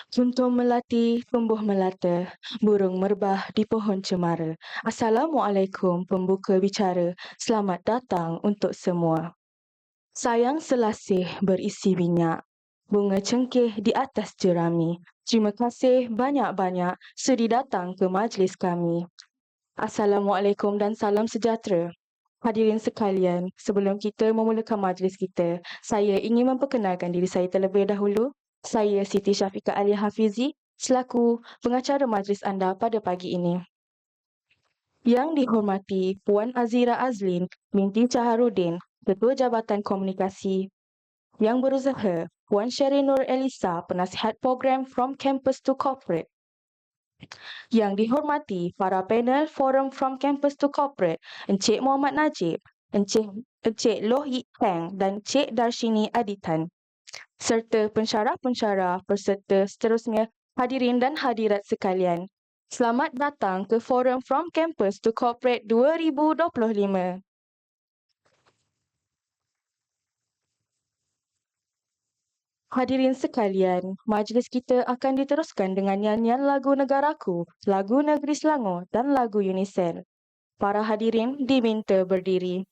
Kuntum melati, tumbuh melata, burung merbah di pohon cemara. Assalamualaikum pembuka bicara, selamat datang untuk semua. Sayang selasih berisi minyak, bunga cengkeh di atas jerami. Terima kasih banyak-banyak sudi datang ke majlis kami. Assalamualaikum dan salam sejahtera. Hadirin sekalian, sebelum kita memulakan majlis kita, saya ingin memperkenalkan diri saya terlebih dahulu. Saya Siti Syafiqah Alia Hafizi, selaku pengacara majlis anda pada pagi ini. Yang dihormati Puan Azira Azlin binti Caharudin, Ketua Jabatan Komunikasi. Yang berusaha Puan Sherry Nur Elisa, Penasihat Program From Campus to Corporate. Yang dihormati para panel Forum From Campus to Corporate, Encik Muhammad Najib, Encik Loh Yik Teng dan Encik Darshini Aditan, serta pensyarah-pensyarah peserta seterusnya, hadirin dan hadirat sekalian. Selamat datang ke Forum From Campus to Corporate 2025. Hadirin sekalian, majlis kita akan diteruskan dengan nyanyian lagu Negaraku, lagu Negeri Selangor dan lagu Unisel. Para hadirin diminta berdiri.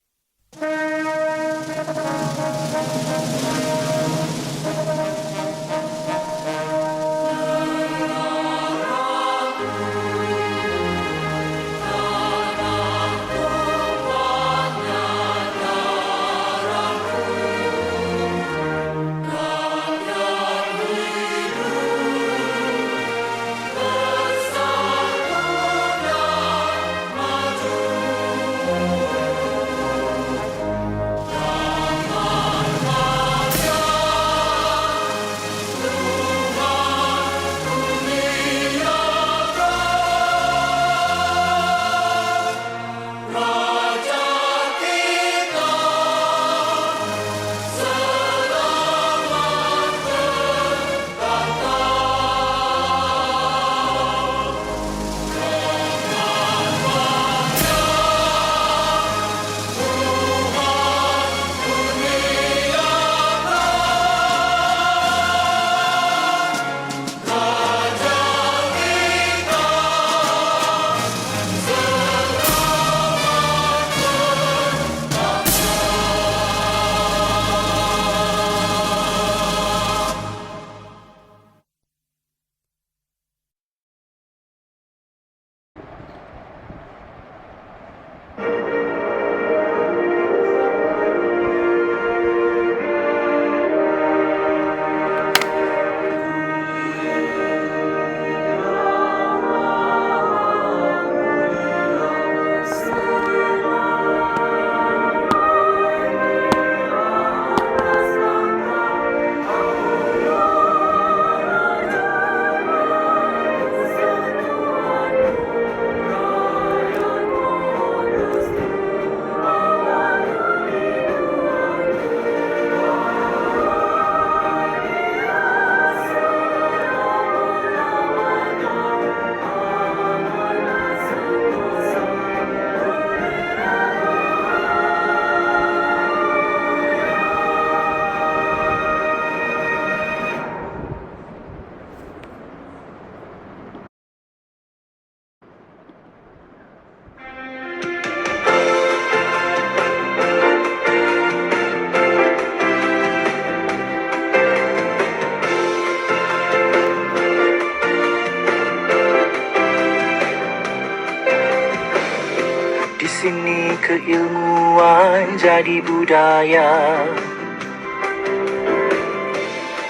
Di sini keilmuan jadi budaya,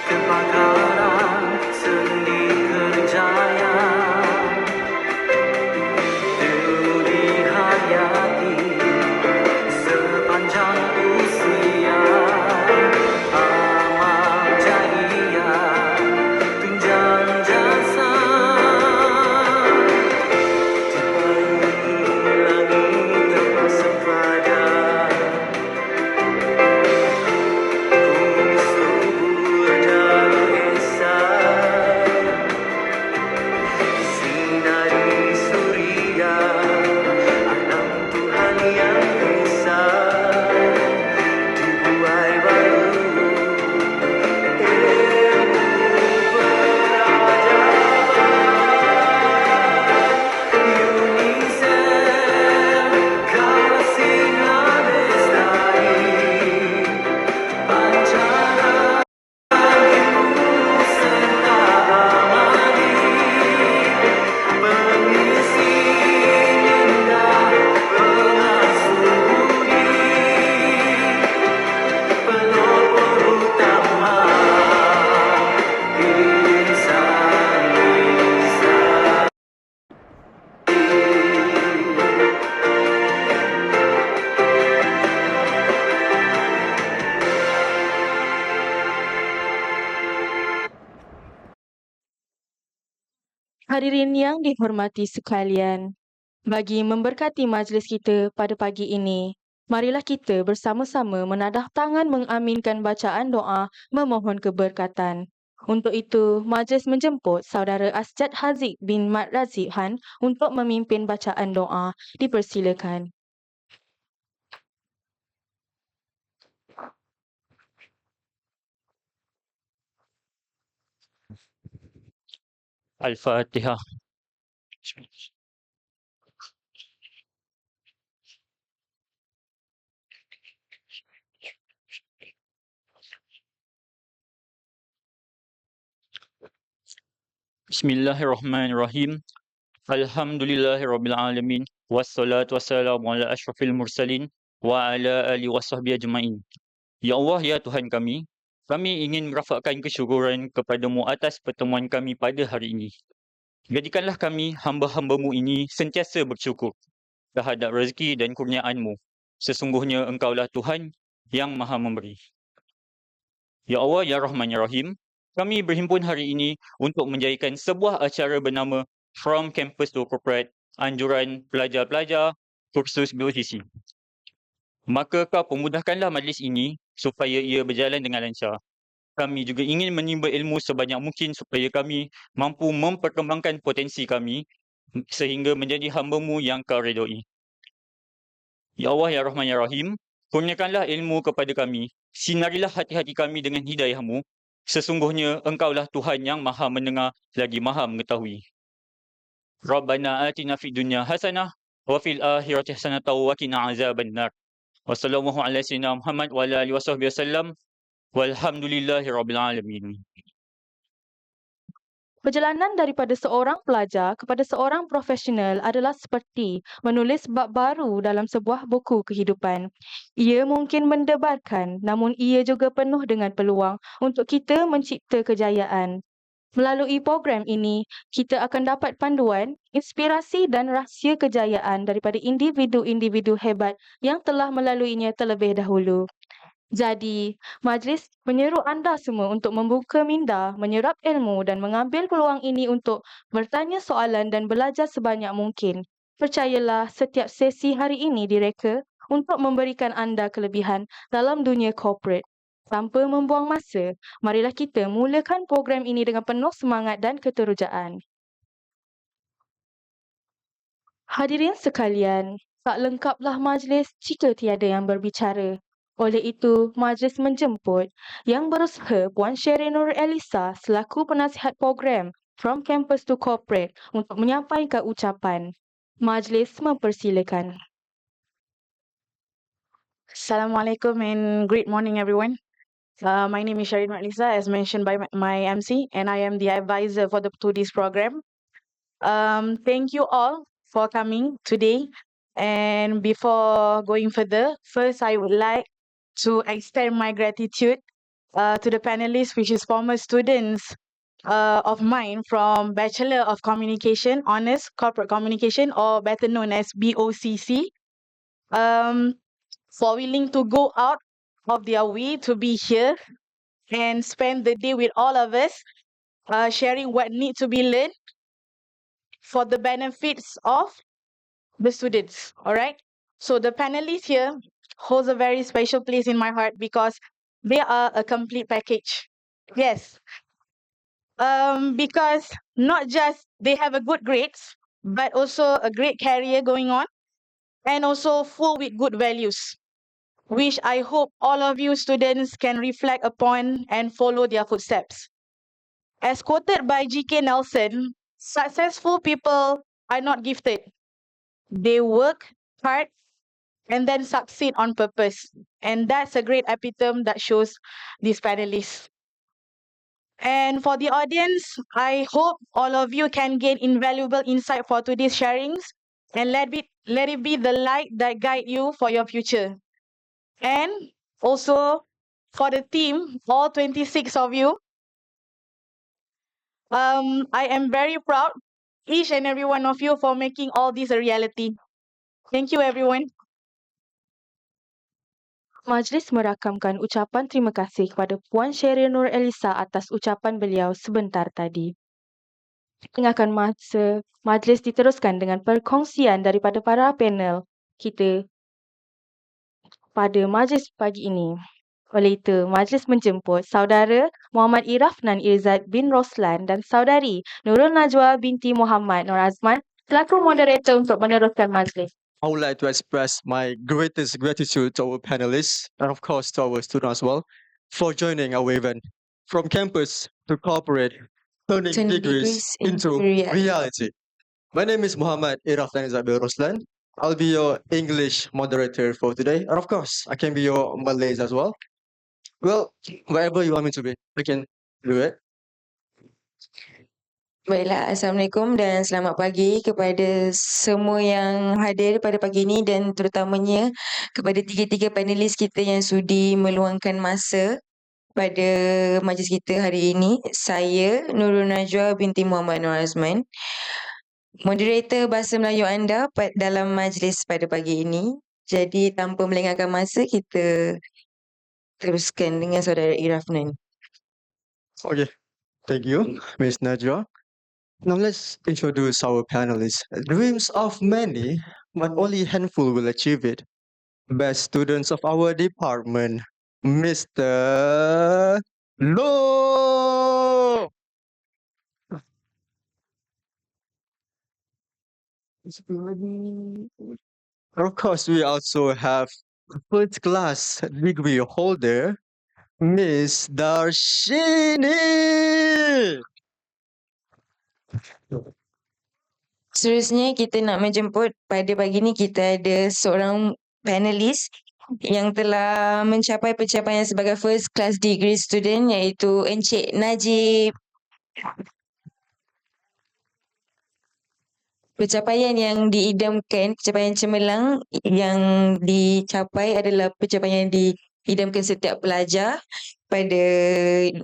kepakaran seni kerjaya, dulu dihayati sepanjang usia. Amal jariah tunjang jasa, langit terpasang pada Hadirin yang dihormati sekalian, bagi memberkati majlis kita pada pagi ini, marilah kita bersama-sama menadah tangan mengaminkan bacaan doa memohon keberkatan. Untuk itu, majlis menjemput Saudara Asjad Haziq bin Mat Razif Han untuk memimpin bacaan doa. Dipersilakan. Al-Fatihah. Bismillahirrahmanirrahim. Alhamdulillahirrabbilalamin. Wassalatu wassalamu ala ashrafil mursalin wa ala alihi wasahbihi ajma'in. Ya Allah, ya Tuhan kami ingin merafakkan kesyukuran kepadamu atas pertemuan kami pada hari ini. Jadikanlah kami hamba-hambamu ini sentiasa bersyukur terhadap rezeki dan kurniaanmu. Sesungguhnya Engkaulah Tuhan yang Maha Memberi. Ya Allah, ya Rahman, ya Rahim, kami berhimpun hari ini untuk menjadikan sebuah acara bernama From Campus to Corporate, anjuran pelajar-pelajar kursus BOCC. Maka kau pemudahkanlah majlis ini supaya ia berjalan dengan lancar. Kami juga ingin menimba ilmu sebanyak mungkin supaya kami mampu memperkembangkan potensi kami sehingga menjadi hamba-Mu yang kau redai. Ya Allah, ya Rahman, ya Rahim, kurniakanlah ilmu kepada kami, sinarilah hati-hati kami dengan hidayah-Mu. Sesungguhnya Engkaulah Tuhan yang Maha Mendengar lagi Maha Mengetahui. Rabbana atina fid dunya hasanah wa fil akhirati hasanah wa qina azabannar. Wassallallahu ala sayyidina Muhammad wa ala alihi wasahbihi wasallam. Walhamdulillahirabbil alamin. Perjalanan daripada seorang pelajar kepada seorang profesional adalah seperti menulis bab baru dalam sebuah buku kehidupan. Ia mungkin mendebarkan, namun ia juga penuh dengan peluang untuk kita mencipta kejayaan. Melalui program ini, kita akan dapat panduan, inspirasi dan rahsia kejayaan daripada individu-individu hebat yang telah melaluinya terlebih dahulu. Jadi, majlis menyeru anda semua untuk membuka minda, menyerap ilmu dan mengambil peluang ini untuk bertanya soalan dan belajar sebanyak mungkin. Percayalah, setiap sesi hari ini direka untuk memberikan anda kelebihan dalam dunia korporat. Tanpa membuang masa, marilah kita mulakan program ini dengan penuh semangat dan keterujaan. Hadirin sekalian, tak lengkaplah majlis jika tiada yang berbicara. Oleh itu, majlis menjemput Yang Berusaha Puan Sherry Nur Elisa selaku penasihat program From Campus to Corporate untuk menyampaikan ucapan. Majlis mempersilakan. Assalamualaikum and great morning, everyone. My name is Sherry Nur Elisa, as mentioned by my MC, and I am the advisor for today's program. Thank you all for coming today. And before going further, first I would like to extend my gratitude to the panelists, which is former students of mine from Bachelor of Communication, Honors Corporate Communication, or better known as BOCC, for willing to go out of their way to be here and spend the day with all of us, sharing what needs to be learned for the benefits of the students. All right. So the panelists here holds a very special place in my heart because they are a complete package. Yes. Because not just they have a good grades, but also a great career going on, and also full with good values, which I hope all of you students can reflect upon and follow their footsteps. As quoted by G.K. Nelson, successful people are not gifted. They work hard and then succeed on purpose. And that's a great epitome that shows these panelists. And for the audience, I hope all of you can gain invaluable insight for today's sharings and let it be the light that guide you for your future. And also for the team, all 26 of you, I am very proud, each and every one of you, for making all this a reality. Thank you, everyone. Majlis merakamkan ucapan terima kasih kepada Puan Sherry Nur Elisa atas ucapan beliau sebentar tadi. Tinggalkan masa majlis diteruskan dengan perkongsian daripada para panel kita pada majlis pagi ini. Oleh itu, majlis menjemput Saudara Muhammad Irafnan Irzad bin Roslan dan Saudari Nurul Najwa binti Muhammad Nur Azman selaku moderator untuk meneruskan majlis. I would like to express my greatest gratitude to our panelists and, of course, to our students as well for joining our event. From campus to corporate, turning degrees into reality. My name is Muhammad Irafnan Irzad Roslan. I'll be your English moderator for today. And, of course, I can be your Malays as well. Well, wherever you want me to be, I can do it. Baiklah, Assalamualaikum dan selamat pagi kepada semua yang hadir pada pagi ini dan terutamanya kepada tiga-tiga panelis kita yang sudi meluangkan masa pada majlis kita hari ini. Saya Nurul Najwa binti Muhammad Nur Azman, moderator Bahasa Melayu anda dalam majlis pada pagi ini. Jadi tanpa melengahkan masa, kita teruskan dengan Saudara Irafnan. Okay, thank you, Ms. Najwa. Now let's introduce our panelists. Dreams of many, but only a handful will achieve it. Best students of our department, Mr. Lo. Of course, we also have first class degree holder, Miss Darshini. Seterusnya kita nak menjemput pada pagi ni kita ada seorang panelis yang telah mencapai pencapaian sebagai first class degree student iaitu Encik Najib. Pencapaian yang diidamkan, pencapaian cemerlang yang dicapai adalah pencapaian yang diidamkan setiap pelajar pada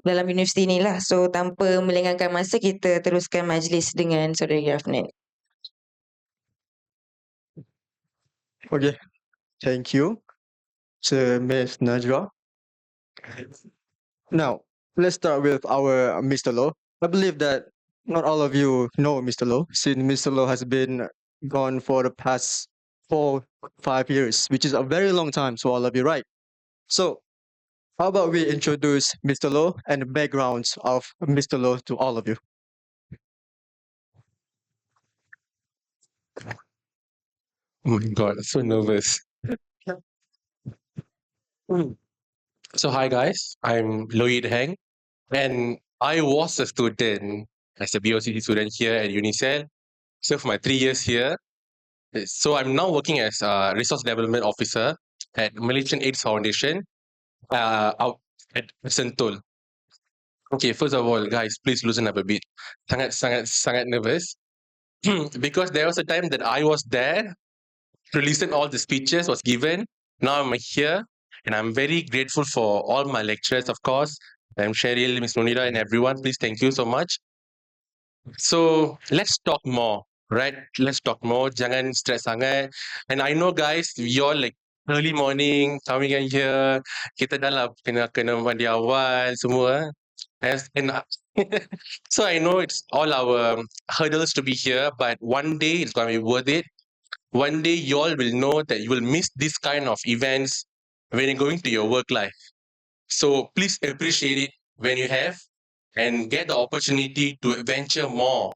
dalam universiti inilah. So tanpa melengahkan masa, kita teruskan majlis dengan Saudara Irafnan. Okay, thank you to Ms. Najwa. Now, let's start with our Mr. Lo. I believe that not all of you know Mr. Lo, since Mr. Lo has been gone for the past 4-5 years, which is a very long time to all of you, right? So, how about we introduce Mr. Lo and the backgrounds of Mr. Lo to all of you? Oh my God, I'm so nervous. So hi guys, I'm Lloyd Heng, and I was a student as a BOCC student here at UNICEL. So for my 3 years here, so I'm now working as a resource development officer at Malaysian AIDS Foundation out at Sentul. Okay, first of all, guys, please loosen up a bit. Sangat nervous because there was a time that I was there to listen all the speeches was given. Now I'm here and I'm very grateful for all my lecturers, of course. I'm Cheryl, Ms. Munira, and everyone. Please, thank you so much. So let's talk more, right? Let's talk more. Jangan stress sangat. And I know, guys, you're like early morning coming in here. Kita dah lah kena mandi awal semua. And so I know it's all our hurdles to be here, but one day it's going to be worth it. One day you all will know that you will miss this kind of events when you're going to your work life. So please appreciate it when you have and get the opportunity to venture more.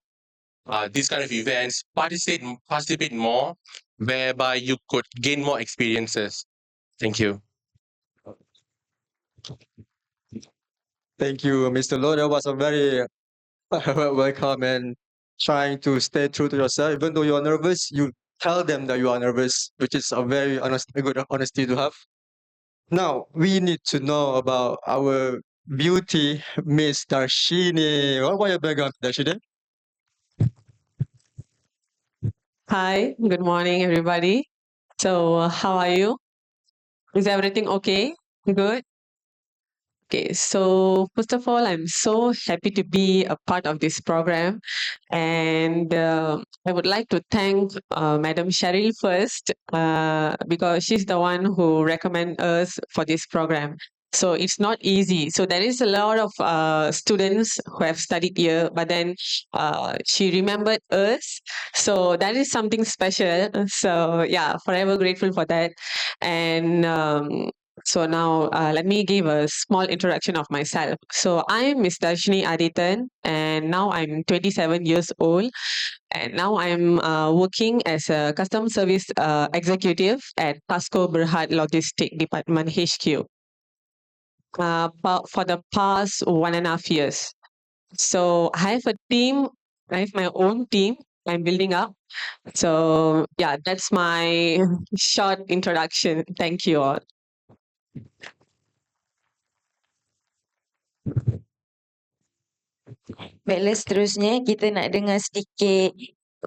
These kind of events, participate more, whereby you could gain more experiences. Thank you. Thank you, Mr. Lo. That was a very welcome and trying to stay true to yourself. Even though you are nervous, you tell them that you are nervous, which is a very good honesty to have. Now, we need to know about our beauty, Miss Darshini. What about your background, Darshini? Hi, good morning, everybody. So, how are you? Is everything okay? Good? Okay, so first of all, I'm so happy to be a part of this program. And I would like to thank Madam Cheryl first because she's the one who recommended us for this program. So it's not easy. So there is a lot of students who have studied here, but then she remembered us. So that is something special. So yeah, forever grateful for that. And so now let me give a small introduction of myself. So I'm Miss Darshini Aditan, and now I'm 27 years old. And now I'm working as a customer service executive at Pasco Berhad Logistic Department HQ for the past 1.5 years. So I have a team, I have my own team I'm building up. So yeah, that's my short introduction. Thank you all. Baiklah, seterusnya kita nak dengar sedikit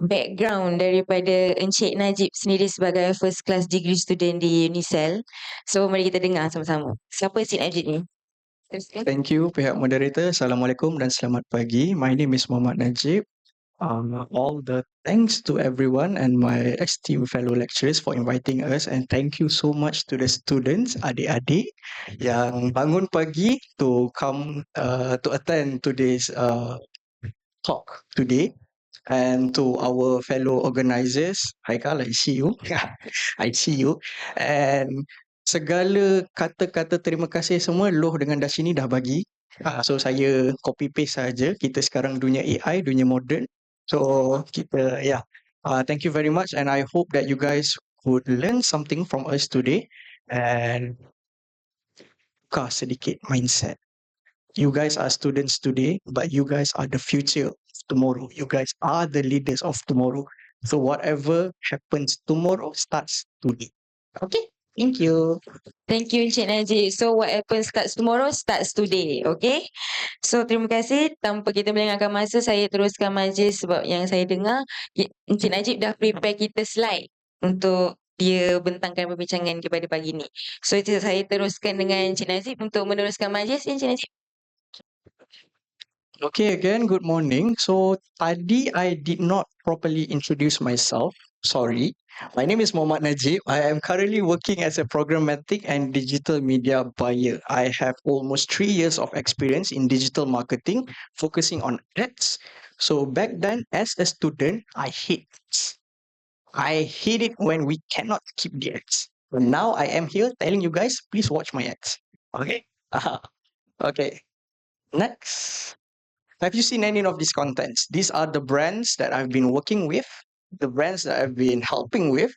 background daripada Encik Najib sendiri sebagai first class degree student di Unicel. So mari kita dengar sama-sama. Siapa Encik Najib ni? Teruskan. Thank you pihak moderator. Assalamualaikum dan selamat pagi. My name is Muhammad Najib. All the thanks to everyone and my esteemed fellow lecturers for inviting us, and thank you so much to the students, adik-adik yang bangun pagi to come to attend today's talk today. And to our fellow organisers, Haikal, I see you. I see you. And segala kata-kata terima kasih semua Loh dengan Dashini dah bagi. So saya copy paste saja. Kita sekarang dunia AI, dunia moden. So kita thank you very much, and I hope that you guys would learn something from us today and tukar sedikit mindset. You guys are students today, but you guys are the future of tomorrow. You guys are the leaders of tomorrow. So whatever happens tomorrow starts today. Okay? Thank you. Thank you Encik Najib. So what happens starts tomorrow starts today. Okay? So terima kasih. Tanpa kita melengahkan masa, saya teruskan majlis sebab yang saya dengar Encik Najib dah prepare kita slide untuk dia bentangkan perbincangan kepada pagi ni. So saya teruskan dengan Encik Najib untuk meneruskan majlis. Encik Najib. Okay, again, good morning. So tadi I did not properly introduce myself. Sorry. My name is Muhammad Najib. I am currently working as a programmatic and digital media buyer. I have almost 3 years of experience in digital marketing, focusing on ads. So back then, as a student, I hate ads. I hate it when we cannot keep the ads. But now I am here telling you guys, please watch my ads. Okay? Okay. Next. Have you seen any of these contents? These are the brands that I've been working with, the brands that I've been helping with.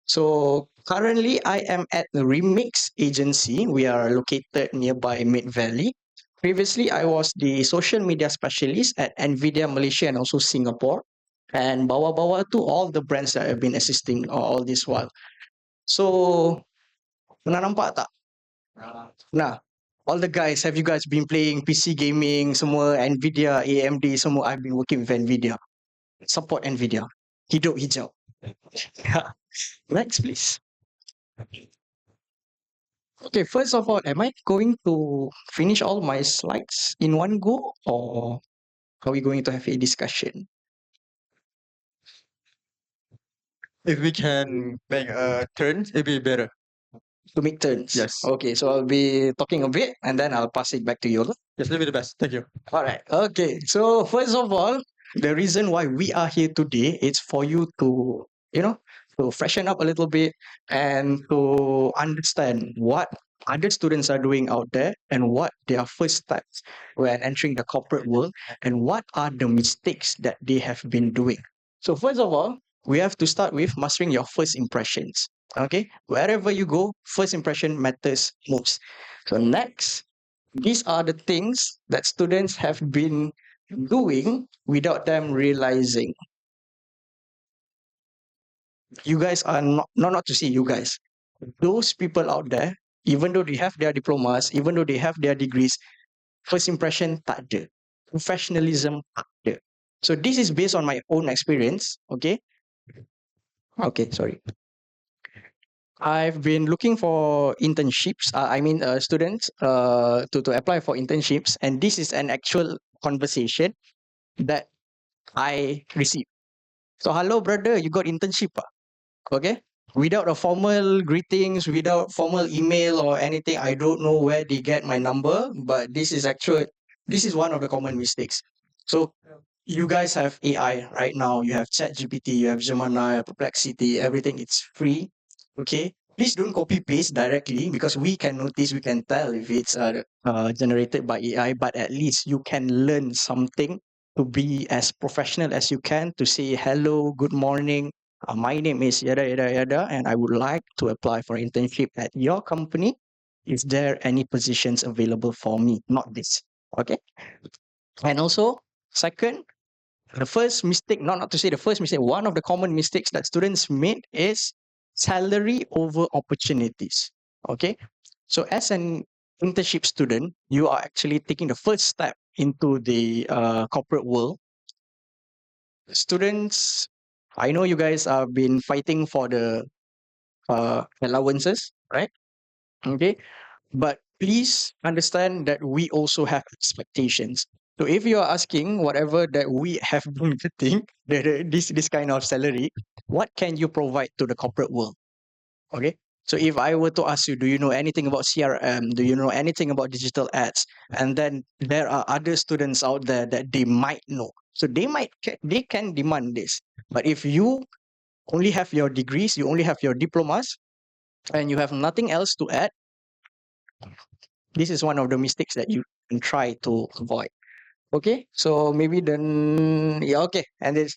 So currently I am at the Remix agency. We are located nearby Mid Valley. Previously, I was the social media specialist at NVIDIA Malaysia and also Singapore. And bawa-bawa to all the brands that I've been assisting all this while. So, pernah nampak tak? Nah, all the guys, have you guys been playing PC gaming, semua NVIDIA, AMD, semua? I've been working with NVIDIA. Support NVIDIA. Hidup hijau. Next, please. Okay, first of all, am I going to finish all my slides in one go, or are we going to have a discussion? If we can make a turn, it'd be better. To make turns? Yes. Okay, so I'll be talking a bit and then I'll pass it back to you. Yes, that'll be the best. Thank you. All right. Okay. So first of all, the reason why we are here today is for you to, to freshen up a little bit and to understand what other students are doing out there and what their first steps when entering the corporate world and what are the mistakes that they have been doing. So first of all, we have to start with mastering your first impressions. Okay, wherever you go, first impression matters most. So next, these are the things that students have been doing without them realizing. You guys are not to see you guys. Those people out there, even though they have their diplomas, even though they have their degrees, first impression tak ada. Professionalism tak ada. So this is based on my own experience. Okay. Okay, sorry. I've been looking for internships. Students to apply for internships, and this is an actual conversation that I received. So, hello, brother, you got internship? Okay, without a formal greetings, without formal email or anything. I don't know where they get my number, but this is one of the common mistakes. So you guys have AI right now. You have ChatGPT, you have Gemini, Perplexity, everything. It's free. Okay. Please don't copy paste directly because we can notice, we can tell if it's generated by AI, but at least you can learn something to be as professional as you can to say hello, good morning. My name is yada yada yada, and I would like to apply for internship at your company. Is there any positions available for me? Not this. Okay. And also, second, the first mistake, not to say the first mistake, one of the common mistakes that students made is salary over opportunities. Okay. So as an internship student, you are actually taking the first step into the corporate world. Students, I know you guys have been fighting for the allowances, right? Okay. But please understand that we also have expectations. So if you are asking whatever that we have been getting, this kind of salary, what can you provide to the corporate world? Okay. So if I were to ask you, do you know anything about CRM? Do you know anything about digital ads? And then there are other students out there that they might know. So they can demand this. But if you only have your degrees, you only have your diplomas, and you have nothing else to add, this is one of the mistakes that you can try to avoid. Okay, so maybe then yeah, okay, and this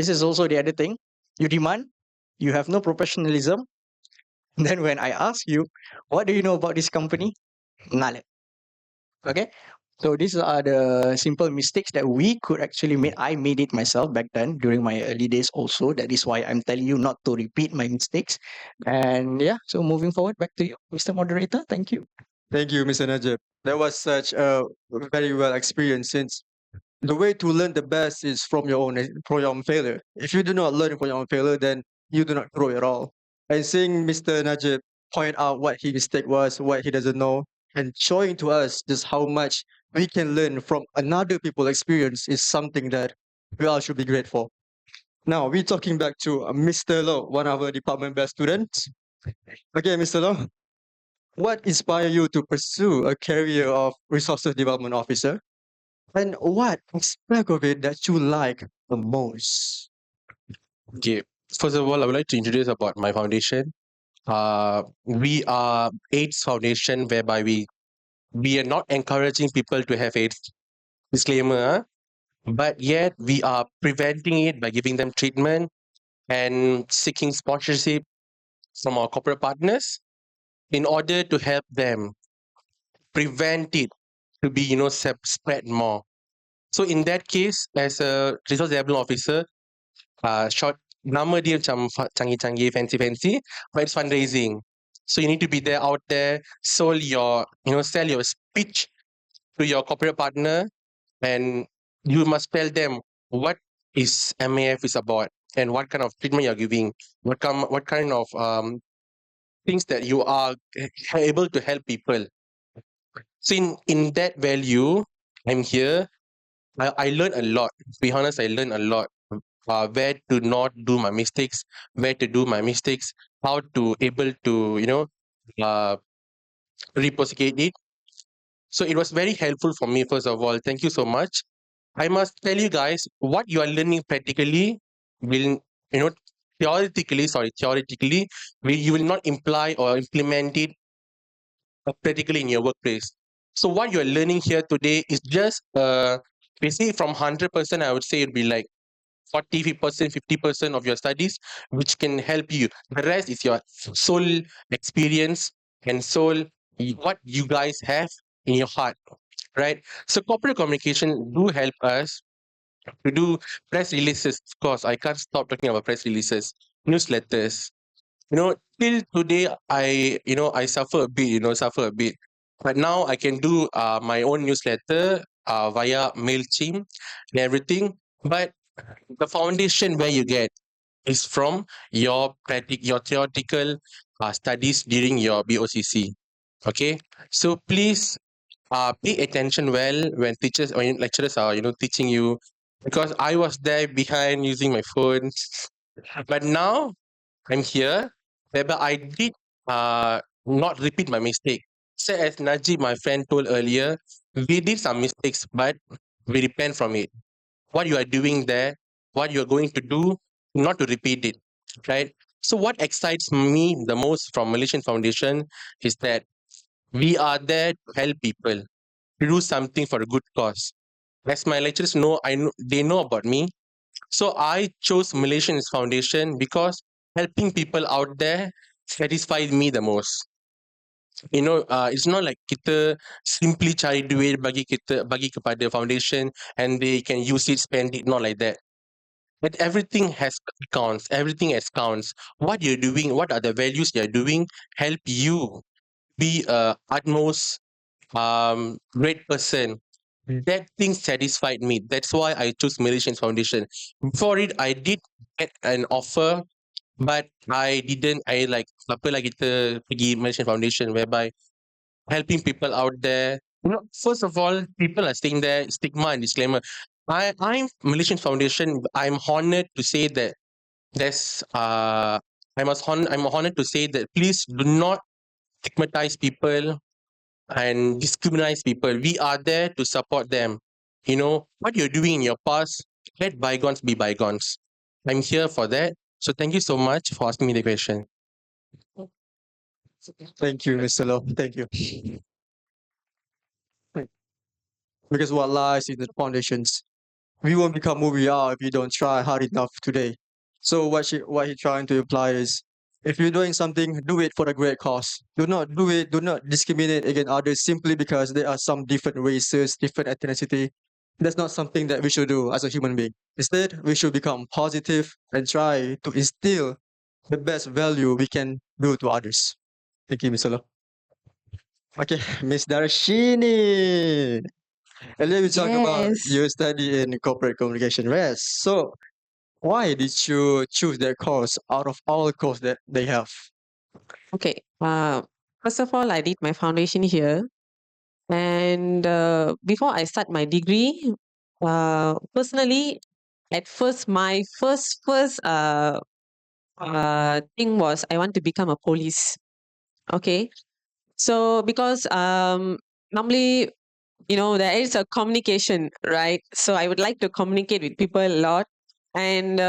is also the other thing. You demand, you have no professionalism. Then when I ask you, what do you know about this company? None. Okay, so these are the simple mistakes that we could actually make. I made it myself back then during my early days also. That is why I'm telling you not to repeat my mistakes. And yeah, so moving forward, back to you, Mr. Moderator. Thank you. Thank you, Mr. Najib. That was such a very well experience since the way to learn the best is from your own failure. If you do not learn from your own failure, then you do not grow at all. And seeing Mr. Najib point out what his mistake was, what he doesn't know, and showing to us just how much we can learn from another people's experience is something that we all should be grateful. Now we're talking back to Mr. Low, one of our department best students. Okay, Mr. Low, what inspired you to pursue a career of resources development officer? And what aspect of it that you like the most? Okay. First of all, I would like to introduce about my foundation. We are AIDS Foundation, whereby we are not encouraging people to have AIDS. Disclaimer, but yet we are preventing it by giving them treatment and seeking sponsorship from our corporate partners in order to help them prevent it to be, spread more. So in that case, as a resource development officer, short nama dia macam canggih-canggih, fancy-fancy, but it's fundraising. So you need to be there out there, sell your speech to your corporate partner, and you must tell them what is MAF is about and what kind of treatment you're giving, what kind of things that you are able to help people. So in that value, I'm here. I learned a lot. To be honest, I learned a lot. Where to not do my mistakes, where to do my mistakes, how to able to reprosecute it. So it was very helpful for me. First of all, thank you so much. I must tell you guys what you are learning practically will theoretically you will not imply or implement it practically in your workplace. So what you are learning here today is just basically from 100%, I would say it'd be like 40%, 50% of your studies, which can help you. The rest is your soul experience and what you guys have in your heart, right? So corporate communication do help us to do press releases. Of course, I can't stop talking about press releases, newsletters. Till today, I suffer a bit. But now I can do my own newsletter via MailChimp and everything. But the foundation where you get is from your theoretical studies during your BOCC. Okay, so please pay attention well when lecturers are teaching you, because I was there behind using my phone, but now I'm here. whereby I did not repeat my mistake. So as Najib, my friend, told earlier, we did some mistakes, but we repent from it. What you are doing there, what you are going to do, not to repeat it, right? So what excites me the most from Malaysian Foundation is that we are there to help people, to do something for a good cause. As my lecturers know, they know about me. So I chose Malaysian Foundation because helping people out there satisfies me the most. It's not like kita simply cari duit bagi kepada foundation and they can use it, spend it, not like that. But everything has counts. Everything has counts. What you're doing, what are the values you're doing, help you be a utmost great person. That thing satisfied me. That's why I chose Malaysian Foundation. Before it, I did get an offer, but I didn't. I like apa lah kita pergi Malaysian Foundation, whereby helping people out there. First of all, people are staying there, stigma and disclaimer. I'm Malaysian Foundation. I'm honored to say that there's I'm honored to say that please do not stigmatize people and discriminate people. We are there to support them. What you're doing in your past, let bygones be bygones. I'm here for that. So thank you so much for asking me the question. Thank you, Mr. Low. Thank you. Because what lies in the foundations, we won't become who we are if we don't try hard enough today. So what he trying to imply is, if you're doing something, do it for a great cause. Do not discriminate against others simply because there are some different races, different ethnicity. That's not something that we should do as a human being. Instead, we should become positive and try to instill the best value we can do to others. Thank you, Mr. Low. Okay, Miss Darshini. Earlier we talked about Yes. your study in corporate communication. Yes. So why did you choose that course out of all courses that they have? Okay. First of all, I did my foundation here, and before I start my degree, personally, at first, my first thing was I want to become a police. Okay. So because normally, there is a communication, right? So I would like to communicate with people a lot. And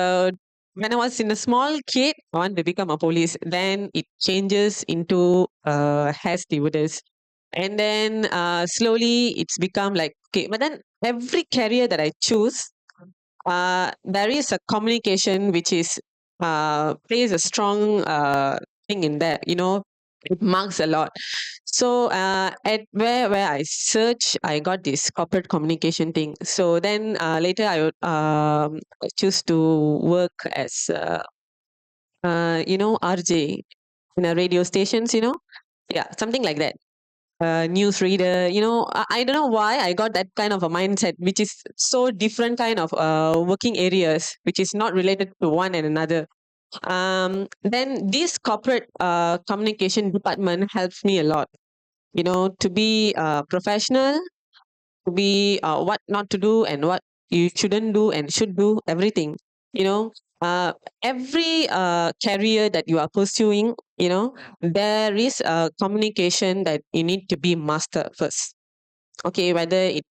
when I was in a small kid, I want to become a police. Then it changes into hair stewardess. And then slowly it's become like, okay, but then every career that I choose, there is a communication which is plays a strong thing in that, it marks a lot. So at where I search, I got this corporate communication thing. So then later I would choose to work as RJ in a radio stations, yeah, something like that. News reader, I don't know why I got that kind of a mindset, which is so different kind of working areas, which is not related to one and another. Then this corporate communication department helps me a lot, to be professional, to be what not to do and what you shouldn't do and should do, everything. You know, every career that you are pursuing, there is a communication that you need to be master first. Okay, whether it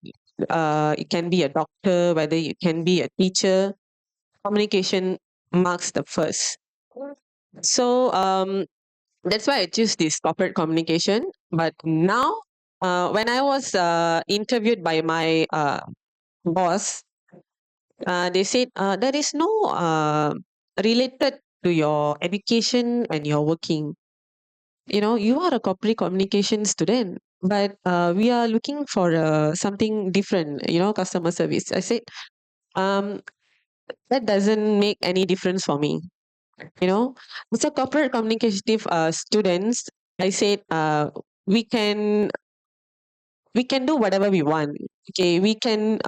can be a doctor, whether you can be a teacher, communication marks the first. So that's why I choose this corporate communication. But now, when I was interviewed by my boss, they said there is no related to your education and your working. You are a corporate communication student, but we are looking for something different. Customer service. I said, um, that doesn't make any difference for me. As a corporate communicative students, I said we can do whatever we want. Okay, we can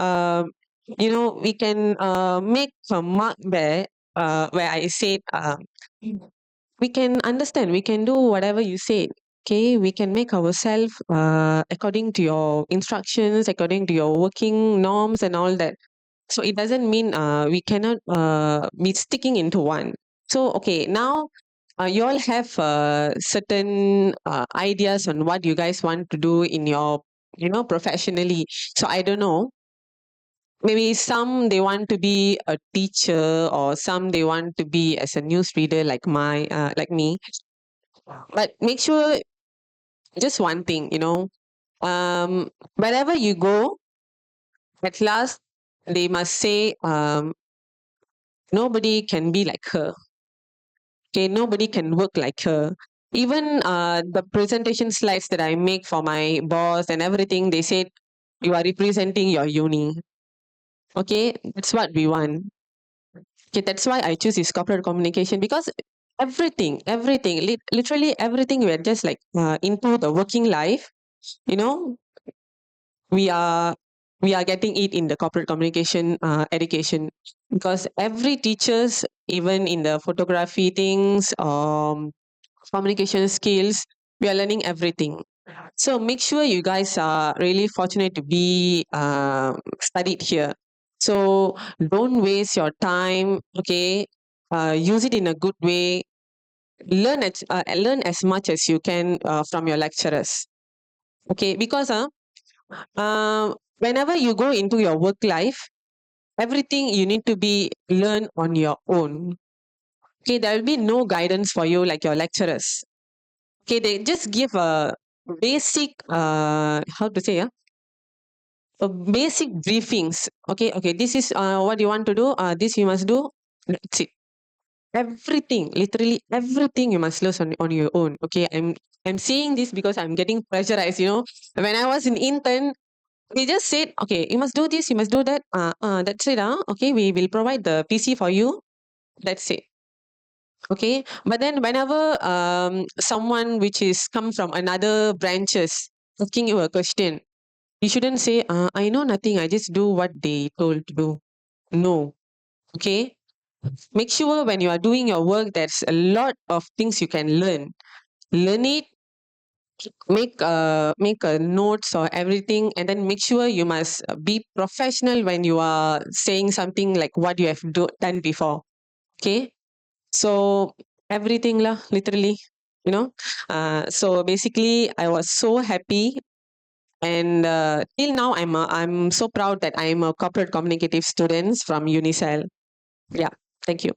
make a mark there where I said we can understand, we can do whatever you said. Okay, we can make ourselves according to your instructions, according to your working norms and all that. So it doesn't mean we cannot be sticking into one. So okay, now you all have certain ideas on what you guys want to do in your, professionally. So I don't know. Maybe some they want to be a teacher, or some they want to be as a newsreader like me. But make sure just one thing, wherever you go, at last they must say, nobody can be like her. Okay, nobody can work like her. Even the presentation slides that I make for my boss and everything, they said you are representing your uni. Okay, that's what we want. Okay, that's why I choose this corporate communication, because everything, literally everything, we're just like into the working life. You know, we are we are getting it in the corporate communication education, because every teachers, even in the photography things, communication skills, we are learning everything. So make sure you guys are really fortunate to be studied here. So don't waste your time. Okay, use it in a good way. Learn as much as you can from your lecturers. Okay, because whenever you go into your work life, everything you need to be learn on your own. Okay, there will be no guidance for you like your lecturers. Okay, they just give a basic how to say basic briefings. Okay, this is what you want to do, this you must do. That's it. Everything, literally everything, you must learn on your own. Okay, I'm saying this because I'm getting pressurized. When I was an intern, they just said, okay, you must do this, you must do that. That's it. Okay, we will provide the PC for you. That's it. Okay, but then whenever someone which is come from another branches asking you a question, you shouldn't say, I know nothing, I just do what they told to do. No. Okay, make sure when you are doing your work, there's a lot of things you can learn it, make a notes or everything, and then make sure you must be professional when you are saying something like what you have done before. Okay, so everything lah, literally, so basically I was so happy, and till now I'm so proud that I'm a corporate communicative student from Unicel. Yeah, thank you.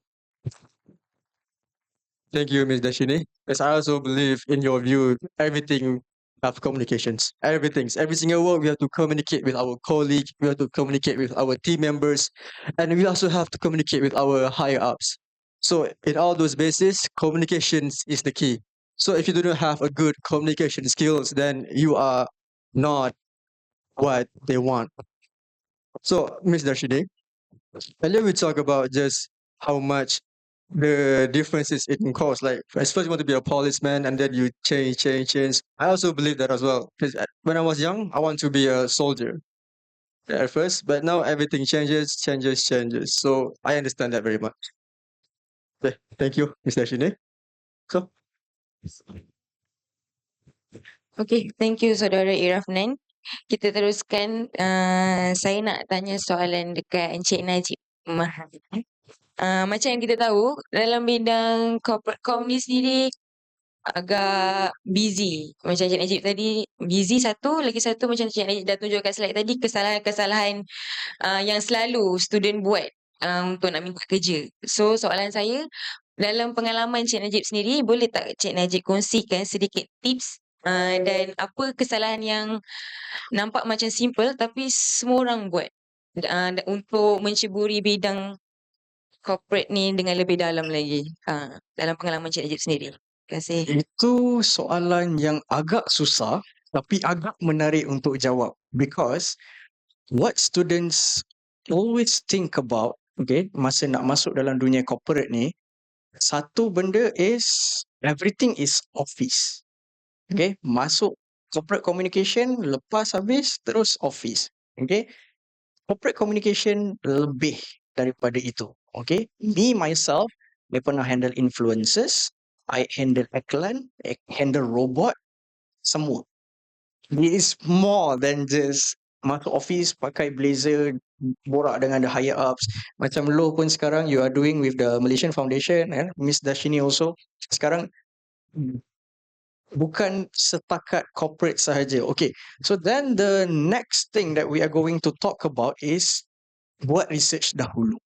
Thank you, Ms. Dashini. Yes, I also believe in your view, everything have communications. Every single work, we have to communicate with our colleagues, we have to communicate with our team members, and we also have to communicate with our higher ups. So in all those bases, communications is the key. So if you do not have a good communication skills, then you are not what they want. So, Ms. Dashini, earlier we talked about just how much the differences in cost. Like, at first you want to be a policeman, and then you change. I also believe that as well. Because when I was young, I want to be a soldier at first, but now everything changes. So I understand that very much. Okay, thank you, Mr. Shine. So, Okay, thank you Saudara Irafnan. Kita teruskan, saya nak tanya soalan dekat Encik Najib. Macam yang kita tahu, dalam bidang corporate com ni sendiri agak busy. Macam Encik Najib tadi, busy satu, lagi satu macam Encik Najib dah tunjukkan slide tadi, kesalahan-kesalahan yang selalu student buat untuk nak minta kerja. So soalan saya, dalam pengalaman Encik Najib sendiri, boleh tak Encik Najib kongsikan sedikit tips dan apa kesalahan yang nampak macam simple tapi semua orang buat untuk menceburi bidang corporate ni dengan lebih dalam lagi dalam pengalaman Encik Najib sendiri. Terima kasih. Itu soalan yang agak susah tapi agak menarik untuk jawab, because what students always think about, okay, masa nak masuk dalam dunia corporate ni, satu benda is everything is office. Okay, masuk corporate communication, lepas habis terus office. Okay, corporate communication lebih daripada itu. Okay, me myself, I pernah handle influencers, I handle iklan, I handle robot, semua. It is more than just masuk office pakai blazer, borak dengan the higher ups. Macam lo pun sekarang you are doing with the Malaysian Foundation, Miss Dashini also. Sekarang bukan setakat corporate sahaja. Okay, so then the next thing that we are going to talk about is buat research dahulu.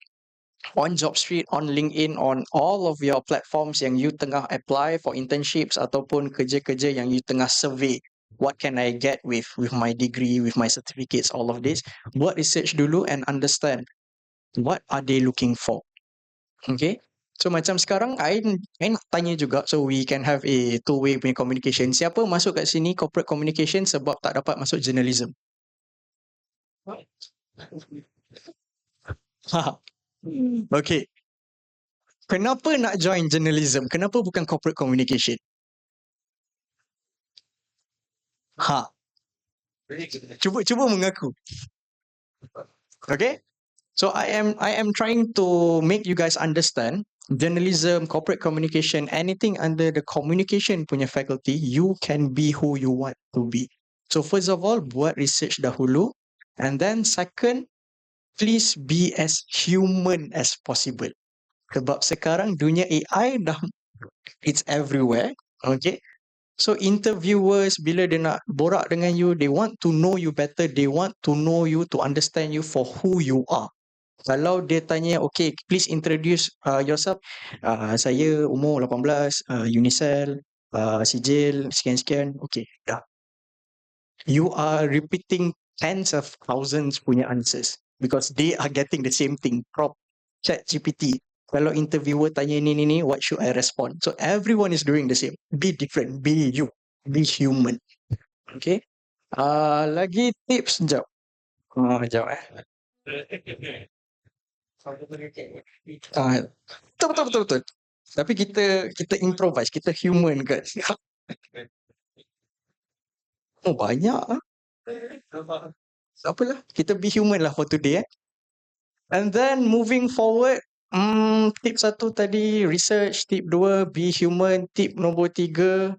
On JobStreet, on LinkedIn, on all of your platforms yang you tengah apply for internships ataupun kerja-kerja yang you tengah survey. What can I get with my degree, with my certificates, all of this. Buat research dulu and understand what are they looking for. Okay. So macam sekarang, I nak tanya juga so we can have a two-way punya communication. Siapa masuk kat sini corporate communication sebab tak dapat masuk journalism? Okay. Kenapa nak join journalism? Kenapa bukan corporate communication? Cuba mengaku. Okay? So I am trying to make you guys understand journalism, corporate communication, anything under the communication punya faculty, you can be who you want to be. So first of all, buat research dahulu, and then second, please be as human as possible. Sebab sekarang dunia AI dah it's everywhere. Okay. So interviewers bila dia nak borak dengan you, they want to know you better, they want to know you, to understand you for who you are. Kalau dia tanya, okay, please introduce yourself. Saya umur 18, Unicell, sijil, sekian-sekian. Okay, dah. You are repeating tens of thousands punya answers because they are getting the same thing. ChatGPT. Kalau interviewer tanya ni, what should I respond? So everyone is doing the same. Be different. Be you. Be human. Okay. Lagi tips sekejap. Sekejap Betul. Tapi kita improvise, kita human kan. Oh banyak ah. Tak apalah, kita be human lah for today. And then moving forward, tip 1 tadi research, tip 2 be human, tip nombor 3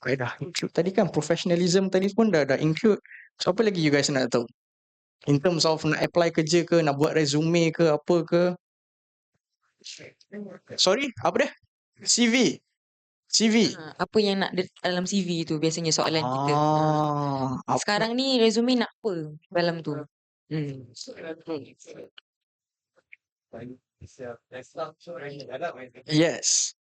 dah include tadi kan, professionalism tadi pun dah include. So apa lagi you guys nak tahu? In terms of nak apply kerja ke, nak buat resume ke, apa ke? Sorry, apa dia? CV. Apa yang nak dalam CV tu biasanya soalan kita. Sekarang ni resume nak apa dalam tu? Yes.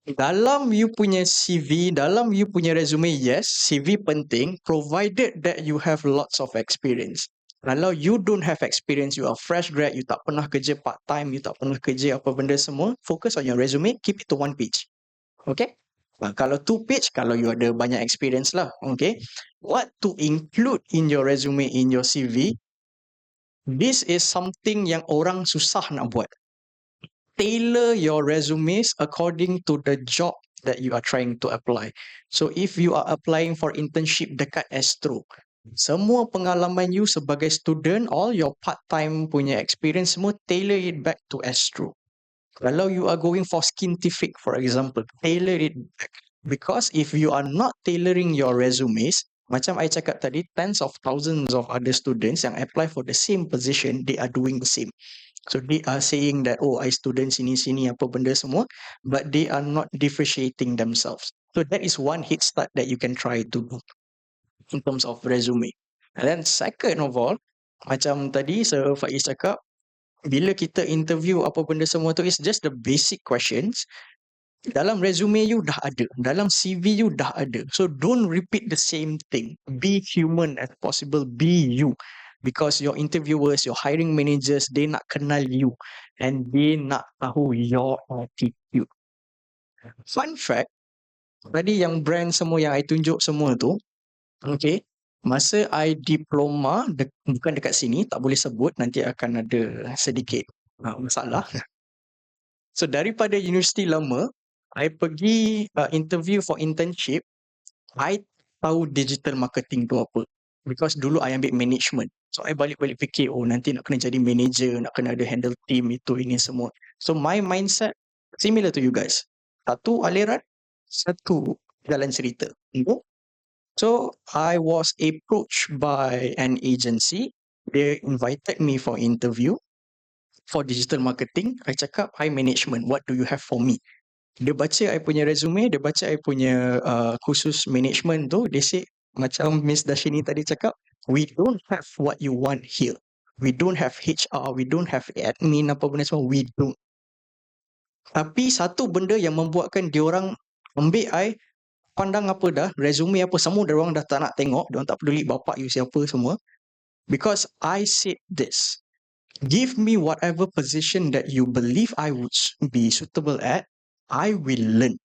Dalam you punya CV, dalam you punya resume, yes, CV penting provided that you have lots of experience. Kalau you don't have experience, you are fresh grad, you tak pernah kerja part time, you tak pernah kerja apa benda semua, focus on your resume, keep it to 1 page. Okay? Kalau 2 page, kalau you ada banyak experience lah. Okay? What to include in your resume, in your CV, this is something yang orang susah nak buat. Tailor your resumes according to the job that you are trying to apply. So if you are applying for internship dekat Astro, semua pengalaman you sebagai student, all your part-time punya experience semua tailor it back to Astro. Kalau you are going for scientific, for example, tailor it back. Because if you are not tailoring your resumes, macam I cakap tadi, tens of thousands of other students yang apply for the same position, they are doing the same. So they are saying that, oh, I student sini apa benda semua, but they are not differentiating themselves. So that is one head start that you can try to do in terms of resume. And then second of all, macam tadi Sir Faiz cakap, bila kita interview apa benda semua tu is just the basic questions. Dalam resume you dah ada, dalam CV you dah ada. So don't repeat the same thing. Be human as possible, be you. Because your interviewers, your hiring managers, they nak kenal you and they nak tahu your attitude. Fun fact, tadi yang brand semua yang I tunjuk semua tu, okay, masa I diploma, bukan dekat sini, tak boleh sebut, nanti akan ada sedikit masalah. So daripada universiti lama, I pergi interview for internship, I tahu digital marketing tu apa. Because dulu I ambil management. So I balik-balik fikir, oh nanti nak kena jadi manager, nak kena ada handle team itu, ini semua. So my mindset similar to you guys. Satu aliran, satu jalan cerita. So I was approached by an agency They invited me for interview for digital marketing. I cakap, hi management, what do you have for me? Dia baca I punya resume, dia baca I punya khusus management tu, dia say, macam Miss Dashini tadi cakap, we don't have what you want here. We don't have HR, we don't have admin apa benda semua, we don't. Tapi satu benda yang membuatkan diorang ambil I, pandang apa dah, resume apa semua, diorang dah tak nak tengok, diorang tak peduli bapak you siapa semua. Because I said this, give me whatever position that you believe I would be suitable at, I will learn.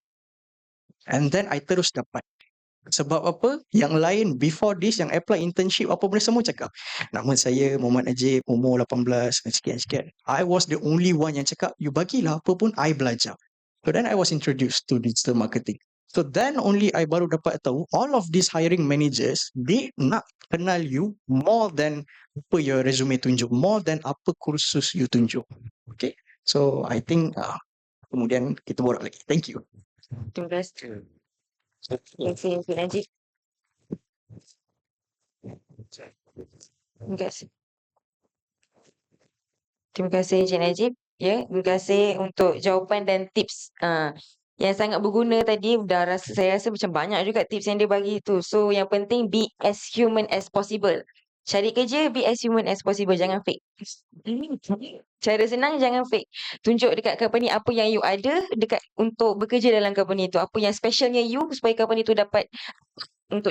And then I terus dapat. Sebab apa? Yang lain before this, yang apply internship apa benda semua cakap, nama saya Muhammad Najib, umur 18, sekian-sekian. I was the only one yang cakap, you bagilah apa pun, I belajar. So then I was introduced to digital marketing. So then only I baru dapat tahu, all of these hiring managers, they nak kenal you more than apa your resume tunjuk, more than apa kursus you tunjuk. Okay? So I think kemudian kita borak lagi. Thank you. Terima kasih. Terima kasih, Encik Najib. Terima kasih. Terima kasih, Encik Najib. Ya, terima kasih untuk jawapan dan tips yang sangat berguna tadi. Saya rasa macam banyak juga tips yang dia bagi tu. So, yang penting be as human as possible. Cari kerja, be as human as possible. Jangan fake. Cara senang, jangan fake. Tunjuk dekat company apa yang you ada dekat untuk bekerja dalam company tu. Apa yang specialnya you supaya company tu dapat untuk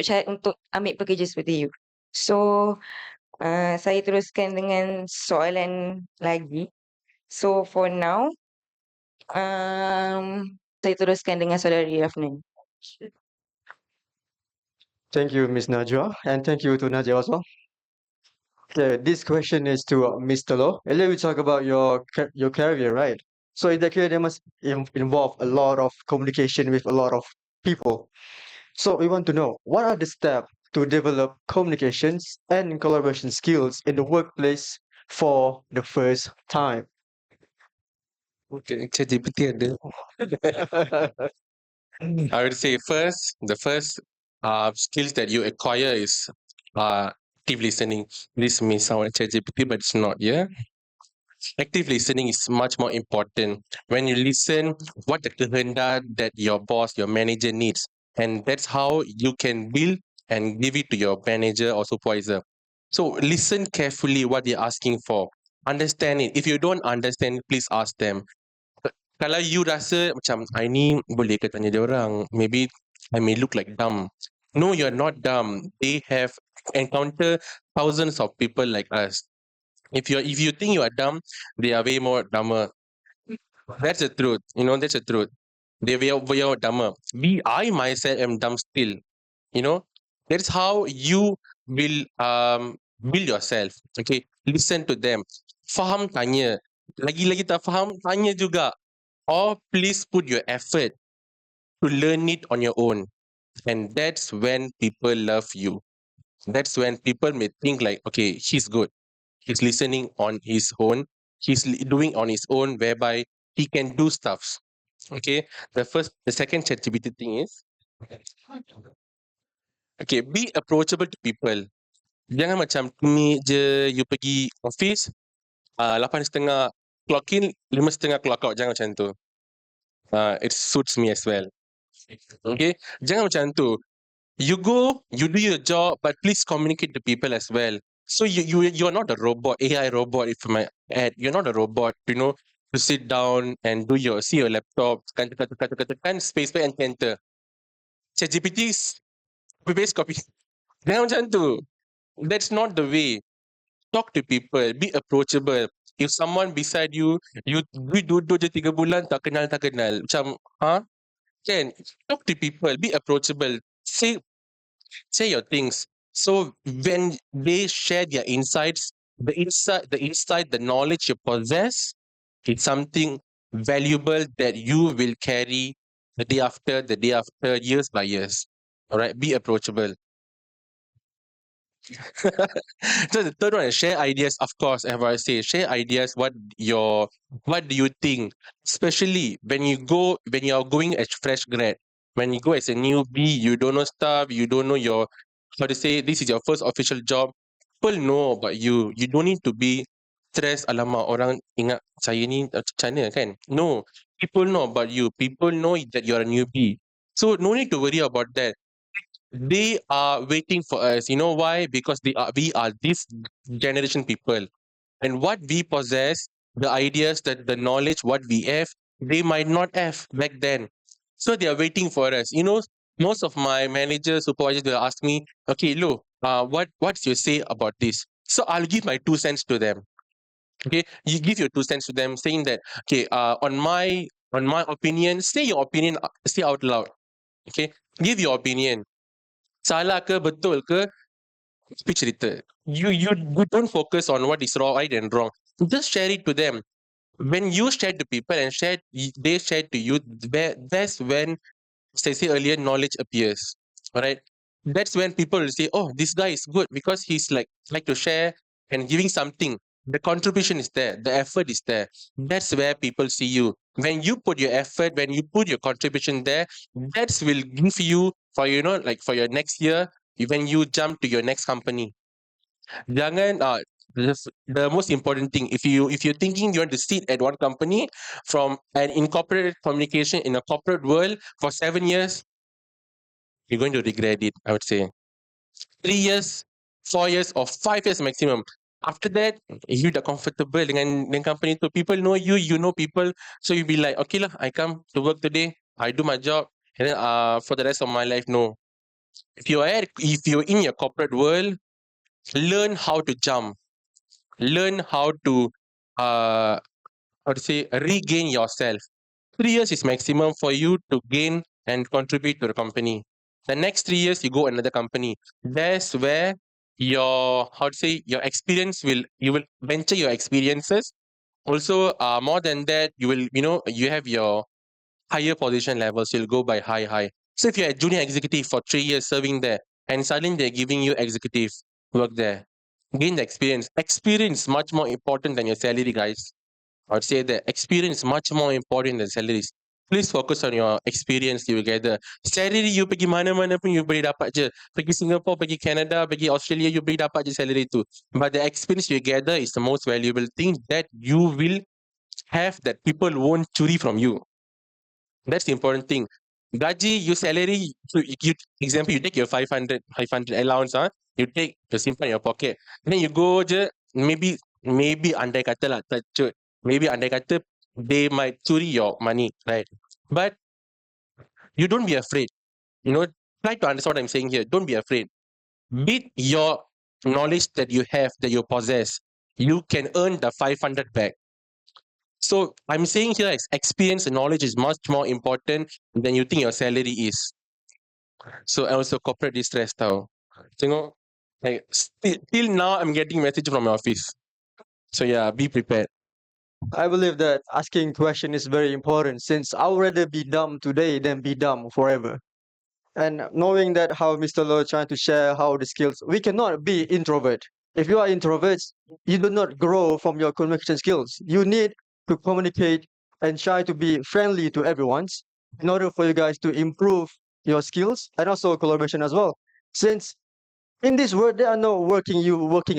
ambil pekerja seperti you. So, saya teruskan dengan soalan lagi. So, for now, saya teruskan dengan saudari Rafnan. Thank you, Ms. Najwa, and thank you to Najwa as well. Okay, this question is to Mr. Lo. Earlier we talk about your career, right? So in that career, there must involve a lot of communication with a lot of people. So we want to know, what are the steps to develop communications and collaboration skills in the workplace for the first time? Okay, ChatGPT ada. I would say the first skills that you acquire is active listening. This may sound like ChatGPT, but it's not. Yeah, active listening is much more important. When you listen, what the kehendak that your boss, your manager needs, and that's how you can build and give it to your manager or supervisor. So listen carefully what they're asking for. Understand it. If you don't understand, please ask them. Kalau you rasa macam I ni boleh ke tanya dia orang, maybe I may look like dumb. No, you're not dumb. They have encountered thousands of people like us. If you think you are dumb, they are way more dumber. That's the truth. That's the truth. They are way more dumber. I myself am dumb still. That's how you will build yourself. Okay, listen to them. Faham, tanya. Lagi-lagi tak faham, tanya juga. Or please put your effort to learn it on your own. And that's when people love you. That's when people may think like, okay, he's good. He's listening on his own. He's doing on his own, whereby he can do stuff. Okay. The second ChatGPT thing is, okay, be approachable to people. Jangan macam ni je you pergi office 8:30 clock in, 5:30 clock out. Jangan macam tu. It suits me as well. Okay, jangan macam tu. You go, you do your job, but please communicate to people as well. So you're not a robot, AI robot. If my add, you're not a robot. To sit down and see your laptop, tekan space bar and enter. ChatGPT copy paste copy. Jangan macam tu. That's not the way. Talk to people, be approachable. If someone beside you duduk je 3 bulan tak kenal. Macam, Kan? Talk to people, be approachable. Say your things. So when they share their insights, the insight, the knowledge you possess, it's something valuable that you will carry the day after, years by years. All right, be approachable. So the third one is share ideas. Of course, as I say, share ideas. What do you think? Especially when you are going as fresh grad, when you go as a newbie, you don't know stuff, you don't know how to say, this is your first official job. people know about you. You don't need to be stressed. Alamak, orang ingat saya ni macam mana kan? No, people know about you. People know that you're a newbie. So no need to worry about that. They are waiting for us. You know why? Because we are this generation people. And what we possess, the ideas, that the knowledge, what we have, they might not have back then. So they are waiting for us. You know, most of my managers, supervisors, will ask me, okay, Lo, what's your say about this? So I'll give my 2 cents to them. Okay, you give your 2 cents to them, saying that, okay, on my opinion, say your opinion, say out loud. Okay, give your opinion. Salah ke, betul ke, speech cerita. You don't focus on what is wrong, right and wrong. Just share it to them. When you share to people and they share to you, that's when, as I said earlier, knowledge appears. All right. That's when people will say, "Oh, this guy is good because he's like to share and giving something." The contribution is there, the effort is there. That's where people see you. When you put your effort, when you put your contribution there, that's will give you for like for your next year when you jump to your next company. Jangan the most important thing, if you're thinking you want to sit at one company from an incorporated communication in a corporate world for 7 years, you're going to regret it, I would say. 3 years, 4 years, or 5 years maximum. After that, you dah comfortable dengan company tu. People know you, you know people. So you'll be like, okay lah, I come to work today, I do my job, and then for the rest of my life, no. If you're in your corporate world, learn how to jump. Learn how to regain yourself. 3 years is maximum for you to gain and contribute to the company. The next 3 years you go another company. That's where your experience you will venture your experiences. Also, more than that, you have your higher position levels. You'll go by high. So if you're a junior executive for 3 years serving there, and suddenly they're giving you executive work there, gain the experience. Experience much more important than your salary, guys. I would say that experience is much more important than salaries. Please focus on your experience you gather. Salary you pergi mana-mana pun you boleh dapat je. Pergi Singapore, pergi Canada, pergi Australia, you boleh dapat je salary tu. But the experience you gather is the most valuable thing that you will have, that people won't curi from you. That's the important thing. Gaji, your salary, so example, you take your 500 allowance, you take, you simpan in your pocket. Then you go je, maybe andai kata lah, maybe andai kata they might curi your money, right? But you don't be afraid. Try to understand what I'm saying here. Don't be afraid. With your knowledge that you have, that you possess, you can earn the 500 back. So I'm saying here, experience and knowledge is much more important than you think your salary is. So also corporate distress tau. Tengok, like till now I'm getting message from my office. So yeah, be prepared. I believe that asking question is very important, since I would rather be dumb today than be dumb forever. And knowing that how Mr. Low trying to share how the skills, we cannot be introvert. If you are introverts, you do not grow from your communication skills. You need to communicate and try to be friendly to everyone in order for you guys to improve your skills and also collaboration as well. Since in this world, there are no working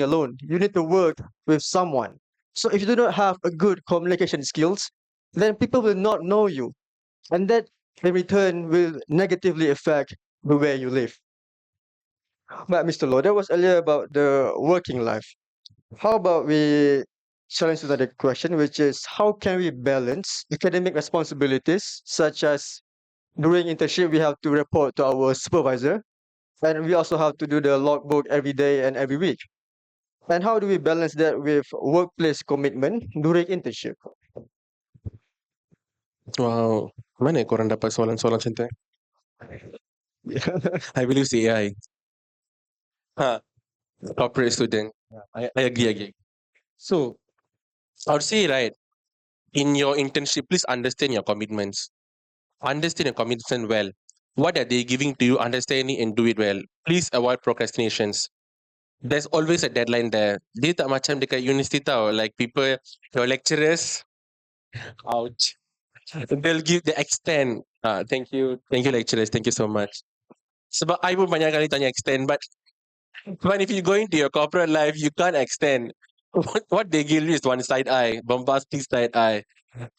alone. You need to work with someone. So if you do not have a good communication skills, then people will not know you. And that in return will negatively affect the way you live. But Mr. Law, that was earlier about the working life. How about we challenge to another question, which is how can we balance academic responsibilities, such as during internship we have to report to our supervisor, and we also have to do the logbook every day and every week. And how do we balance that with workplace commitment during internship? Wow, mana korang dapat soalan-soalan macam tu? I believe it's AI. Corporate student. I agree. So I would say, right, in your internship, please understand your commitments. Understand your commitment well. What are they giving to you? Understand it and do it well. Please avoid procrastinations. There's always a deadline there. Dia tak macam dekat university tau. Like people, your lecturers, ouch. They extend. Thank you lecturers. Thank you so much. Sebab I pun banyak kali tanya extend, but But if you go into your corporate life, you can't extend. What they give you is one side eye, bombastic side eye.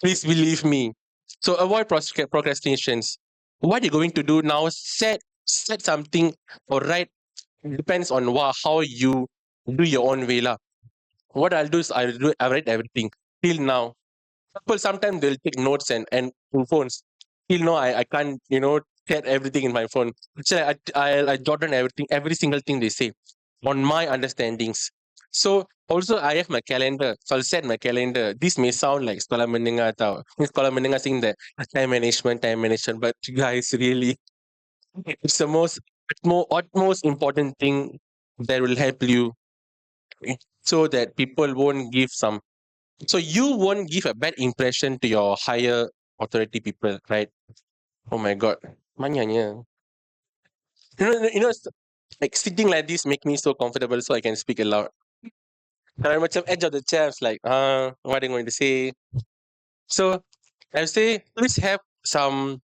Please believe me. So avoid procrastinations. What you're going to do now, set something or write, depends on how you do your own way lah. What I'll do is I write everything till now. People sometimes they'll take notes and in phones. Till now I can't get everything in my phone. So I jot down everything, every single thing they say on my understandings. So also I have my calendar. So I'll set my calendar. This may sound like sekolah menengah tau. Sekolah menengah saying that time management, but guys really it's the utmost important thing that will help you so that people won't give some so you won't give a bad impression to your higher authority people, right? Oh my god. Manyanya. Like sitting like this make me so comfortable so I can speak aloud. Kalau macam edge of the chairs, like, what are you going to say? So I would say please have some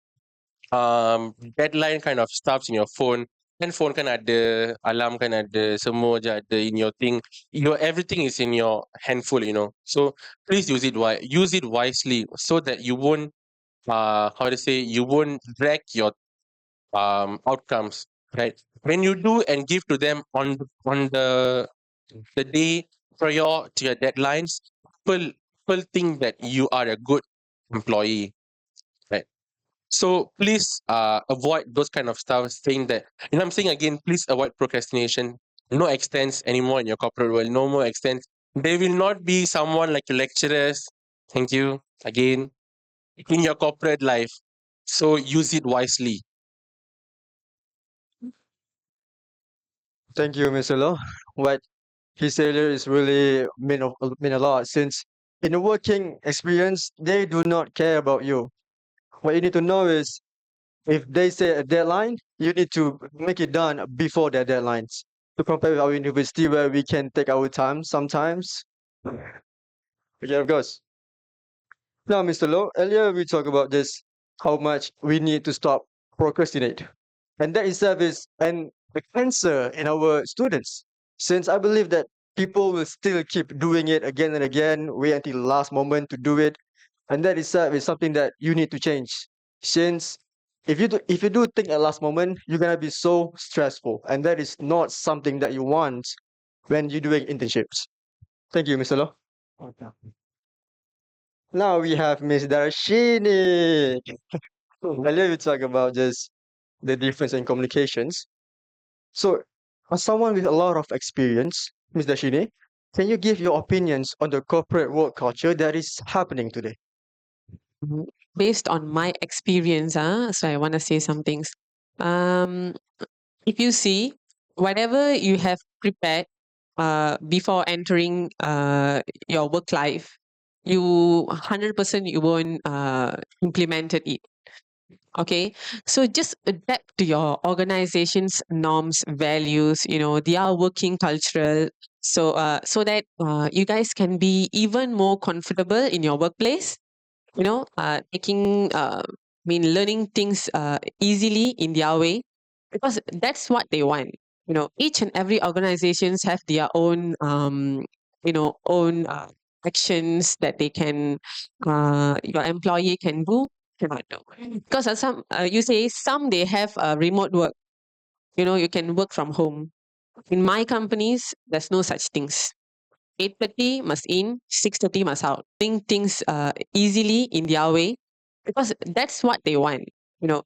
deadline kind of stuffs in your phone. Handphone kan ada, alarm kan ada, semua je ada in your thing. Everything is in your handful, So please use it wisely so that you won't you won't drag your outcomes, right? When you do and give to them on the day prior to your deadlines, people think that you are a good employee, right? So please avoid those kind of stuff, saying that, I'm saying again, please avoid procrastination. No extents anymore in your corporate world. No more extents. There will not be someone like your lecturers. Thank you again in your corporate life. So use it wisely. Thank you, Mr. Lo. What he said earlier is really mean a lot, since in a working experience, they do not care about you. What you need to know is if they say a deadline, you need to make it done before their deadlines. To compare with our university where we can take our time sometimes. Yeah, of course. Now, Mr. Low, earlier we talked about this, how much we need to stop procrastinate. And that itself is a cancer in our students. Since I believe that people will still keep doing it again and again, wait until the last moment to do it. And that itself is something that you need to change. Since if you do think at last moment, you're gonna be so stressful. And that is not something that you want when you're doing internships. Thank you, Mr. Low. Now we have Miss Darshini. Earlier we talked about just the difference in communications. So, as someone with a lot of experience, Ms. Darshini, can you give your opinions on the corporate work culture that is happening today? Based on my experience, so I want to say some things. If you see, whatever you have prepared before entering your work life, you 100% you won't implemented it. Okay, so just adapt to your organization's norms, values, their working cultural, so that you guys can be even more comfortable in your workplace, learning things easily in their way, because that's what they want. Each and every organizations have their own actions that they can your employee can do, cannot do. Because you say some they have remote work, you can work from home. In my companies there's no such things. 8:30 must in, 6:30 must out. Doing things easily in their way, because that's what they want.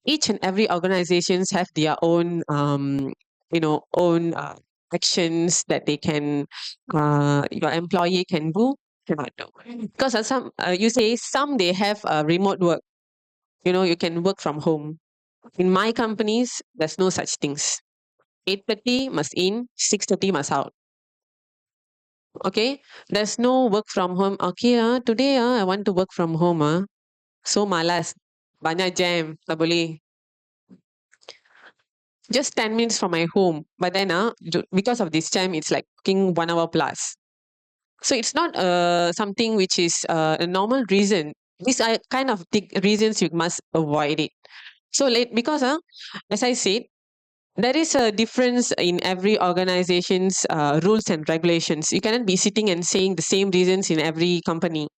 Each and every organizations have their own own actions that they can your employee can do, cannot do. Because you say some they have remote work, you can work from home. In my companies there's no such things. 8:30 must in, 6:30 must out. Okay, there's no work from home. Okay, today I want to work from home. So malas. Banyak jam. Tak boleh. Just 10 minutes from my home. But then because of this jam, it's like taking 1 hour plus. So it's not something which is a normal reason. These are kind of reasons you must avoid it. So late because as I said, there is a difference in every organization's rules and regulations. You cannot be sitting and saying the same reasons in every company.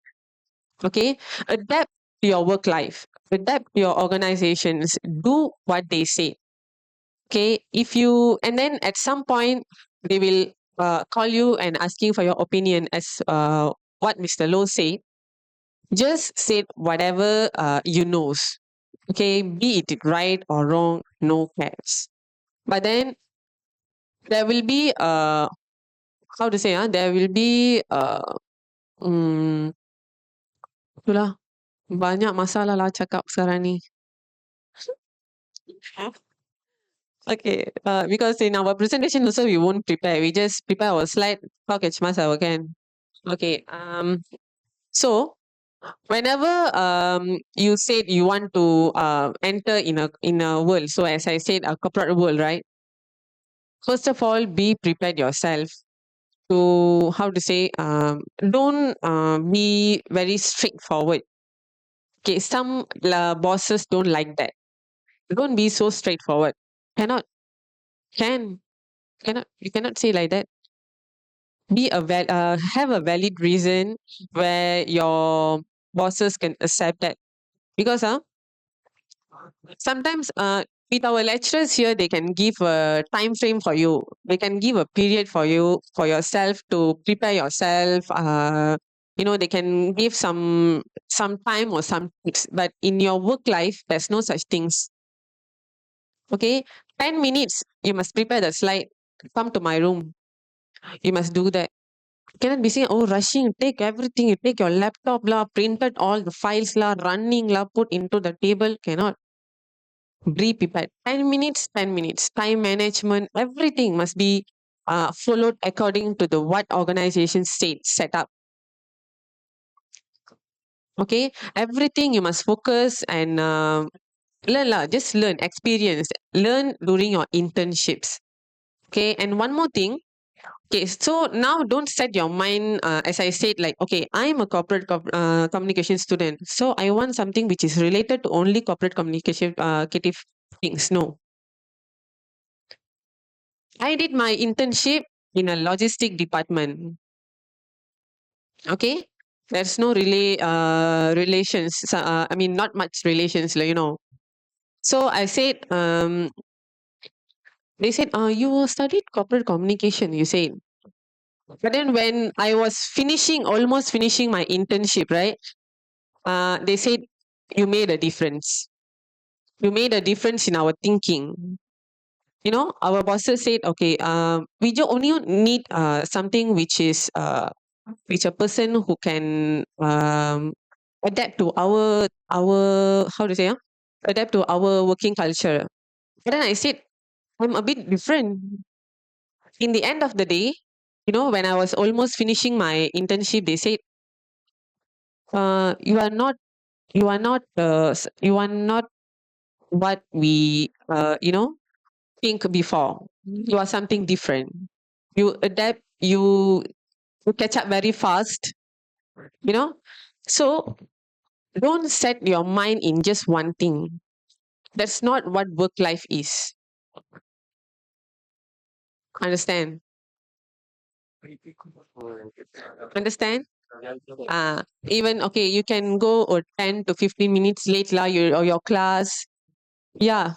Okay, adapt to your work life, adapt to your organizations, do what they say. Okay, if you, and then at some point they will call you and asking for your opinion as what Mr. Low said. Just say whatever you knows. Okay, be it right or wrong, no cares. But then there will be how to say there will be itulah banyak masalah lah cakap sekarang ni. Okay, because in our presentation also we won't prepare. We just prepare our slide. Kau catch masa kan? Okay. So whenever you said you want to enter in a world, so as I said, a corporate world, right? First of all, be prepared yourself to how to say don't be very straightforward. Okay, some bosses don't like that. Don't be so straightforward. Cannot, can cannot you cannot say like that. Be have a valid reason where your bosses can accept that, because sometimes with our lecturers here they can give a time frame for you, they can give a period for you for yourself to prepare yourself, they can give some time or some tips, but in your work life there's no such things. Okay, 10 minutes you must prepare the slide, come to my room, you must do that. Cannot be saying, oh, rushing, take everything, you take your laptop lah, printed all the files lah, running lah, put into the table. Cannot. Be prepared. 10 minutes, 10 minutes. Time management, everything must be followed according to the what organization set up. Okay, everything you must focus and learn lah, just learn, experience, learn during your internships. Okay, and one more thing. Okay, so now don't set your mind, as I said, like, okay, I'm a corporate communication student. So I want something which is related to only corporate communication creative things. No. I did my internship in a logistic department. Okay. There's no relations. I mean, not much relations, So I said, they said, you studied corporate communication, you said. But then when I was almost finishing my internship, right? They said, you made a difference. You made a difference in our thinking. Our bosses said, okay, we only need something which is which a person who can adapt to our how to say, adapt to our working culture. But then I said, I'm a bit different. In the end of the day, when I was almost finishing my internship, they said, you are not what we think before. You are something different. You adapt, you catch up very fast, so don't set your mind in just one thing. That's not what work life is. Understand? Understand? Even okay, you can go or 10 to 15 minutes late or your class. Yeah.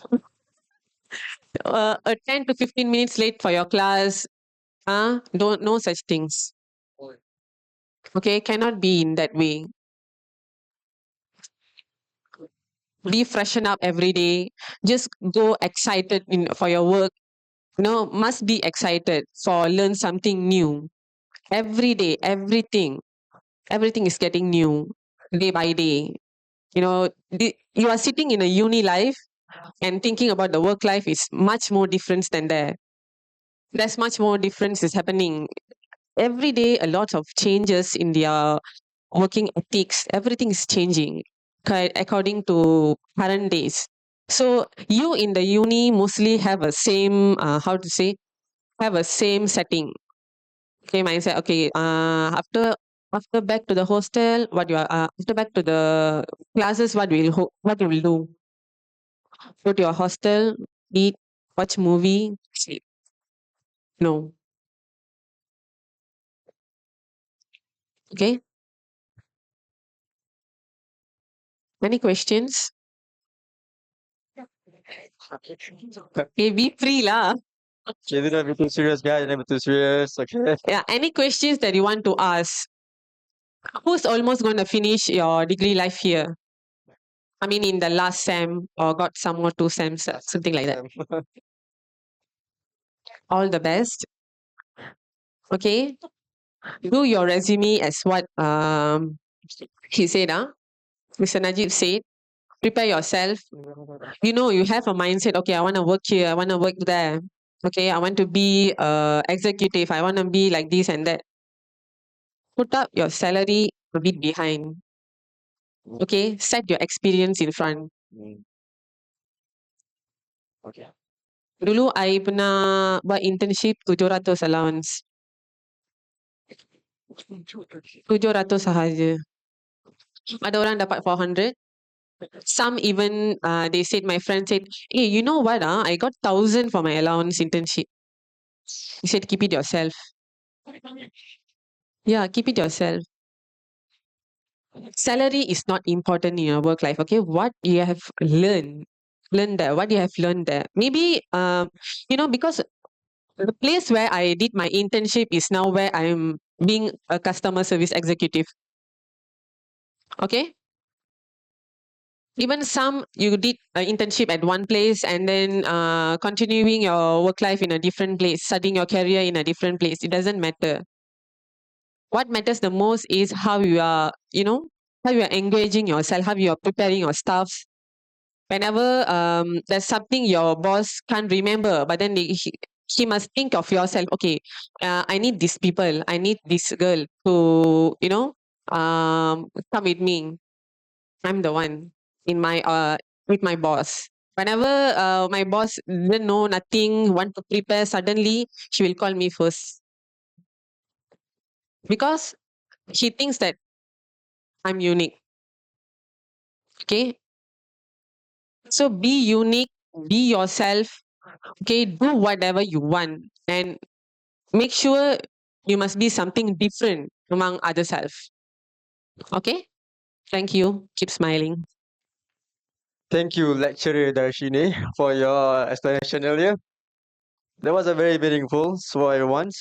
10 to 15 minutes late for your class. Don't no such things. Okay, cannot be in that way. Be freshen up every day. Just go excited for your work. Must be excited for learn something new. Every day, everything is getting new day by day. You are sitting in a uni life and thinking about the work life is much more different than there. There's much more difference is happening. Every day, a lot of changes in their working ethics. Everything is changing according to current days. So you in the uni mostly have a same, have a same setting. Okay, mindset. Okay, after back to the hostel, after back to the classes, what you will do? Go to your hostel, eat, watch movie, sleep. No. Okay. Any questions? Okay, be free lah. Okay, don't be too serious, guys. Don't be too serious. Okay. Yeah, any questions that you want to ask? Who's almost going to finish your degree life here? I mean, in the last sem or got some more 2 sems, something like that. All the best. Okay. Do your resume as what he said, Mr. Najib said. Prepare yourself. You have a mindset, okay, I want to work here, I want to work there. Okay, I want to be executive, I want to be like this and that. Put up your salary a bit behind. Okay, set your experience in front. Okay. Dulu I pernah buat internship 700 allowance. 700 sahaja. Ada orang dapat 400. Some even they said, my friend said, hey, you know what? I got 1,000 for my allowance internship. He said, keep it yourself. Yeah, keep it yourself. Salary is not important in your work life. Okay, what you have learn there. What you have learned there. Maybe because the place where I did my internship is now where I'm being a customer service executive. Okay. Even some you did an internship at one place and then continuing your work life in a different place, studying your career in a different place. It doesn't matter. What matters the most is how you are, how you are engaging yourself, how you are preparing your stuffs. Whenever there's something your boss can't remember, but then he must think of yourself. Okay, I need these people. I need this girl to, come with me. I'm the one in my with my boss. Whenever my boss didn't know nothing, want to prepare, suddenly she will call me first because she thinks that I'm unique. Okay, so be unique, be yourself. Okay, do whatever you want and make sure you must be something different among other self. Okay, thank you. Keep smiling. Thank you, lecturer Darshini, for your explanation earlier. That was a very meaningful for everyone.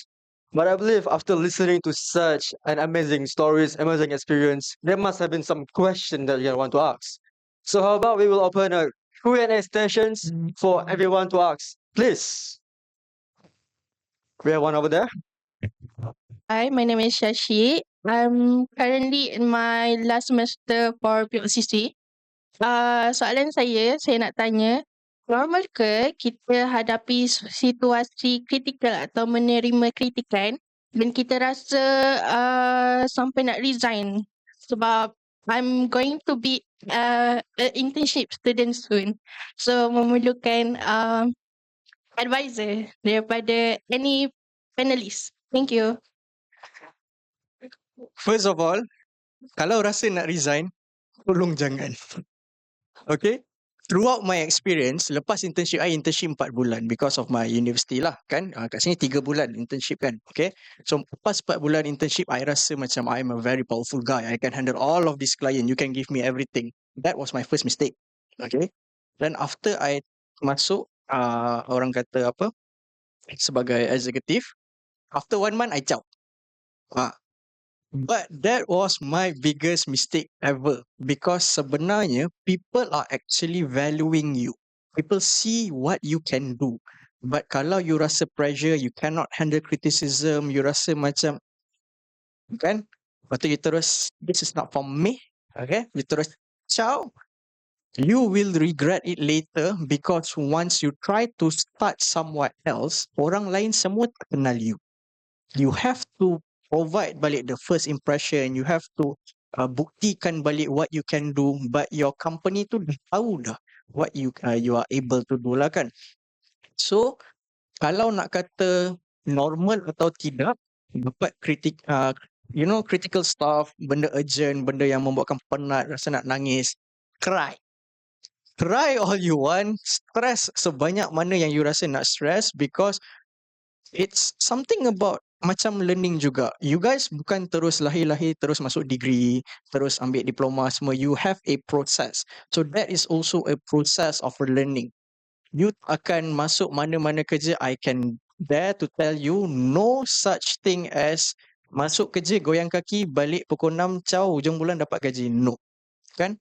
But I believe after listening to such an amazing stories, amazing experience, there must have been some question that you want to ask. So how about we will open a Q&A sessions for everyone to ask. Please. We have one over there. Hi, my name is Shashi. I'm currently in my last semester for POCC. Soalan saya nak tanya, normal ke kita hadapi situasi kritikal atau menerima kritikan dan kita rasa sampai nak resign sebab I'm going to be an internship student soon. So memerlukan advisor daripada any panelist. Thank you. First of all, kalau rasa nak resign, tolong jangan. Okay? Throughout my experience, lepas internship, I internship 4 bulan because of my university lah kan. Kat sini 3 bulan internship kan. Okay? So lepas 4 bulan internship, I rasa macam I'm a very powerful guy. I can handle all of this client. You can give me everything. That was my first mistake. Okay? Then after I masuk, orang kata apa, sebagai executive, after 1 month, I ciao. But that was my biggest mistake ever because sebenarnya people are actually valuing you. People see what you can do. But kalau you rasa pressure, you cannot handle criticism, you rasa macam, kan? Lepas tu you terus, this is not for me. Okay? You terus, ciao. You will regret it later because once you try to start somewhere else, orang lain semua tak kenal you. You have to provide balik the first impression. You have to buktikan balik what you can do. But your company tu dah tahu dah what you are able to do lah kan. So, kalau nak kata normal atau tidak, dapat critical stuff, benda urgent, benda yang membuatkan penat, rasa nak nangis, cry. Try all you want, stress sebanyak mana yang you rasa nak stress, because it's something about macam learning juga. You guys bukan terus lahir-lahir terus masuk degree, terus ambil diploma semua. You have a process. So that is also a process of learning. You akan masuk mana-mana kerja, I can dare to tell you, no such thing as masuk kerja goyang kaki, balik pukul 6, caw, hujung bulan dapat gaji. No. Kan?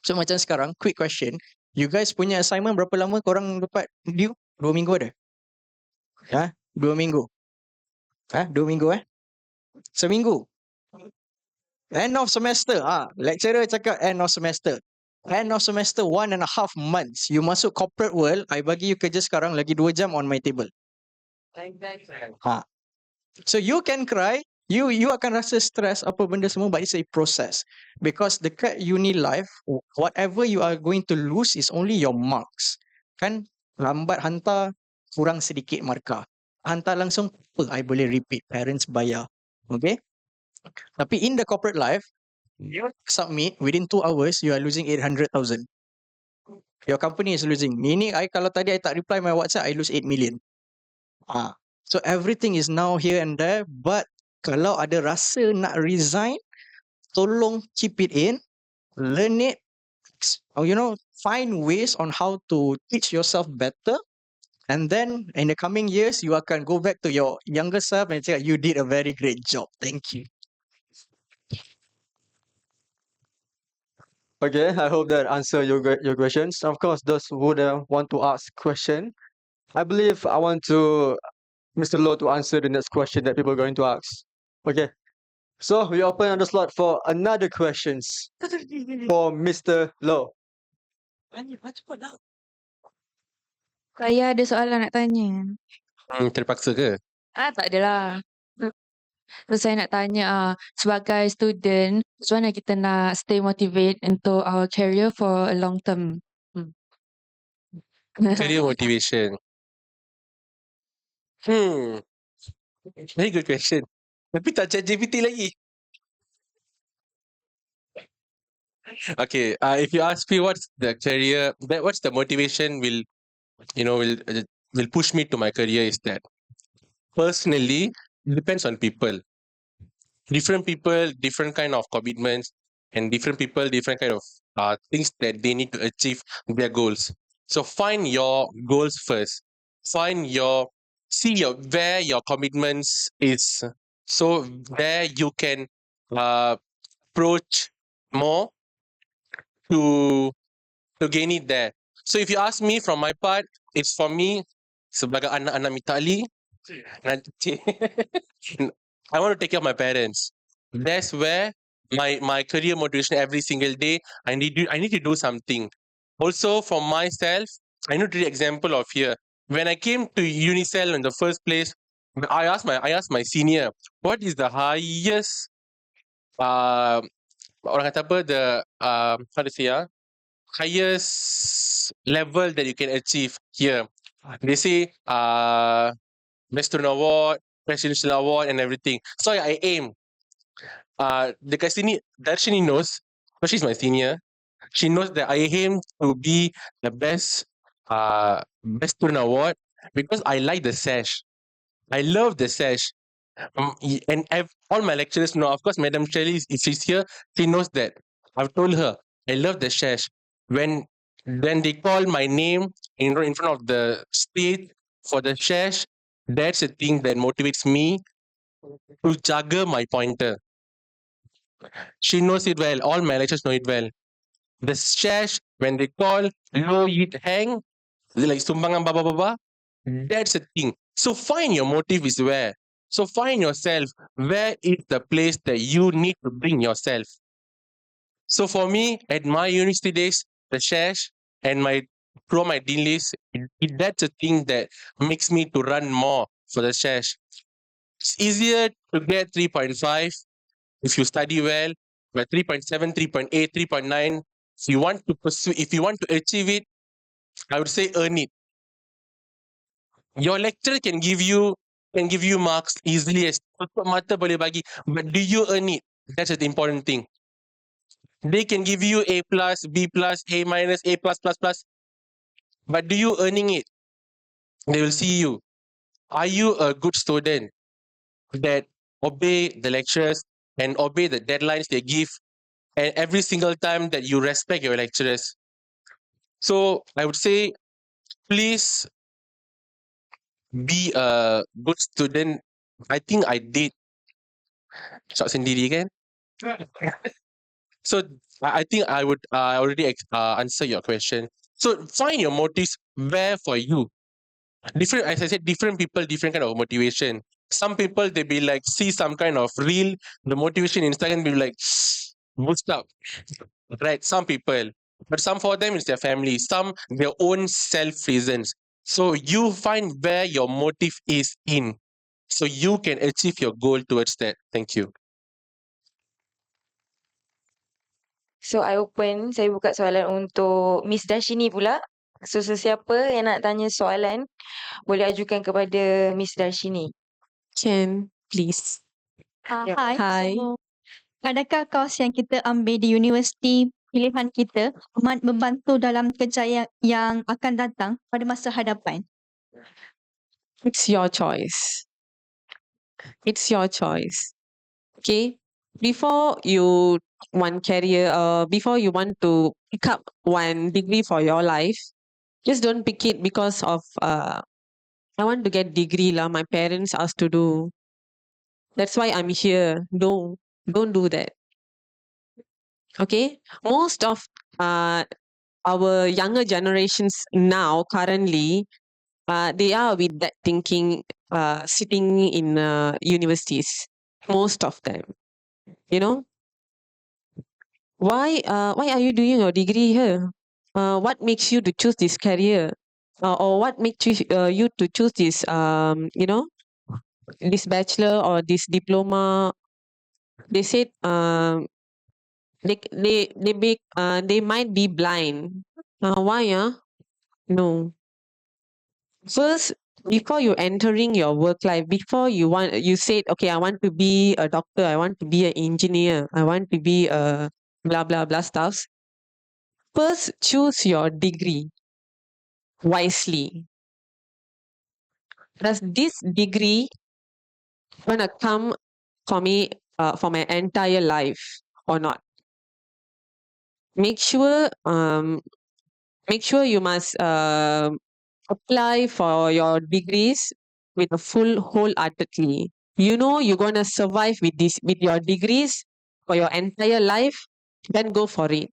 So macam sekarang, quick question. You guys punya assignment berapa lama korang dapat due? 2 minggu ada? 2 minggu? 2 minggu Seminggu? End of semester. Lecturer cakap end of semester. End of semester 1.5 months. You masuk corporate world, I bagi you kerja sekarang lagi 2 jam on my table. So you can cry, you akan rasa stress apa benda semua, but it's a process. Because dekat uni life, whatever you are going to lose is only your marks. Kan lambat hantar, kurang sedikit markah. Hantar langsung, I boleh repeat, parents bayar. Okay? Tapi in the corporate life, you submit within 2 hours, you are losing 800,000. Your company is losing. Meaning, kalau tadi I tak reply my WhatsApp, I lose 8 million. So everything is now here and there, but kalau ada rasa nak resign, tolong keep it in, learn it, or find ways on how to teach yourself better, and then in the coming years, you akan go back to your younger self and say, you did a very great job. Thank you. Okay, I hope that answer your questions. Of course, those who want to ask question, I believe I want to Mr. Low to answer the next question that people are going to ask. Okay, so we open the slot for another questions for Mr. Low. Saya ada soalan nak tanya. Terpaksa ke? Tak adalah. Terus saya nak tanya, sebagai student, macam mana kita nak stay motivate untuk our career for a long term? Career motivation. Very good question. Tapi tak ChatGPT lagi. Okay, if you ask me what's the career, what's the motivation will push me to my career is that personally, it depends on people. Different people, different kind of commitments, and different people, different kind of things that they need to achieve their goals. So find your goals first. See where your commitments is. So there you can approach more to gain it there. So if you ask me from my part, it's for me sebagai anak-anak Mitali, I want to take care of my parents. That's where my career motivation every single day. I need to do something. Also for myself, I know the example of here. When I came to Unicel in the first place, I asked my senior, what is the highest orang kata apa, the how to say highest level that you can achieve here. They say best student award, presidential award and everything. So I aim. Dekat sini, Darshini knows, because she's my senior. She knows that I aim to be the best student award because I like the sash. I love the sash. And all my lecturers know. Of course, Madam Shelley, if she's here, she knows that. I've told her I love the sash. When they call my name in front of the stage for the sash, that's the thing that motivates me to juggle my pointer. She knows it well. All my lecturers know it well. The sash, when they call, low it hang, like sumbangan baba, that's the thing. So find your motive is where. So find yourself, where is the place that you need to bring yourself. So for me, at my university days, the sash and my dean list, that's the thing that makes me to run more for the sash. It's easier to get 3.5 if you study well, but 3.7, 3.8, 3.9, if you want to achieve it, I would say earn it. Your lecturer can give you marks easily as tutup mata boleh bagi, but do you earn it? That's the important thing. They can give you A plus, B plus, A minus, A plus plus plus. But do you earning it? They will see you. Are you a good student that obey the lecturers and obey the deadlines they give, and every single time that you respect your lecturers? So I would say, please be a good student. I think I did shot sendiri kan. So I think I would already answer your question. So find your motives where for you. Different, as I said, different people, different kind of motivation. Some people they be like see some kind of reel, the motivation Instagram be like boost up, right? Some people, but some for them it's their family, some their own self reasons. So you find where your motive is in, so you can achieve your goal towards that. Thank you. So I open, saya buka soalan untuk Miss Darshini pula. So sesiapa yang nak tanya soalan boleh ajukan kepada Miss Darshini. Can, please. Ya. Hi. Hi. Adakah kos yang kita ambil di universiti pilihan kita membantu dalam kerja yang akan datang pada masa hadapan? It's your choice. It's your choice. Okay. Before you one career, before you want to pick up one degree for your life, just don't pick it because of I want to get degree lah. My parents asked to do. That's why I'm here. Don't do that. Okay. Most of our younger generations now currently they are with that thinking sitting in universities, most of them, you know. Why are you doing your degree here? What makes you to choose this career, or what makes you to choose this this bachelor or this diploma? They said they might be blind. Why? No. First, before you entering your work life, before you said, okay, I want to be a doctor, I want to be an engineer, I want to be a blah blah blah stuffs. First, choose your degree wisely. Does this degree gonna come for me for my entire life or not? Make sure you must apply for your degrees with a full wholeheartedly. You know you're gonna survive with your degrees for your entire life, then go for it.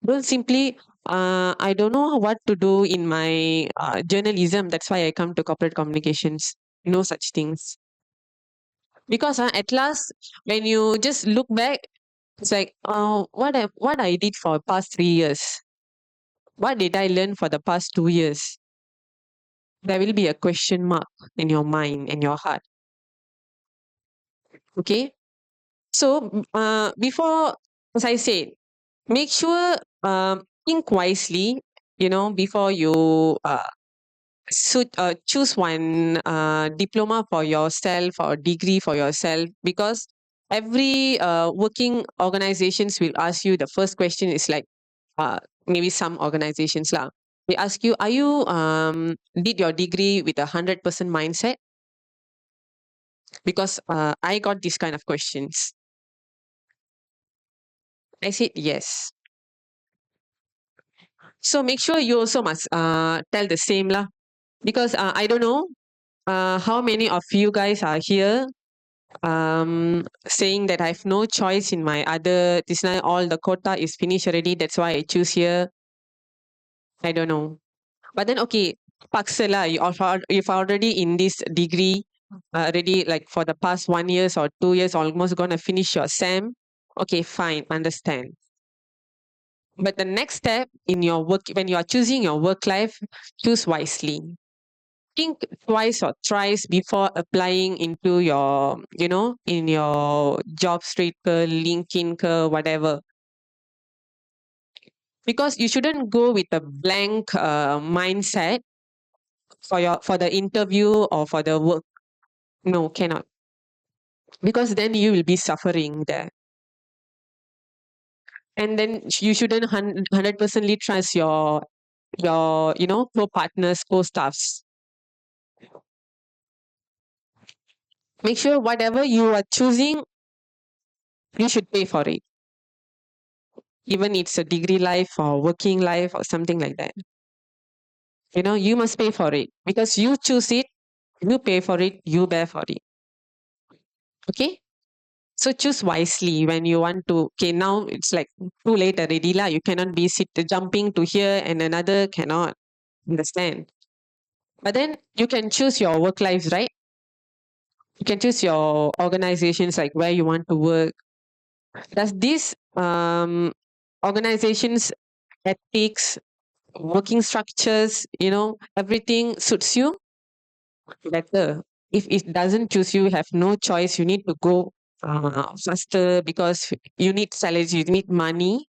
Don't simply I don't know what to do in my journalism. That's why I come to corporate communications. No such things. Because at last, when you just look back, it's like, what I did for past 3 years. What did I learn for the past 2 years? There will be a question mark in your mind and your heart. Okay. So before, as I said, make sure think wisely. You know, before you choose one diploma for yourself or degree for yourself, because every working organizations will ask you the first question is like maybe some organizations lah. They ask you, are you did your degree with 100% mindset? Because I got this kind of questions. I said yes. So make sure you also must tell the same lah. Because I don't know how many of you guys are here saying that I have no choice in my other this now all the quota is finished already. That's why I choose here. I don't know. But then okay, paksa lah. You've already in this degree already like for the past 1 year or 2 years almost gonna finish your SEM. Okay, fine, understand. But the next step in your work, when you are choosing your work life, choose wisely. Think twice or thrice before applying into your, in your job street, LinkedIn, whatever. Because you shouldn't go with a blank mindset for the interview or for the work. No, cannot. Because then you will be suffering there. and then you shouldn't 100% trust your co-partners, co-staffs. Make sure whatever you are choosing, you should pay for it. Even it's a degree life or working life or something like that. You must pay for it because you choose it, you pay for it, you bear for it. Okay? So choose wisely when you want to. Okay, now it's like too late already lah. You cannot be jumping to here and another cannot. Understand? But then you can choose your work lives, right? You can choose your organizations, like where you want to work. Does this organizations ethics, working structures, everything suits you? Better. If it doesn't choose you, have no choice. You need to go faster because you need salaries, you need money.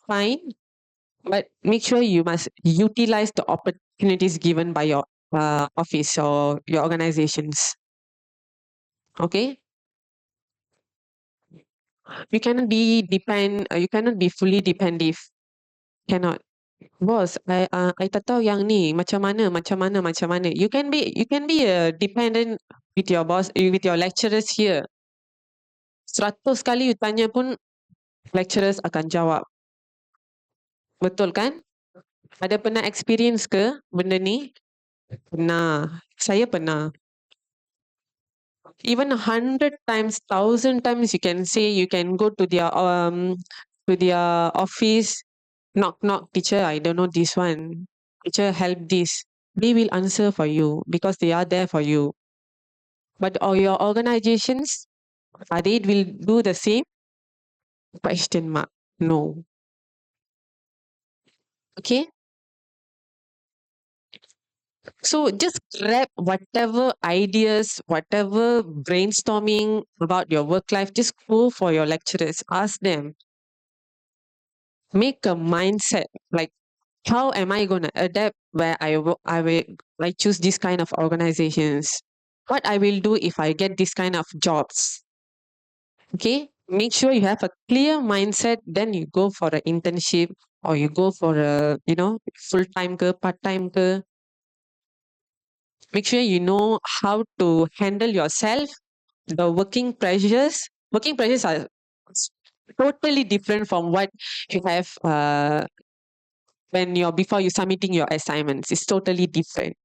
Fine, but make sure you must utilize the opportunities given by your office or your organizations. Okay. You cannot be you cannot be fully dependent. Cannot. Boss, I tak tahu yang ni macam mana. You can be a dependent with your boss, with your lecturers here. 100 kali you tanya pun lecturers akan jawab. Betul kan? Ada pernah experience ke benda ni? Pernah. Saya pernah. Even 100 times, 1,000 times you can say, you can go to their office, knock knock, teacher, I don't know this one. Teacher, help this. They will answer for you because they are there for you. But all your organizations, are they will do the same? Question mark. No. Okay. So just grab whatever ideas, whatever brainstorming about your work life, just go for your lecturers, ask them. Make a mindset like, how am I going to adapt where I will choose this kind of organizations? What I will do if I get this kind of jobs? Okay, make sure you have a clear mindset. Then you go for an internship or you go for a full time part time. Make sure you know how to handle yourself. The working pressures are totally different from what you have when you're before you submitting your assignments. It's totally different.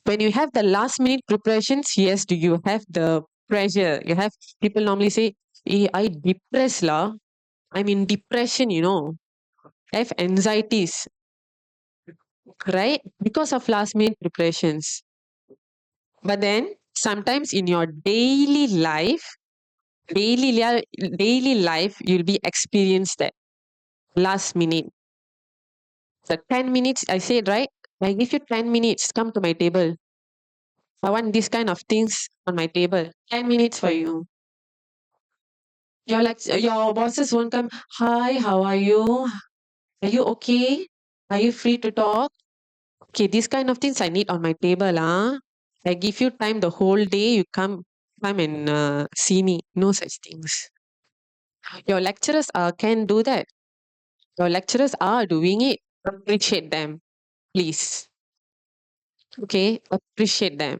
When you have the last minute preparations, yes, do you have the pressure? You have people normally say, I depressed lah. I'm in depression, I have anxieties, right? Because of last minute preparations. But then sometimes in your daily life, you'll be experienced that last minute. The 10 minutes, I said, right? I give you 10 minutes, come to my table. I want this kind of things on my table. 10 minutes for you. Your bosses won't come. Hi, how are you? Are you okay? Are you free to talk? Okay, these kind of things I need on my table. I give you time the whole day. You come and see me. No such things. Your lecturers can do that. Your lecturers are doing it. Appreciate them, please. Okay, appreciate them.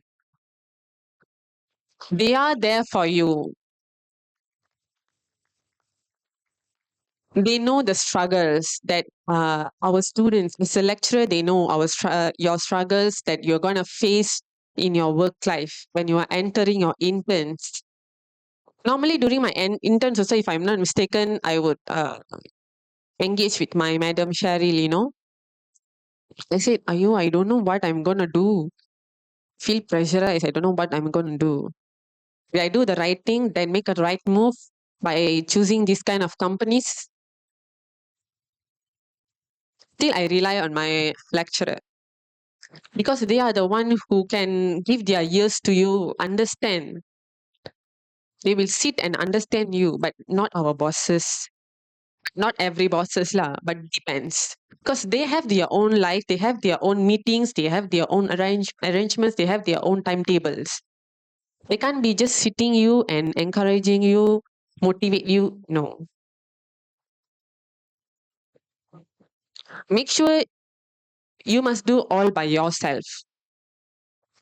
They are there for you. They know the struggles that our students, as a lecturer, they know your struggles that you're going to face in your work life when you are entering your interns. Normally, during my interns also, if I'm not mistaken, I would engage with my Madam Cheryl, I said, I don't know what I'm going to do. Feel pressurized. I don't know what I'm going to do. Will I do the right thing, then make a right move by choosing this kind of companies? Still, I rely on my lecturer because they are the one who can give their ears to you, understand. They will sit and understand you, but not our bosses. Not every bosses lah, but depends. Because they have their own life, they have their own meetings, they have their own arrangements, they have their own timetables. They can't be just sitting you and encouraging you, motivate you. No. make sure you must do all by yourself.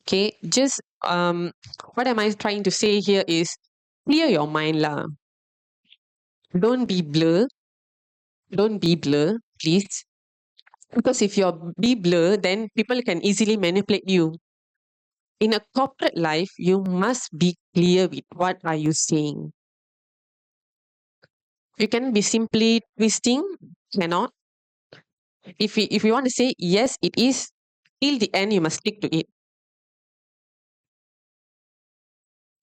Okay, just what am I trying to say here is clear your mind lah. Don't be blur. Don't be blur, please. Because if you're be blur, then people can easily manipulate you. In a corporate life, you must be clear with what are you saying. You can be simply twisting, cannot. If you want to say yes, it is, till the end you must stick to it.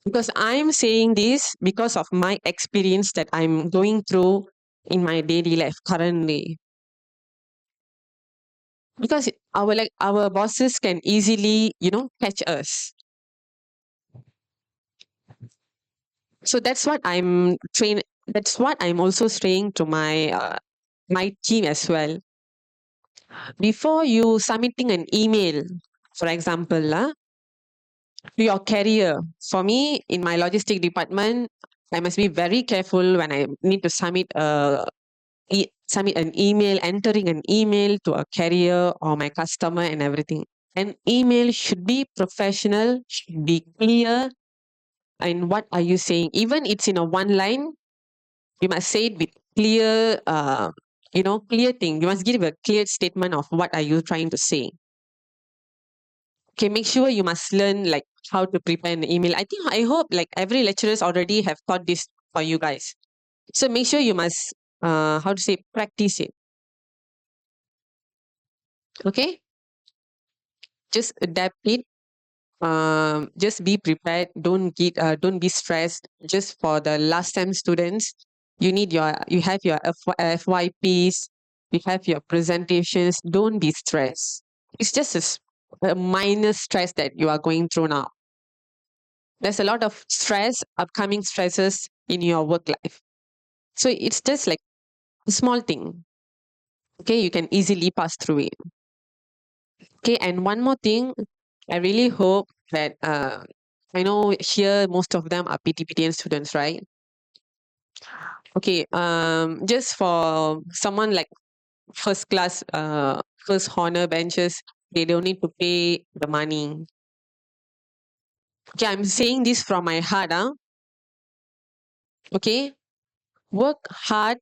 Because I'm saying this because of my experience that I'm going through in my daily life currently. Because our bosses can easily, catch us. So that's what I'm that's what I'm also saying to my team as well. Before you submitting an email, for example, to your carrier. For me, in my logistic department, I must be very careful when I need to submit an email, entering an email to a carrier or my customer and everything. An email should be professional, should be clear. And what are you saying? Even it's in a one line, you must say it with clear, clear thing. You must give a clear statement of what are you trying to say. Okay, make sure you must learn like how to prepare an email. I hope like every lecturers already have taught this for you guys. So make sure you must practice it. Okay, just adapt it. Just be prepared. Don't be stressed. Just for the last time students, you have your FYPs, you have your presentations. Don't be stressed. It's just a minor stress that you are going through now. There's a lot of stress, upcoming stresses in your work life. So it's just like a small thing. Okay, you can easily pass through it. Okay, and one more thing, I really hope that I know here most of them are PTPTN students, right? Okay, just for someone like first class, first honor benches, they don't need to pay the money. Okay, I'm saying this from my heart, Okay, work hard,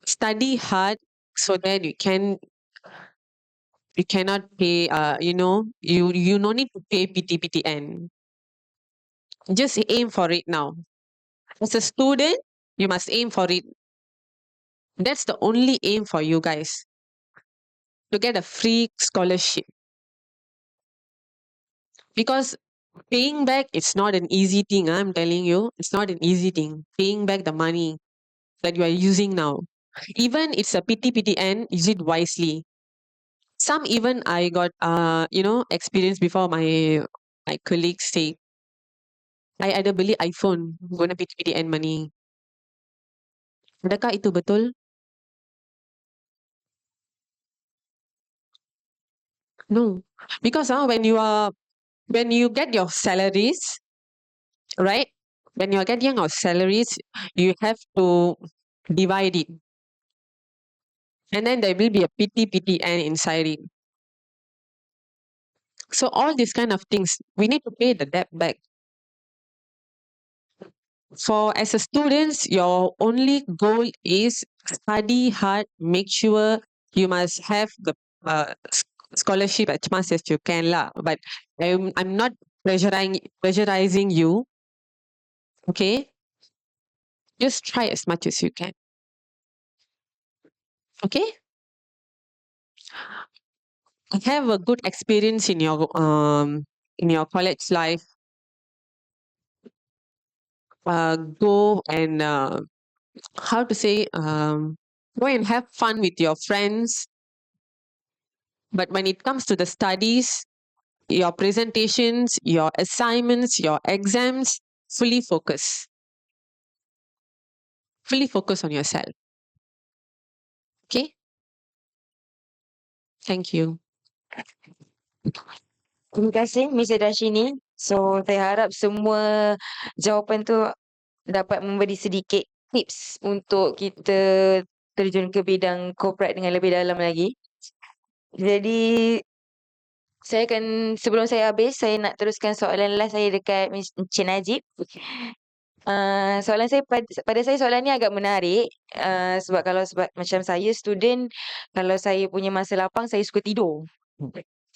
study hard, so that you cannot pay. You no need to pay PTPTN. Just aim for it now. As a student, you must aim for it. That's the only aim for you guys, to get a free scholarship. Because paying back, it's not an easy thing. I'm telling you, it's not an easy thing. Paying back the money that you are using now. Even it's a PTPTN, use it wisely. Some even I got experience before my colleagues say, I ada beli iPhone guna PTPTN money. Adakah itu betul? No. Because when you get your salaries, right? When you're getting your salaries, you have to divide it. And then there will be a PTPTN inside it. So all these kind of things, we need to pay the debt back. For as a students, your only goal is study hard, make sure you must have the scholarship as much as you can lah. But I'm not pressurizing you. Okay, just try as much as you can. Okay, have a good experience in your college life. Go and go and have fun with your friends. But when it comes to the studies, your presentations, your assignments, your exams, fully focus. Fully focus on yourself. Okay? Thank you. Terima kasih Miss Dashini. So saya harap semua jawapan tu dapat memberi sedikit tips untuk kita terjun ke bidang corporate dengan lebih dalam lagi. Jadi saya akan sebelum saya habis, saya nak teruskan soalan last saya dekat Encik Najib. Soalan saya pada saya soalan ni agak menarik, sebab sebab macam saya student, kalau saya punya masa lapang saya suka tidur.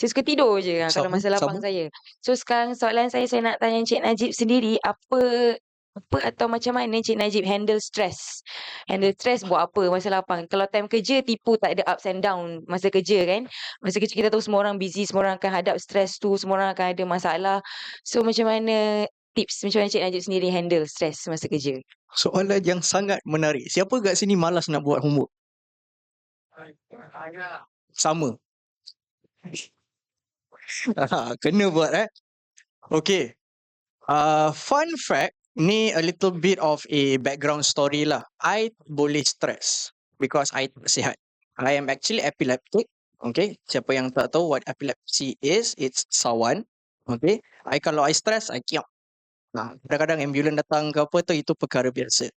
Saya suka tidur je kalau Sama, masa lapang sama. saya. So sekarang soalan saya nak tanya Encik Najib sendiri, apa atau macam mana Encik Najib handle stress? Handle stress buat apa masa lapang? Kalau time kerja tipu tak ada ups and down masa kerja kan. Masa kerja kita tahu semua orang busy, semua orang akan hadap stress tu, semua orang akan ada masalah. So macam mana tips macam mana Encik Najib sendiri handle stress masa kerja? Soalan yang sangat menarik. Siapa kat sini malas nak buat homework? Sama. Kena buat Okay. Fun fact, ni a little bit of a background story lah. I boleh stress because I tak sihat. I am actually epileptic. Okay. Siapa yang tak tahu what epilepsy is, it's sawan. Okay. Kalau I stress, I kiap. Kadang-kadang ambulans datang ke apa tu, itu perkara biasa.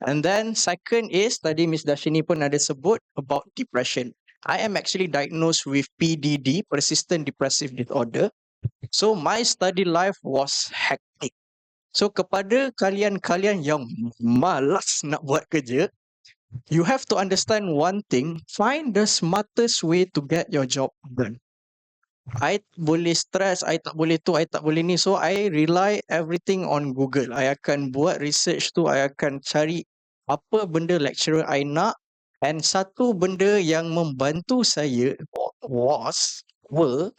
And then second is, tadi Miss Dashini pun ada sebut about depression. I am actually diagnosed with PDD, persistent depressive disorder. So my study life was hectic. So kepada kalian-kalian yang malas nak buat kerja, you have to understand one thing, find the smartest way to get your job done. I boleh stress, I tak boleh tu, I tak boleh ni. So I rely everything on Google. I akan buat research tu, I akan cari apa benda lecturer I nak. And satu benda yang membantu saya were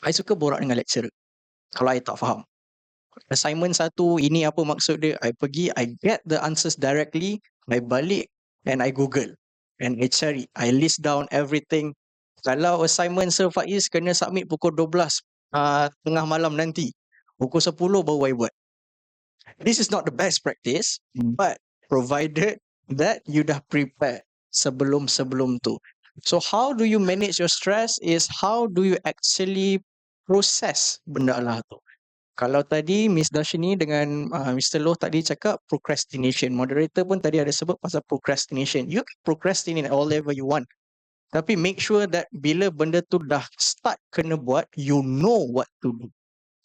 I suka borak dengan lecturer kalau I tak faham. Assignment satu, ini apa maksud dia, I pergi, I get the answers directly, I balik and I Google and I cari, I list down everything. Kalau assignment Sir Faiz kena submit pukul 12 tengah malam nanti, pukul 10 baru I buat. This is not the best practice, but provided that you dah prepare sebelum tu. So how do you manage your stress is how do you actually process benda lah tu. Kalau tadi Miss Dashini dengan Mr. Loh tadi cakap procrastination. Moderator pun tadi ada sebut pasal procrastination. You can procrastinate all level you want. Tapi make sure that bila benda tu dah start kena buat, you know what to do.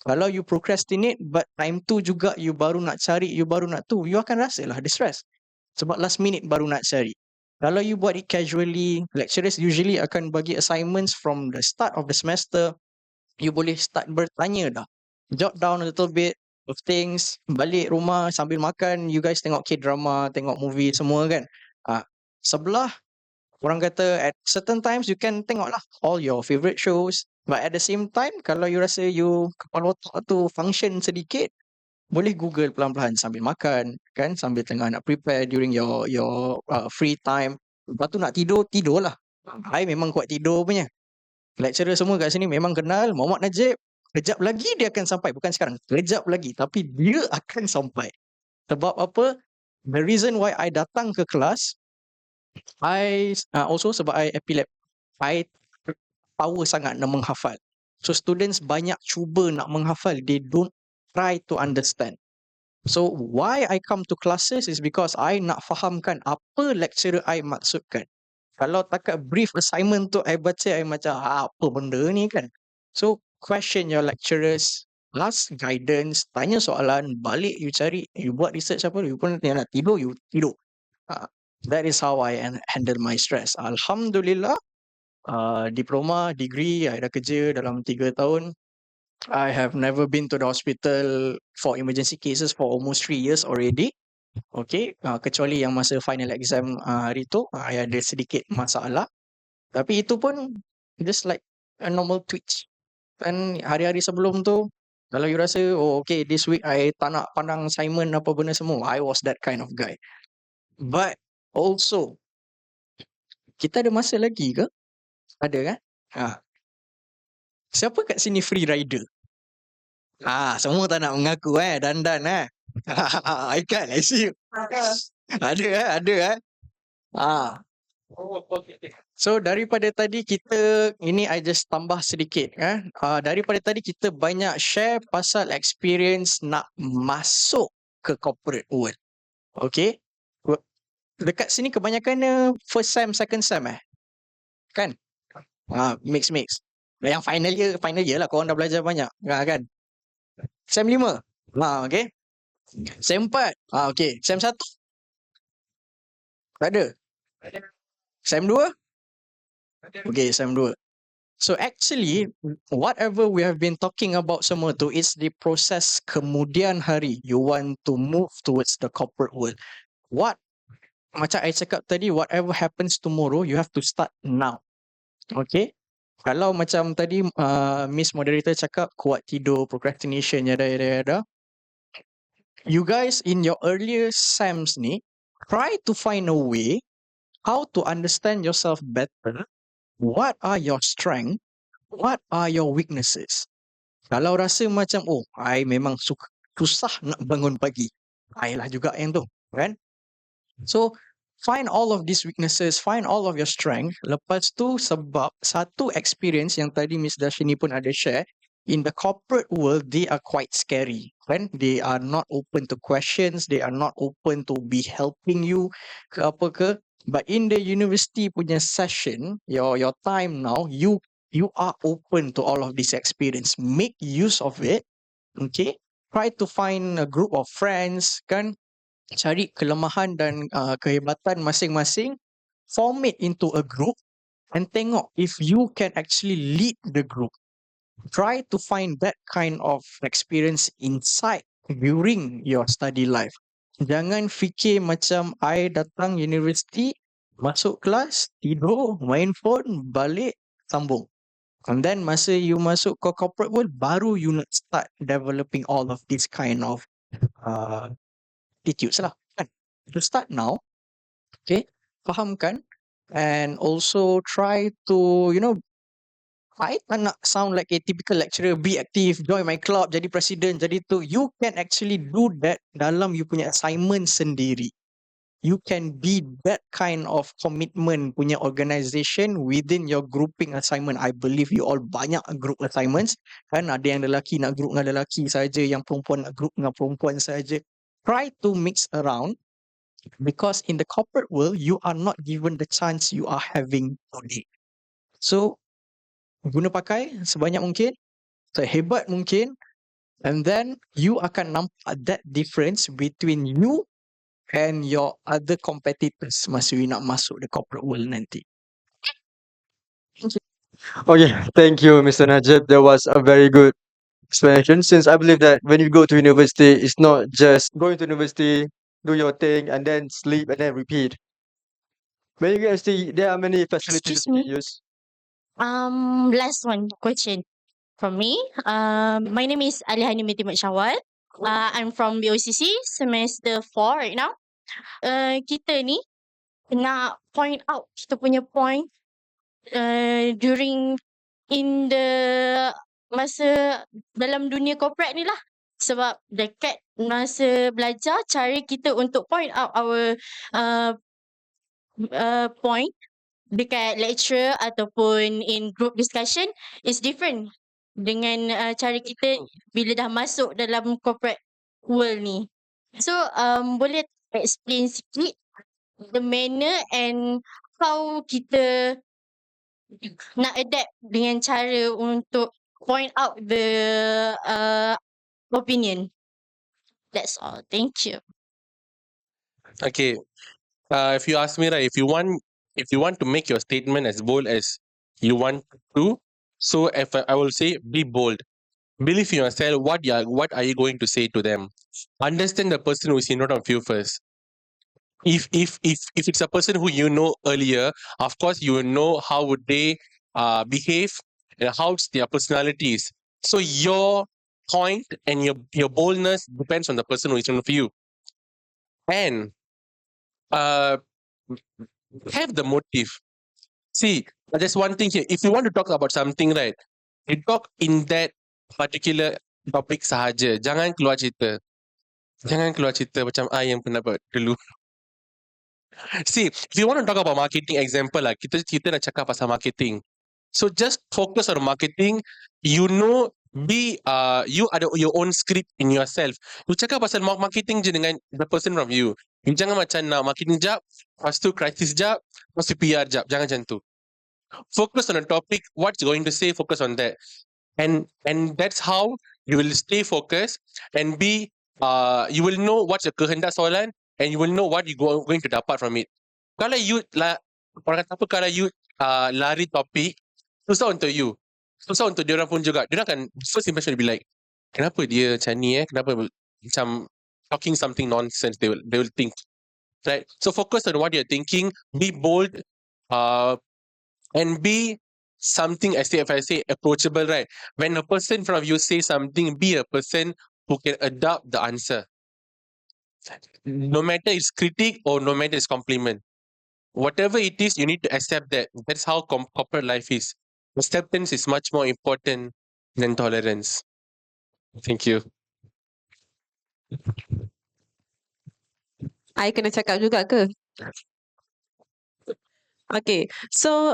Kalau you procrastinate but time tu juga you baru nak cari, you baru nak tu, you akan rasa lah distress. Sebab last minute baru nak cari. Kalau you buat it casually, lecturers usually akan bagi assignments from the start of the semester. You boleh start bertanya dah. Jot down a little bit of things. Balik rumah sambil makan, you guys tengok K-drama, tengok movie semua kan. Sebelah, orang kata at certain times you can tengok lah all your favourite shows. But at the same time, kalau you rasa you kepala otak tu function sedikit, boleh Google pelan-pelan sambil makan, kan, sambil tengah nak prepare during your free time. Lepas tu nak tidur lah. I memang kuat tidur punya. Lecturer semua kat sini memang kenal Muhammad Najib. Kejap lagi dia akan sampai. Bukan sekarang. Kejap lagi. Tapi dia akan sampai. Sebab apa? The reason why I datang ke kelas, also sebab I epileptic. I power sangat nak menghafal. So students banyak cuba nak menghafal. They don't try to understand. So why I come to classes is because I nak fahamkan apa lecturer I maksudkan. Kalau takat brief assignment tu I baca, I macam apa benda ni kan. So question your lecturers, ask guidance, tanya soalan, balik you cari, you buat research apa, you pun nak tidur, you tidur. That is how I handle my stress. Alhamdulillah, diploma, degree, I dah kerja dalam 3 tahun. I have never been to the hospital for emergency cases for almost 3 years already. Okay, kecuali yang masa final exam hari tu, I ada sedikit masalah. Tapi itu pun just like a normal twitch. Dan hari-hari sebelum tu, kalau you rasa, oh okay, this week I tak nak pandang assignment apa benda semua, I was that kind of guy. But also, kita ada masa lagi ke? Ada kan? Siapa kat sini free rider? Semua tak nak mengaku dandan Ikan, I see you. Ada So daripada tadi kita, ini I just tambah sedikit daripada tadi kita banyak share pasal experience nak masuk ke corporate world. Okay, dekat sini kebanyakan first sem, second sem kan? Mix. Yang final year lah, korang dah belajar banyak. Kan? Sem 5. Okay. Sem 4. Okay. Sem 1. Tak ada. Sem 2. Okay, sem 2. So actually, whatever we have been talking about semua tu, it's the process kemudian hari you want to move towards the corporate world. Macam I cakap tadi, whatever happens tomorrow, you have to start now. Okay? Kalau macam tadi Miss Moderator cakap kuat tidur, procrastination, yada. You guys in your earlier SEMs ni, try to find a way how to understand yourself better. What are your strengths? What are your weaknesses? Kalau rasa macam, I memang susah nak bangun pagi. I lah juga yang tu, kan? So, find all of these weaknesses, find all of your strength. Lepas tu sebab satu experience yang tadi Miss Darshini pun ada share, in the corporate world, they are quite scary, kan? They are not open to questions, they are not open to be helping you ke apa ke. But in the university punya session, your time now, you are open to all of this experience. Make use of it, okay? Try to find a group of friends, kan? Cari kelemahan dan kehebatan masing-masing, form it into a group, and tengok if you can actually lead the group. Try to find that kind of experience inside during your study life. Jangan fikir macam I datang universiti, masuk kelas, tidur, main phone, balik, sambung. And then masa you masuk ke corporate world, baru you nak start developing all of this kind of attitudes lah. Kan? To start now, okay, fahamkan, and also try to, I tak nak sound like a typical lecturer, be active, join my club, jadi presiden, jadi tu. You can actually do that dalam you punya assignment sendiri. You can be that kind of commitment punya organisation within your grouping assignment. I believe you all banyak group assignments. Kan ada yang lelaki nak group dengan lelaki saja, yang perempuan nak group dengan perempuan saja. Try to mix around, because in the corporate world, you are not given the chance you are having today. So, guna pakai sebanyak mungkin, sehebat mungkin, and then you akan nampak that difference between you and your other competitors masa you nak masuk the corporate world nanti. Okay, thank you, Mr. Najib. That was a very good explanation. Since I believe that when you go to university, it's not just going to university, do your thing, and then sleep and then repeat. When you get university, there are many facilities Excuse that me. you use. Last one question from me. My name is Alihani Mitimat Syawal. I'm from BOCC semester 4 right now. Kita ni nak point out kita punya point during in the masa dalam dunia corporate ni lah. Sebab dekat masa belajar, cara kita untuk point out our point dekat lecture ataupun in group discussion is different dengan cara kita bila dah masuk dalam corporate world ni. So boleh explain sikit the manner and how kita nak adapt dengan cara untuk point out the opinion. That's all. Thank you. Okay. If you ask me, right, if you want to make your statement as bold as you want to, so if I will say, be bold. Believe in yourself. What are you going to say to them? Understand the person who is in front of you first. If it's a person who you know earlier, of course you will know how would they behave and how's their personalities. So your point and your boldness depends on the person who is in front of you. And have the motive. See, there's one thing here. If you want to talk about something, right, you talk in that particular topic sahaja. Jangan keluar cerita. Jangan keluar cerita macam I yang pernah buat dulu. See, if you want to talk about marketing, example lah, kita nak cakap pasal marketing. So just focus on marketing. You know, you ada your own script in yourself. You cakap pasal marketing je dengan the person from you. You jangan macam nak marketing jap, lepas tu krisis jap, lepas tu PR jap. Jangan macam tu. Focus on a topic, what's going to say, focus on that. And that's how you will stay focused and be you will know what's your kehendak soalan and you will know what you going to dapat from it. Kalau you orang kata apa, kalau you lari topik, susah untuk you. Susah untuk diorang pun juga. Diorang akan first impression will be like, kenapa dia macam ni kenapa macam talking something nonsense, they will think. Right? So focus on what you're thinking, be bold, and be something, as if I say approachable, right? When a person in front of you says something, be a person who can adopt the answer. No matter it's critique or no matter it's compliment. Whatever it is, you need to accept that. That's how corporate life is. Acceptance is much more important than tolerance. Thank you. I kena cakap juga ke? Okay, so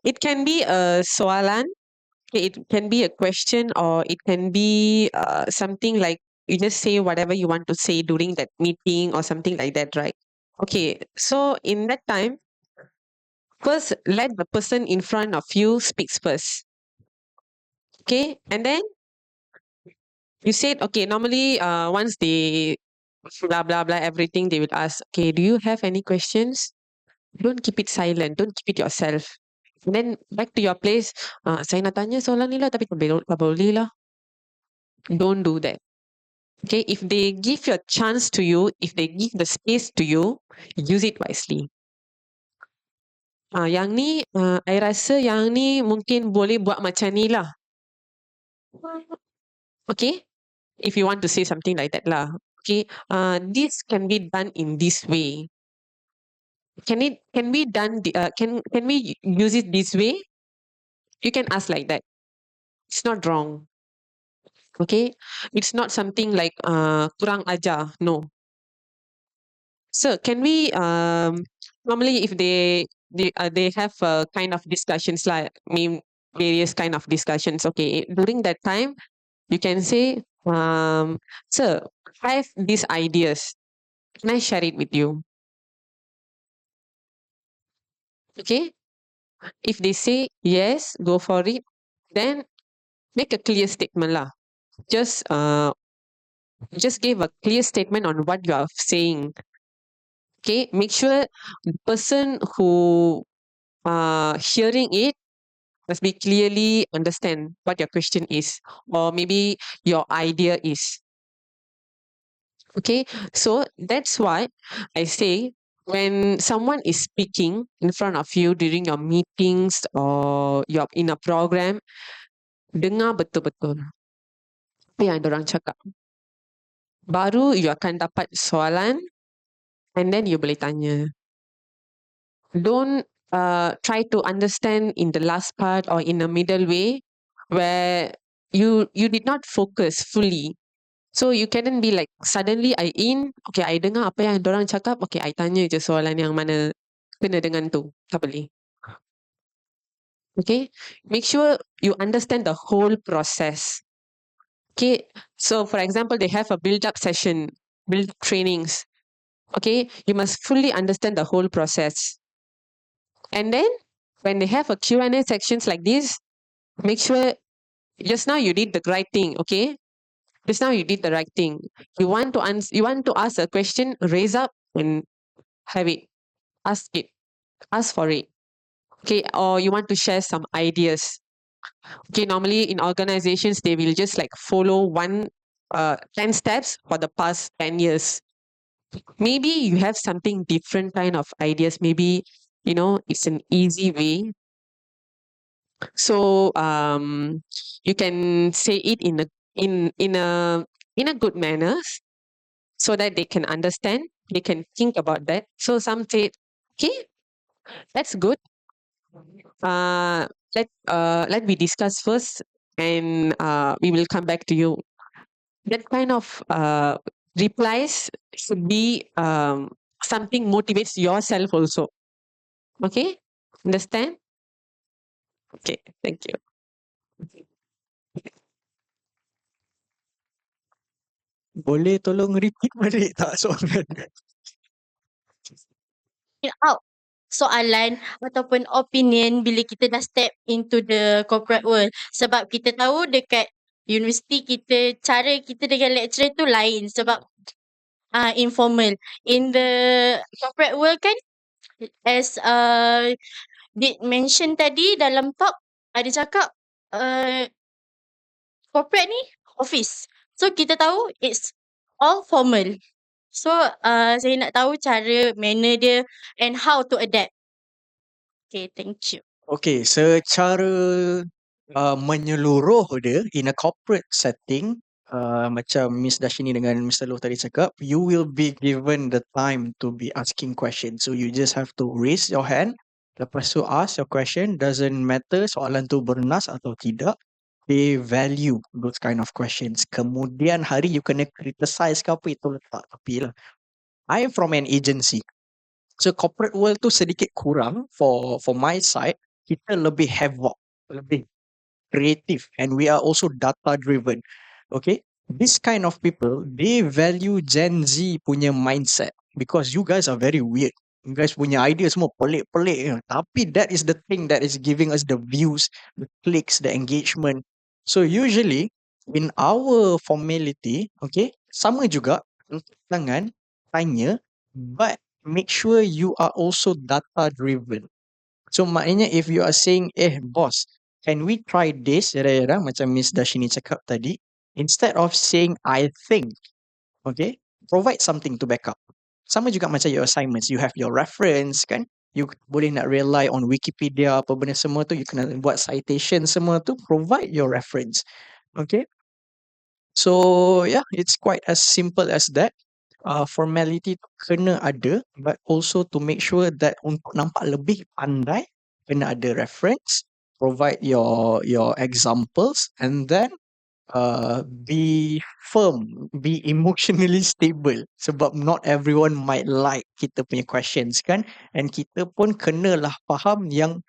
it can be a soalan, okay, it can be a question, or it can be something like you just say whatever you want to say during that meeting or something like that, right? Okay, so in that time, first let the person in front of you speaks first. Okay, and then you said, okay, normally once they blah blah blah everything, they will ask, okay, do you have any questions? Don't keep it silent. Don't keep it yourself. And then back to your place. Saya nak tanya soalan ni lah tapi tak boleh lah. Don't do that. Okay, if they give your chance to you, if they give the space to you, use it wisely. Yang ni, I rasa yang ni mungkin boleh buat macam ni lah. Okay, if you want to say something like that lah. Okay, this can be done in this way. Can we done can we use it this way? You can ask like that. It's not wrong. Okay, it's not something like kurang ajar. No. So can we normally if they have kind of discussions like various kind of discussions. Okay, during that time you can say, sir, I have these ideas. Can I share it with you? Okay, if they say yes, go for it. Then make a clear statement lah. Just give a clear statement on what you are saying. Okay, make sure the person who hearing it must be clearly understand what your question is or maybe your idea is. Okay, so that's why I say when someone is speaking in front of you during your meetings or you're in a program, dengar betul-betul apa yang dorang cakap. Baru you akan dapat soalan and then you boleh tanya. Don't try to understand in the last part or in the middle way where you did not focus fully. So you cannot be like suddenly I okay, I dengar apa yang dorang cakap, okay, I tanya je soalan yang mana kena dengan tu. Tak boleh. Okay, make sure you understand the whole process. Okay, so for example, they have a build-up session, build trainings. Okay, you must fully understand the whole process. And then when they have a Q&A sections like this, make sure just now you did the right thing, okay? Just now you did the right thing. You want to ask a question, raise up and have it. Ask it. Ask for it. Okay, or you want to share some ideas. Okay, normally in organizations they will just like follow 10 steps for the past 10 years. Maybe you have something different kind of ideas. Maybe it's an easy way. So you can say it in a good manner so that they can understand, they can think about that. So some say, okay, that's good. Let me discuss first and we will come back to you. That kind of replies should be something motivates yourself also. Okay, understand? Okay, thank you. Boleh tolong repeat balik tak soalan? Out. soalan ataupun opinion bila kita dah step into the corporate world. Sebab kita tahu dekat universiti kita, cara kita dengan lecturer tu lain sebab informal. In the corporate world kan, as did mention tadi dalam talk, ada cakap corporate ni office. So kita tahu it's all formal. So saya nak tahu cara, manner dia and how to adapt. Okay, thank you. Okay, secara menyeluruh dia in a corporate setting, macam Miss Dashini dengan Mr. Loh tadi cakap, you will be given the time to be asking questions. So you just have to raise your hand, lepas tu ask your question, doesn't matter soalan tu bernas atau tidak. They value those kind of questions. Kemudian hari you kena criticize ke apa, itu letak tepi lah. I am from an agency. So corporate world tu sedikit kurang for my side. Kita lebih havoc, lebih creative, and we are also data driven. Okay, this kind of people, they value Gen Z punya mindset because you guys are very weird. You guys punya idea semua pelik-pelik je. Tapi that is the thing that is giving us the views, the clicks, the engagement. So usually in our formality, okay, sama juga, angkat tangan, tanya, but make sure you are also data driven. So maknanya if you are saying, boss, can we try this? Yada-yada, macam Miss Dashini cakap tadi. Instead of saying, I think, okay, provide something to back up. Sama juga macam your assignments. You have your reference, kan? You boleh nak rely on Wikipedia, apa benda semua tu. You kena buat citation semua tu. Provide your reference. Okay? So, yeah, it's quite as simple as that. Formality tu kena ada, but also to make sure that untuk nampak lebih pandai, kena ada reference, provide your examples, and then be firm, be emotionally stable. Sebab not everyone might like kita punya questions kan, and kita pun kenalah faham yang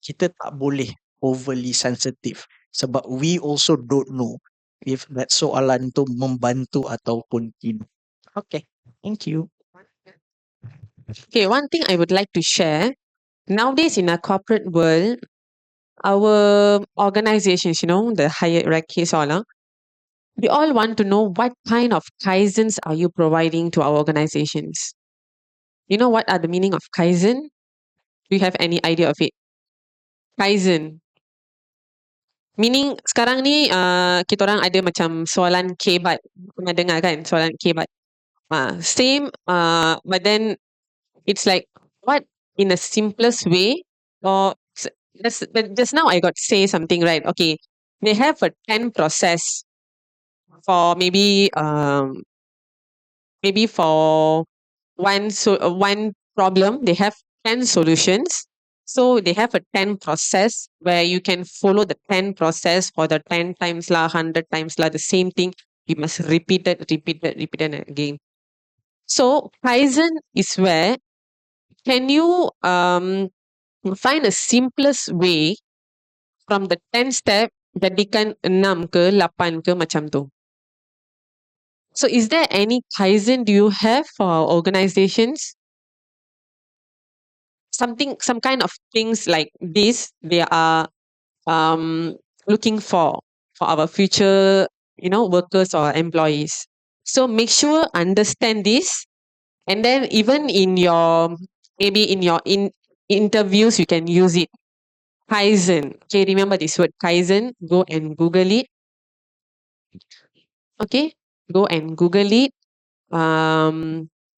kita tak boleh overly sensitive. Sebab we also don't know if that soalan tu membantu ataupun tidak. Okay, thank you. Okay, one thing I would like to share. Nowadays in a corporate world, our organizations, the hierarchies all, we all want to know what kind of kaizens are you providing to our organizations. You know what are the meaning of kaizen? Do you have any idea of it? Kaizen. Meaning sekarang ni kita orang ada macam soalan kebat. Pernah dengar kan soalan kebat? Same, but then it's like what in a simplest way or but just now I got say something right. Okay, they have a 10 process for maybe for one problem they have 10 solutions. So they have a 10 process where you can follow the 10 process for the 10 times lah, 100 times lah, the same thing. You must repeat it again. So Kaizen is where can you find a simplest way from the 10 step jadikan 6 ke 8 ke macam tu. So is there any Kaizen do you have for our organizations? Some kind of things like this they are looking for our future, workers or employees. So make sure understand this, and then even in your interviews you can use it. Kaizen. Okay, remember this word Kaizen. Go and Google it. Okay, go and Google it.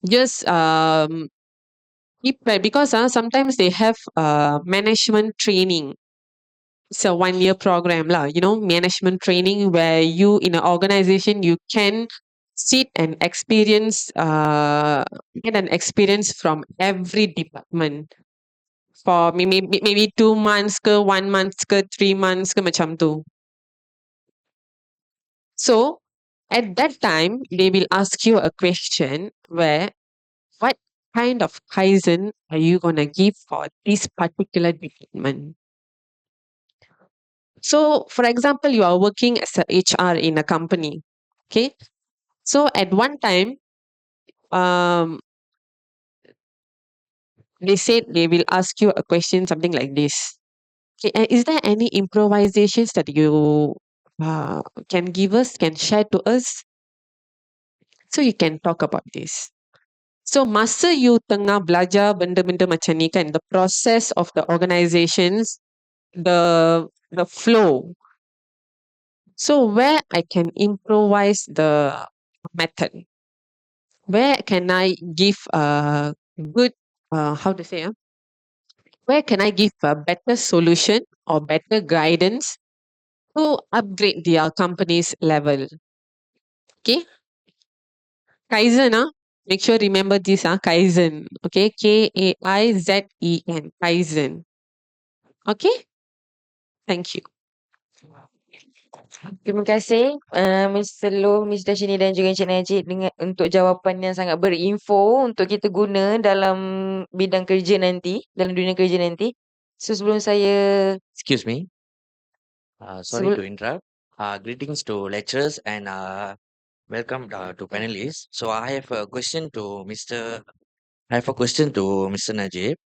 Just keep because sometimes they have management training. It's a 1-year program lah, management training where you in an organization you can sit and experience get an experience from every department for maybe 2 months ke 1 month ke 3 months ke macam tu. So at that time they will ask you a question where what kind of Kaizen are you gonna give for this particular department? So, for example, you are working as a HR in a company. Okay. So at one time, they said they will ask you a question, something like this. Okay, and is there any improvisations that you can give us, can share to us? So you can talk about this. So masa you tengah belajar benda-benda macam ni kan, the process of the organizations, the flow. So where I can improvise the method? Where can I give a good, how to say, where can I give a better solution or better guidance to upgrade their company's level? Okay, Kaizen, make sure remember this, Kaizen. Okay, Kaizen, Kaizen. Okay, thank you. Terima kasih Mr. Loh, Miss Dashini dan juga Encik Najib dengan untuk jawapan yang sangat berinfo untuk kita guna dalam bidang kerja nanti, dalam dunia kerja nanti. So sebelum saya Excuse me. Sorry sebelum to interrupt. Greetings to lecturers and welcome to panelists. So I have a question to Mr. Najib.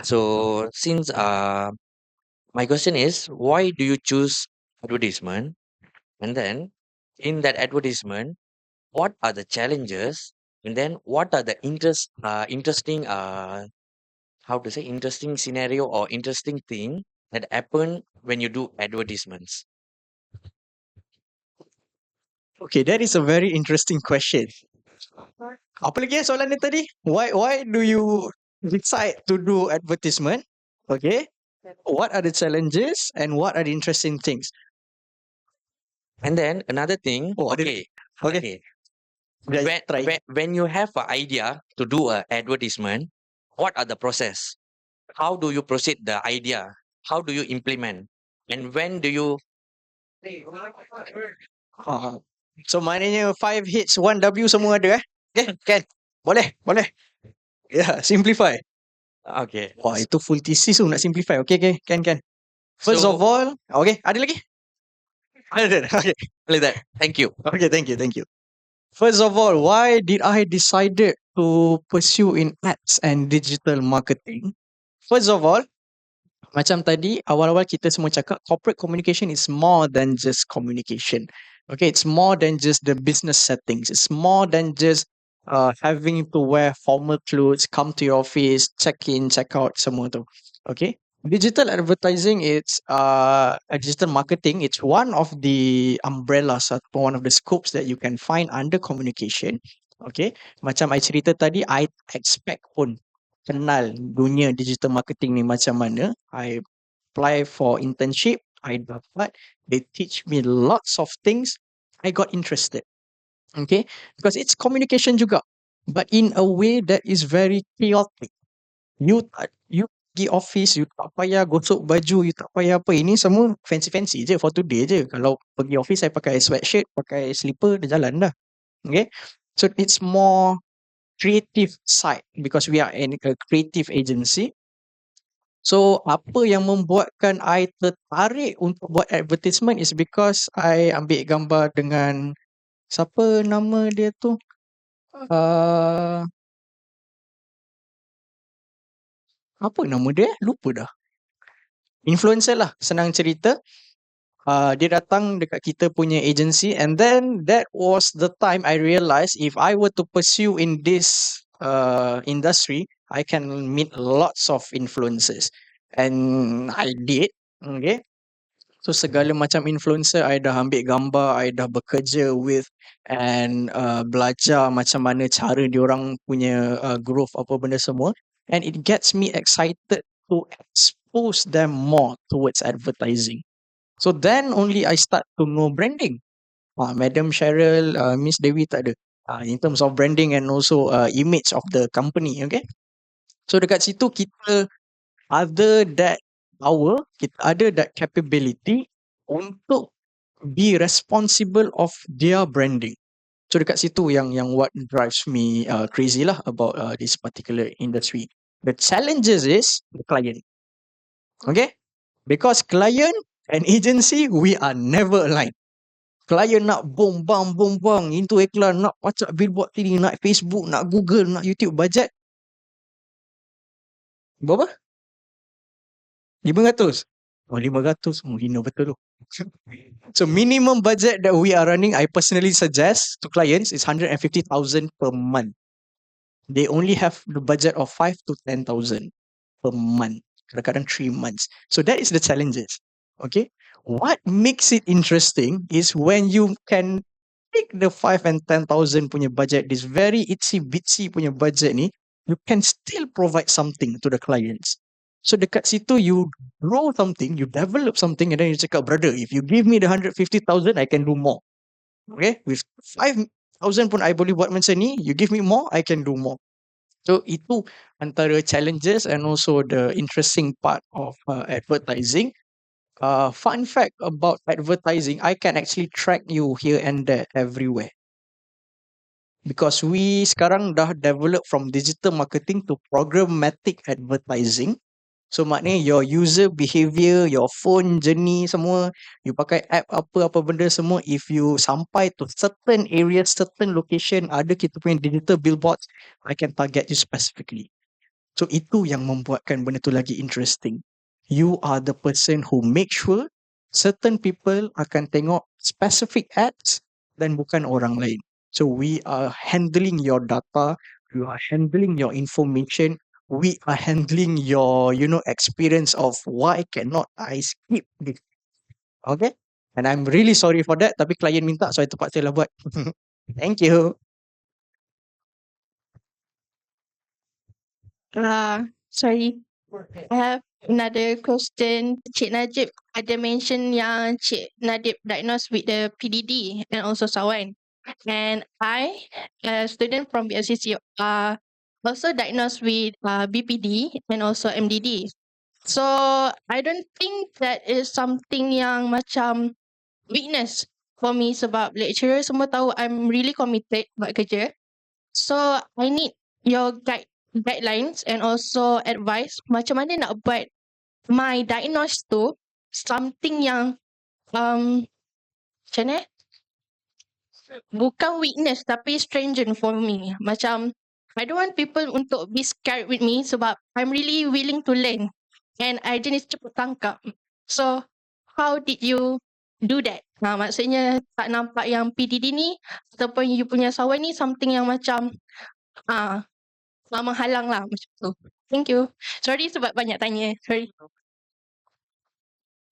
So since my question is, why do you choose advertisement? And then in that advertisement, what are the challenges? And then what are the interesting interesting scenario or interesting thing that happen when you do advertisements? Okay, that is a very interesting question. Apa lagi soalan dia tadi? Why do you decide to do advertisement? Okay. What are the challenges and what are the interesting things? And then another thing, Oh, ada okay, Okay. okay. Dah try. When you have an idea to do an advertisement, what are the process? How do you proceed the idea? How do you implement? And when do you So maknanya 5 hits 1 W semua ada Okay, can. Boleh. Yeah, simplify. okay? Wah, itu full thesis tu nak simplify. Okay, can. First of So all, okay, ada lagi? Ada. Okay. like that. Thank you. Okay, thank you. First of all, why did I decided to pursue in ads and digital marketing? First of all, macam tadi awal-awal kita semua cakap corporate communication is more than just communication. Okay, it's more than just the business settings. It's more than just having to wear formal clothes, come to your office, check in, check out semua tu. Okay, digital advertising, it's digital marketing. It's one of the umbrellas atau one of the scopes that you can find under communication. Okay, macam I cerita tadi, I expect pun kenal dunia digital marketing ni macam mana. I apply for internship, I dapat, they teach me lots of things, I got interested. Okay, because it's communication juga, but in a way that is very chaotic. You pergi office, you tak payah gosok baju, you tak payah apa. Ini semua fancy je for today je. Kalau pergi office, saya pakai sweatshirt, pakai slipper, dah jalan dah. Okay, so it's more creative side because we are in a creative agency. So apa yang membuatkan I tertarik untuk buat advertisement is because I ambil gambar dengan siapa nama dia tu? Apa nama dia? Lupa dah. Influencer lah, senang cerita. Dia datang dekat kita punya agency and then that was the time I realised if I were to pursue in this industry, I can meet lots of influencers. And I did. Okay. So segala macam influencer I dah ambil gambar, I dah bekerja with and belajar macam mana cara diorang punya growth apa benda semua. And it gets me excited to expose them more towards advertising. So then only I start to know branding. Madam Cheryl, Miss Dewi tak ada. In terms of branding and also image of the company, okay? So dekat situ kita ada that power, kita ada that capability untuk be responsible of their branding. So dekat situ yang what drives me crazy lah about this particular industry. The challenges is the client. Okay? Because client and agency, we are never aligned. Klien nak bom bang, itu iklan, nak WhatsApp, billboard ini, nak Facebook, nak Google, nak YouTube, budget Berapa? 500? Oh, 500. Oh, hina betul tu. So minimum budget that we are running, I personally suggest to clients is 150,000 per month. They only have the budget of 5 to 10,000 per month. Kadang-kadang 3 months. So that is the challenges. Okay. What makes it interesting is when you can take the 5 and 10,000 punya budget, this very itsy bitsy punya budget ni, you can still provide something to the clients. So dekat situ you grow something, you develop something, and then you cakap, brother, if you give me the 150,000, I can do more. Okay, with 5,000 pun I boleh buat macam ni, you give me more, I can do more. So itu antara challenges and also the interesting part of advertising. Fun fact about advertising, I can actually track you here and there everywhere. Because we sekarang dah develop from digital marketing to programmatic advertising. So maknanya your user behavior, your phone journey semua, you pakai app apa benda semua, if you sampai to certain areas, certain location, ada kita punya digital billboards, I can target you specifically. So itu yang membuatkan benda tu lagi interesting. You are the person who make sure certain people akan tengok specific ads dan bukan orang lain. So we are handling your data, we are handling your information, we are handling your, experience of why cannot I skip this. Okay? And I'm really sorry for that, tapi klien minta, so I terpaksa lah buat. Thank you. Sorry. I have another question. Cik Najib ada mention yang Cik Najib diagnosed with the PDD and also Sawan. And I, a student from BLCC, also diagnosed with BPD and also MDD. So I don't think that is something yang macam weakness for me sebab lecturer semua tahu I'm really committed buat kerja. So I need your guidelines and also advice macam mana nak buat my diagnose tu something yang macam mana? Bukan weakness tapi stringent for me. Macam I don't want people untuk be scared with me sebab I'm really willing to learn and I jenis cepat tangkap. So how did you do that? Maksudnya tak nampak yang PDD ni ataupun you punya sawan ni something yang macam menghalang lah macam tu. Thank you. Sorry sebab banyak tanya. Sorry.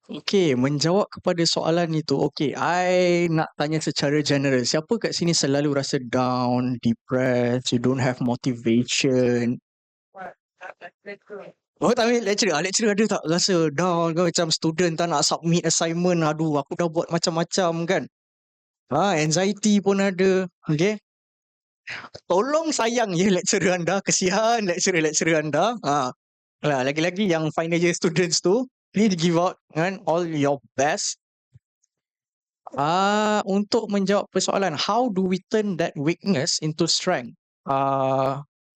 Okay, menjawab kepada soalan itu. Okay, I nak tanya secara general. Siapa kat sini selalu rasa down, depressed, you don't have motivation? Oh, tak ambil lecturer. Lecturer ada tak rasa down ke macam student tak nak submit assignment. Aduh, aku dah buat macam-macam kan. Anxiety pun ada. Okay. Tolong sayang ya lecturer anda. Kesian lecturer anda. Lagi-lagi yang final year students tu, please give out kan, all your best. Untuk menjawab persoalan, how do we turn that weakness into strength?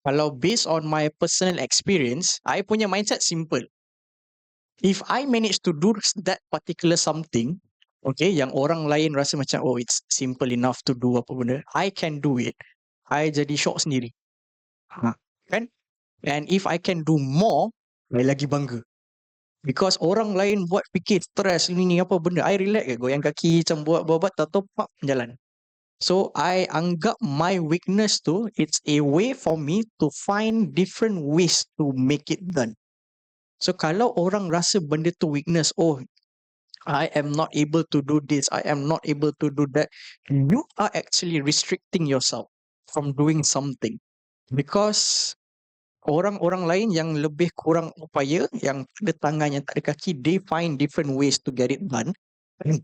Kalau based on my personal experience, I punya mindset simple. If I manage to do that particular something, okay, yang orang lain rasa macam, oh, it's simple enough to do apa benda, I can do it. I jadi shock sendiri. Kan? And if I can do more, I lagi bangga. Because orang lain buat fikir stres ni apa benda, I relax ke goyang kaki macam buat tahu pak jalan. So I anggap my weakness tu, it's a way for me to find different ways to make it done. So kalau orang rasa benda tu weakness, oh, I am not able to do this, I am not able to do that, you are actually restricting yourself from doing something. Because orang-orang lain yang lebih kurang upaya, yang tak ada tangan, yang tak ada kaki, they find different ways to get it done. And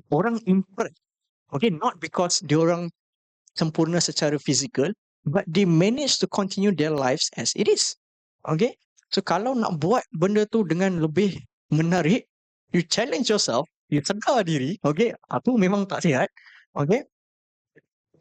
orang impress. Okay, not because diorang sempurna secara fizikal, but they manage to continue their lives as it is. Okay, so kalau nak buat benda tu dengan lebih menarik, you challenge yourself, you sedar diri, okay, aku memang tak sihat, okay,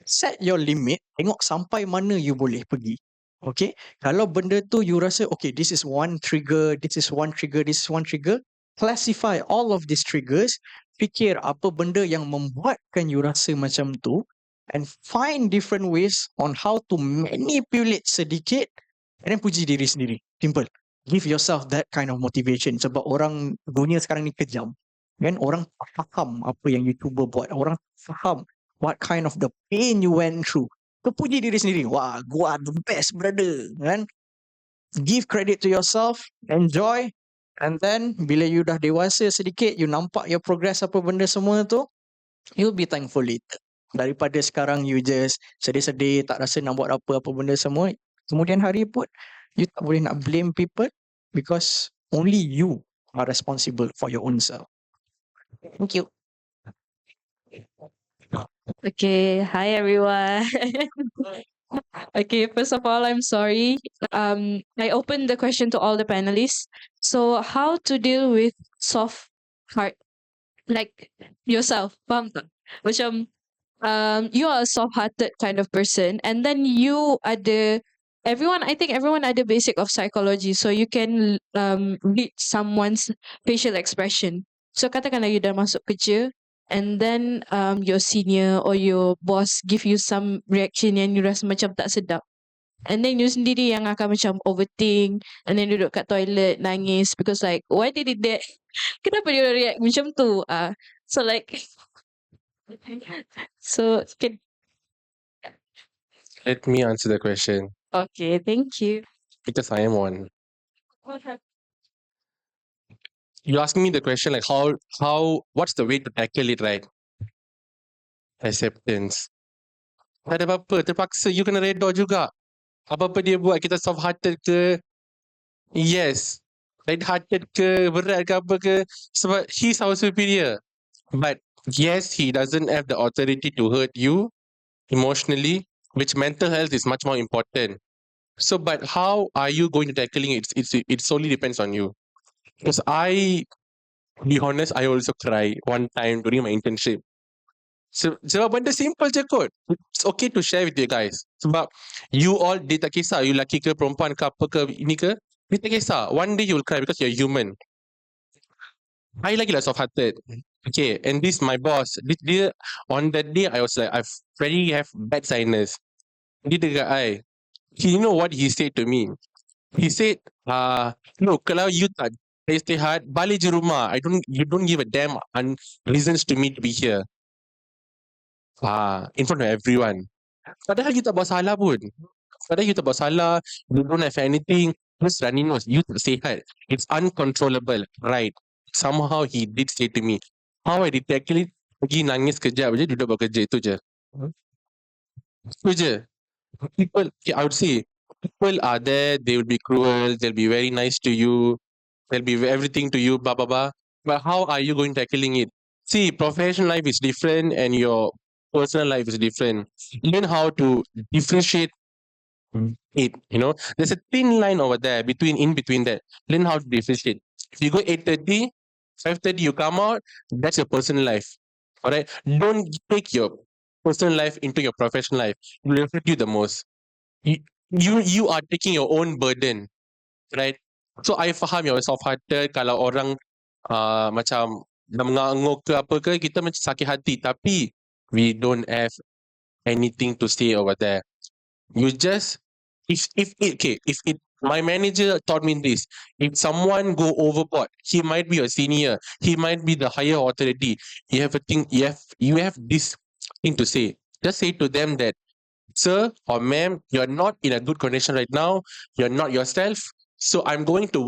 set your limit, tengok sampai mana you boleh pergi. Okay, kalau benda tu you rasa, okay, this is one trigger, this is one trigger, this is one trigger, classify all of these triggers, fikir apa benda yang membuatkan you rasa macam tu, and find different ways on how to manipulate sedikit, and then puji diri sendiri. Simple. give yourself that kind of motivation sebab orang dunia sekarang ni kejam. Kan orang faham apa yang you cuba buat. Orang faham what kind of the pain you went through. Kau puji diri sendiri. Wah, gua the best brother. Kan? Give credit to yourself, enjoy, and then bila you dah dewasa sedikit, you nampak your progress apa benda semua tu, you'll be thankful later. Daripada sekarang you just sedih-sedih, tak rasa nak buat apa-apa benda semua, kemudian hari pun, you tak boleh nak blame people because only you are responsible for your own self. Thank you. Okay, hi everyone. Okay, first of all, I'm sorry. I opened the question to all the panelists. So, how to deal with soft heart, like yourself, faham tak? Macam, you are a soft-hearted kind of person, and then you ada I think everyone ada basic of psychology, so you can read someone's facial expression. So katakanlah you dah masuk kerja, and then your senior or your boss give you some reaction yang you rasa macam tak sedap. And then you sendiri yang akan macam overthink, and then duduk kat toilet nangis because like, why did it that? Kenapa dia react macam tu? So like, so can Let me answer the question okay, thank you. because I am one. You asking me the question like what's the way to tackle it, right? Acceptance. Tak ada apa-apa, terpaksa you kena redha juga. Apa-apa dia buat, kita soft hearted ke, yes, light hearted ke, berat ke apa ke, sebab he's our superior. But yes, he doesn't have the authority to hurt you emotionally, which mental health is much more important. So, but how are you going to tackling it? It solely depends on you. Because be honest, I also cry one time during my internship. Sebab benda simple je kot. It's okay to share with you guys. Sebab you all, dia tak kisah you lelaki ke perempuan ke apa ke ini ke, dia tak kisah. One day you will cry because you're human. I lagi lah soft hearted. Okay, and this my boss. Dia on that day I was like I have bad sinus. Dia dekat I. You know what he said to me? He said, look, kalau you tak stay hard, balik je rumah. You don't give a damn reasons to me to be here. In front of everyone. Padahal you tak buat salah pun. You don't have anything. Just running nose. You sihat. It's uncontrollable. Right. Somehow he did say to me, how I detect it, pergi nangis kejap je, duduk buat kerja, itu je. Itu je. People, I would say, people are there, they will be cruel, they'll be very nice to you, they'll be everything to you, blah, blah, blah. But how are you going tackling it? See, professional life is different and your personal life is different. Learn how to differentiate it, There's a thin line over there, in between that. Learn how to differentiate. If you go 8:30, 5:30, you come out, that's your personal life. All right? Don't take your personal life into your professional life. It will affect you the most. You are taking your own burden, right? So I faham you're soft-hearted kalau orang macam dah mengangguk ke apa ke, kita macam sakit hati. Tapi we don't have anything to say over there. You just, my manager taught me this. If someone go overboard, he might be a senior, he might be the higher authority. You have this thing to say. Just say to them that, sir or ma'am, you're not in a good condition right now. You're not yourself. So I'm going to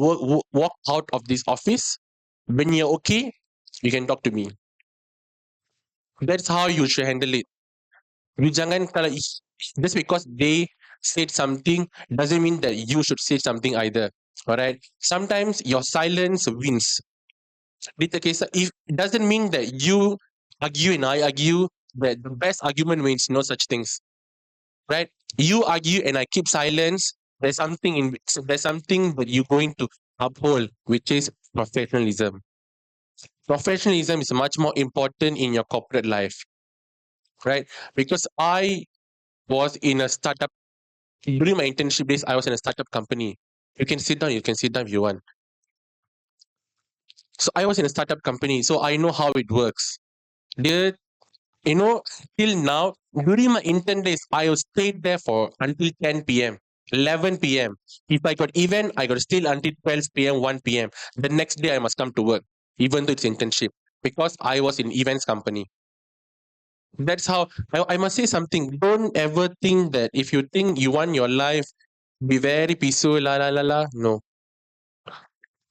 walk out of this office. When you're okay, you can talk to me. That's how you should handle it. You jangan kalau just because they said something doesn't mean that you should say something either. Alright. Sometimes your silence wins. It doesn't mean that you argue and I argue that the best argument wins. No such things. Right? You argue and I keep silence. There's something that you're going to uphold, which is professionalism. Professionalism is much more important in your corporate life. Right? Because I was in a startup. During my internship days, I was in a startup company. You can sit down if you want. So I was in a startup company, so I know how it works. Till now, during my intern days, I stayed there until 10 p.m. 11 p.m. If I got event, I got to stay until 12 p.m., 1 p.m. The next day I must come to work, even though it's internship, because I was in events company. That's how I must say something. Don't ever think that if you think you want your life be very peaceful, la la la la. No,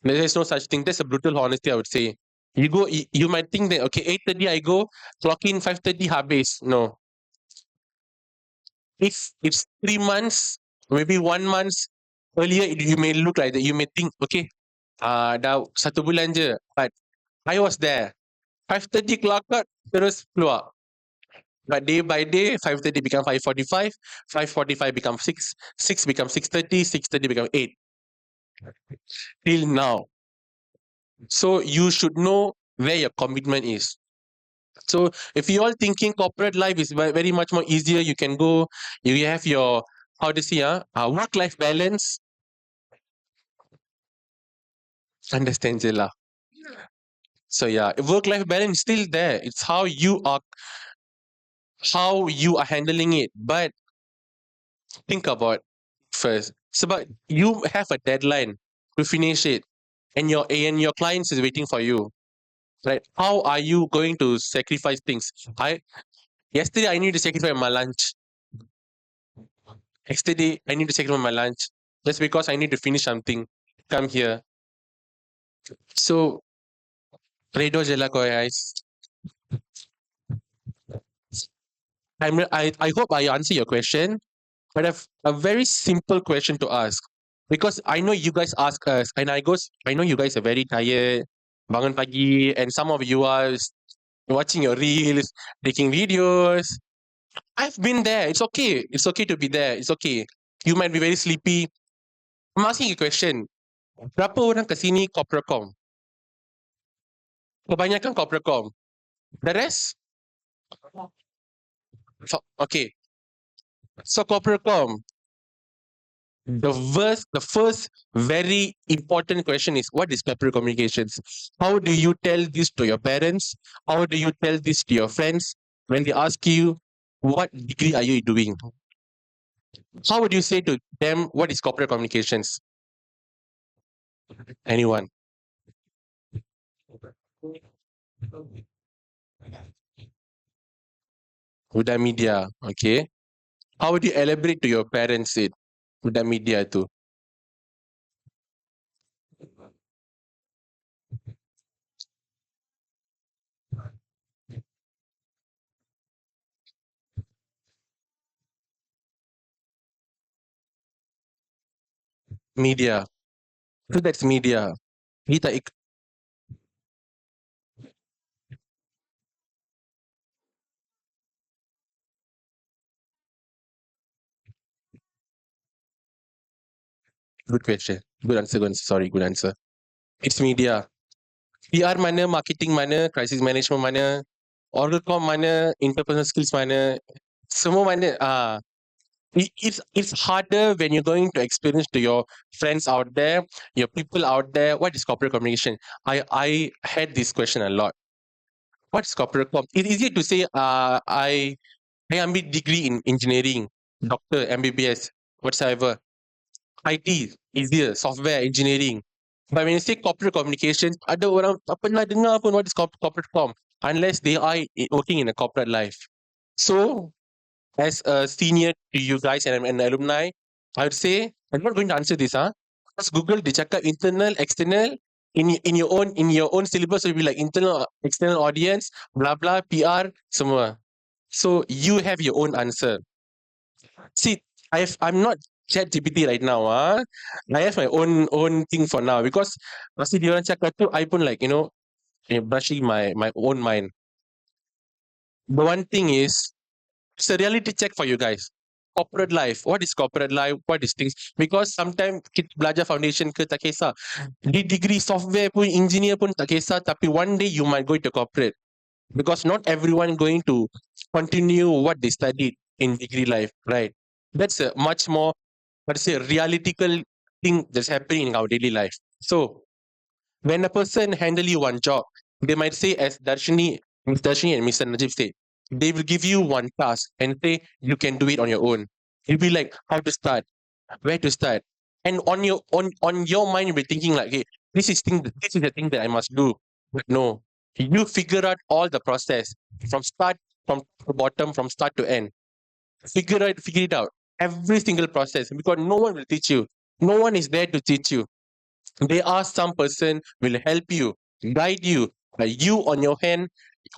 there's no such thing. That's a brutal honesty, I would say. You might think that okay, 8:30 I go, clock in 5:30 habis. No, if it's 3 months, maybe 1 month earlier, you may look like that. You may think, okay, dah 1 bulan je. But I was there. 5:30 clock out, terus keluar. But day by day, 5:30 become 5:45, 5:45 become 6, 6 become 6:30, 6:30 become 8. Till now. So you should know where your commitment is. So if you all thinking corporate life is very much more easier, you can go, you have your, how to say, work-life balance. Understand je lah. So yeah, work-life balance is still there. It's how you are handling it. But think about first. Sebab you have a deadline to finish it, and your clients is waiting for you. Right? How are you going to sacrifice things? Yesterday I need to sacrifice my lunch. Yesterday I need to sacrifice my lunch just because I need to finish something. Come here. So redo je lah kau guys. I hope I answer your question. But I have a very simple question to ask, because I know you guys ask us, and I know you guys are very tired, bangun pagi, and some of you are watching your reels, taking videos. I've been there. It's okay. It's okay to be there. It's okay. You might be very sleepy. I'm asking you a question. Berapa orang kesini corporate com? Kebanyakan corporate com. The rest? Okay. So corporate com, the first very important question is, what is corporate communications? How do you tell this to your parents? How do you tell this to your friends when they ask you, what degree are you doing? How would you say to them, what is corporate communications? Anyone? Udah media, okay. How would you elaborate to your parents it? Udah media tu. Media. So that's media. Kita good question. Good answer. Sorry, good answer. It's media. PR mana, marketing mana, crisis management mana, oral com mana, interpersonal skills mana, semua mana. It's harder when you're going to experience to your friends out there, your people out there. What is corporate communication? I had this question a lot. What's corporate com? It's easier to say I ambil degree in engineering, doctor, MBBS, whatsoever. IT, easier, software, engineering. But when you say corporate communications, ada orang tak pernah dengar pun what is corporate com, unless they are working in a corporate life. So, as a senior to you guys and an alumni, I would say, I'm not going to answer this, because Google, dia cakap internal, external, in your own syllabus, it will be like internal, external audience, blah blah, PR, semua. So you have your own answer. See, I'm not ChatGPT right now. I have my own thing for now, because pasti dia orang cakap tu, I pun like, brushing my own mind. The one thing is, it's a reality check for you guys. Corporate life. What is corporate life? What is things? Because sometimes kita belajar foundation ke tak kisah. Di degree software pun, engineer pun tak kisah. Tapi one day you might go into corporate. Because not everyone going to continue what they studied in degree life, right? That's a much more, let's say, realistical thing that's happening in our daily life. So when a person handle you one job, they might say, as Darshini and Mr. Najib said, they will give you one task and say you can do it on your own. You'll be like, how to start? where to start. And on your mind, you'll be thinking like, hey, this is the thing that I must do. But no, you figure out all the process from start, from to bottom, from start to end. Figure it out. Every single process, because no one will teach you. No one is there to teach you. There are some person will help you, guide you. Like you on your hand,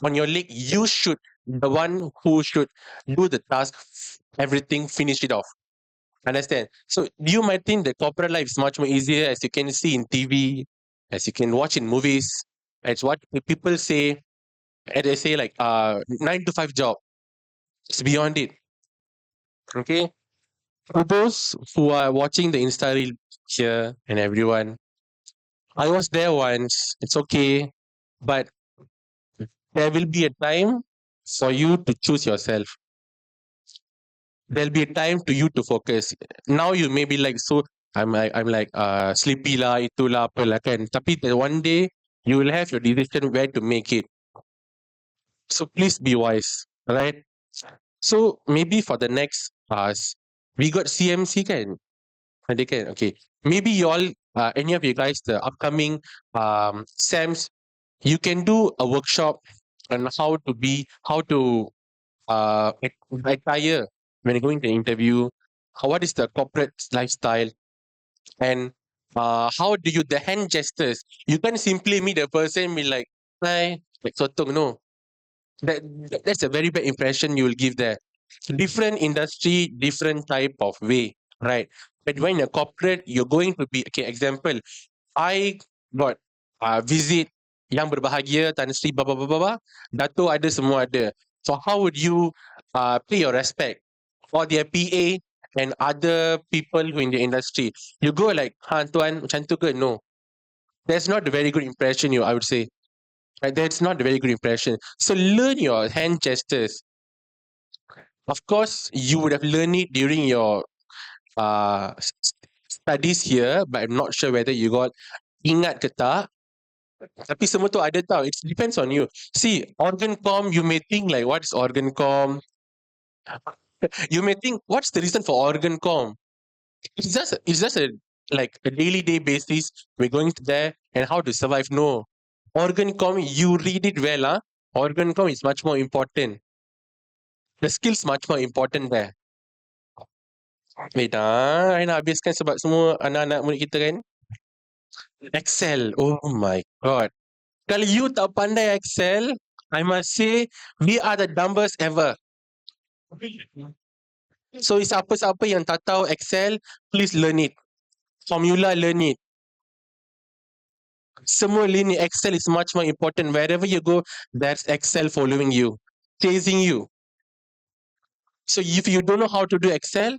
on your leg, you should the one who should do the task, everything, finish it off. Understand? So you might think the corporate life is much more easier, as you can see in TV, as you can watch in movies. It's what the people say, and they say like 9 to 5 job. It's beyond it. Okay. For those who are watching the Insta reel here and everyone, I was there once. It's okay, but there will be a time for you to choose yourself. There'll be a time to you to focus. Now you may be like, so I'm like sleepy lah, itulah apalah kan. Tapi the one day you will have your decision where to make it. So please be wise, right? So maybe for the next we got CMC kan? Ada kan? Okay. Maybe you all any of you guys the upcoming SAMs, you can do a workshop on how to attire when you're going to interview, what is the corporate lifestyle, and how do you the hand gestures. You can't simply meet a person and be like, hi, like sotong. No, that's a very bad impression you will give there. Different industry, different type of way, right? But when you're corporate, you're going to be okay. Example, I got visit yang berbahagia Tan Sri blah blah blah blah blah. Dato ada, semua ada. So how would you pay your respect for their PA and other people who in the industry? You go like, ha tuan macam tu ke? No, that's not a very good impression. I would say, right? That's not a very good impression. So learn your hand gestures. Of course, you would have learned it during your studies here, but I'm not sure whether you got ingat ke tak. Tapi semua tu ada tau. It depends on you. See, organ com, you may think like, what is organ com? You may think, what's the reason for organ com? It's just a like a daily day basis. We're going there and how to survive. No, organ com, you read it well. Organ com is much more important. The skills much more important there. Wait, I nak habiskan sebab semua anak-anak murid kita kan. Excel, oh my god. Kalau you tak pandai Excel, I must say, we are the dumbest ever. So siapa-siapa yang tak tahu Excel, please learn it. Formula, learn it. Semua learn it. Excel is much more important. Wherever you go, there's Excel following you, chasing you. So if you don't know how to do Excel,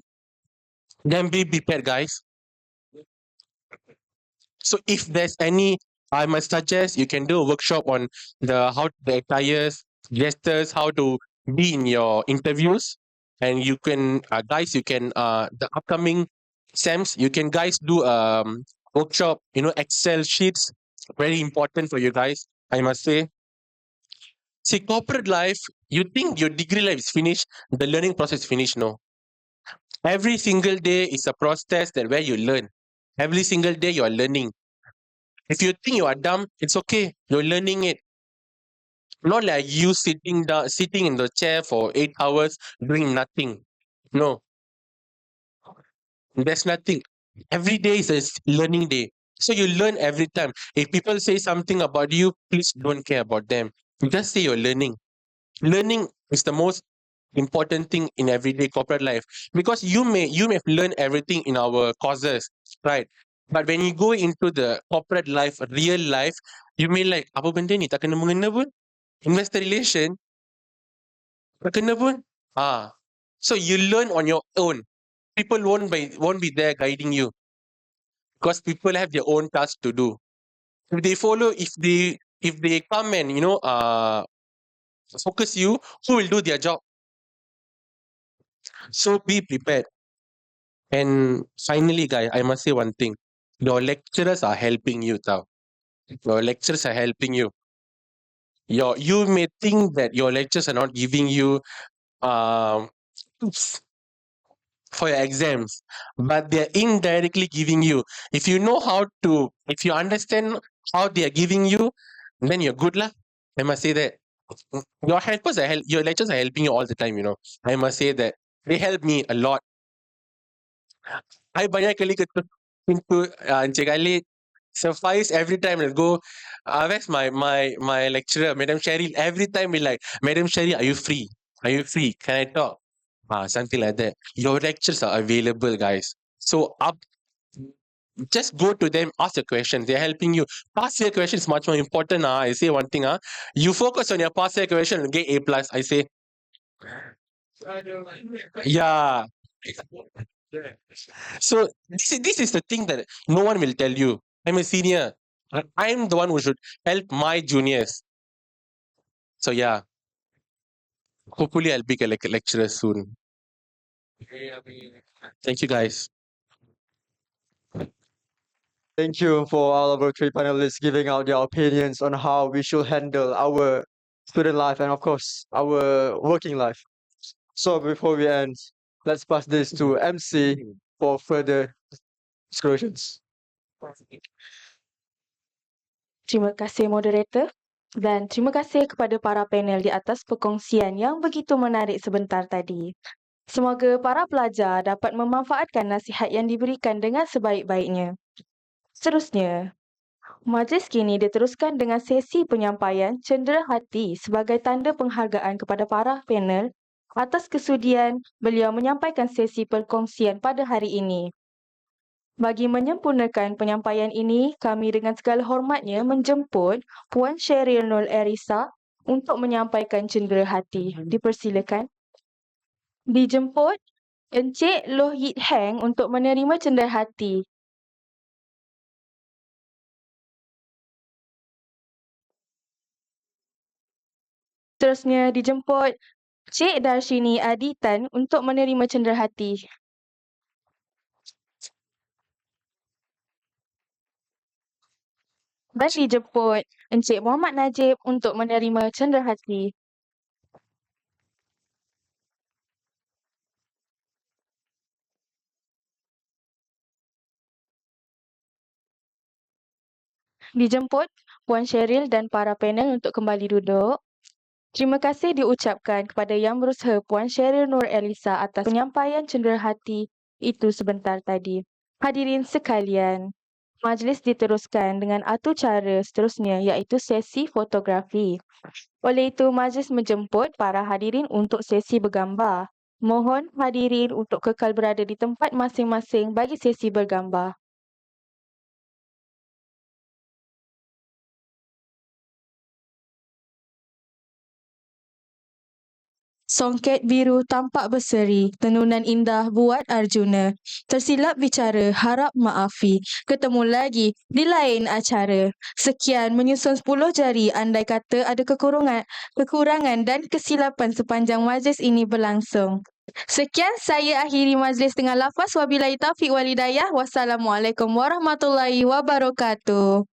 then be prepared, guys. So if there's any, I must suggest you can do a workshop on the attires, gestures, how to be in your interviews, and you can guys, you can the upcoming SAMs, you can guys do workshop, Excel sheets, very important for you guys, I must say. See, corporate life, you think your degree life is finished, the learning process is finished. No, every single day is a process that where you learn. Every single day you are learning. If you think you are dumb, it's okay. You're learning it. Not like you sitting in the chair for 8 hours doing nothing. No, there's nothing. Every day is a learning day. So you learn every time. If people say something about you, please don't care about them. You just say you're learning. Learning is the most important thing in everyday corporate life, because you may have learned everything in our courses, right? But when you go into the corporate life, real life, you may like, apa benda ni tak kena mengena pun, investor relation tak kena pun. So you learn on your own. People won't be there guiding you, because people have their own tasks to do. If they follow, if they come and focus you, who will do their job? So be prepared. And finally, guys, I must say one thing. Your lecturers are helping you tau. Your lecturers are helping you. You may think that your lecturers are not giving you tips. for your exams, but they're indirectly giving you. If you understand how they are giving you, then you're good lah. I must say that. Your lectures are helping you all the time, I must say that. They help me a lot. I banyak kali pintu Encik Khalid. Suffice every time I go, where's my lecturer, Madam Sherry? Every time we like, Madam Sherry, are you free? Are you free? Can I talk? Something like that. Your lectures are available, guys. So just go to them, ask your questions. They're helping you. Past year question is much more important. I say one thing. You focus on your past year question and get A plus. I say, yeah. So this is the thing that no one will tell you. I'm a senior. I'm the one who should help my juniors. So yeah, hopefully I'll be a lecturer soon. Thank you, guys. Thank you for all of our three panelists giving out their opinions on how we should handle our student life and, of course, our working life. So before we end, let's pass this to MC for further disclosures. Terima kasih moderator dan terima kasih kepada para panel di atas perkongsian yang begitu menarik sebentar tadi. Semoga para pelajar dapat memanfaatkan nasihat yang diberikan dengan sebaik-baiknya. Seterusnya, majlis kini diteruskan dengan sesi penyampaian cenderahati sebagai tanda penghargaan kepada para panel atas kesudian beliau menyampaikan sesi perkongsian pada hari ini. Bagi menyempurnakan penyampaian ini, kami dengan segala hormatnya menjemput Puan Sheryl Nur Erisa untuk menyampaikan cenderahati. Dipersilakan. Dijemput Encik Loh Yit Heng untuk menerima cenderahati. Seterusnya dijemput Cik Darshini Aditan untuk menerima cenderahati. Dan dijemput Encik Muhammad Najib untuk menerima cenderahati. Dijemput Puan Sheryl dan para panel untuk kembali duduk. Terima kasih diucapkan kepada Yang Berusaha Puan Sheryl Nur Elisa atas penyampaian cenderahati itu sebentar tadi. Hadirin sekalian, majlis diteruskan dengan atur cara seterusnya iaitu sesi fotografi. Oleh itu, majlis menjemput para hadirin untuk sesi bergambar. Mohon hadirin untuk kekal berada di tempat masing-masing bagi sesi bergambar. Songket biru tampak berseri, tenunan indah buat Arjuna. Tersilap bicara, harap maafi. Ketemu lagi di lain acara. Sekian menyusun 10 jari andai kata ada kekurangan dan kesilapan sepanjang majlis ini berlangsung. Sekian saya akhiri majlis dengan lafaz wabillahi taufiq wal hidayah. Wassalamualaikum warahmatullahi wabarakatuh.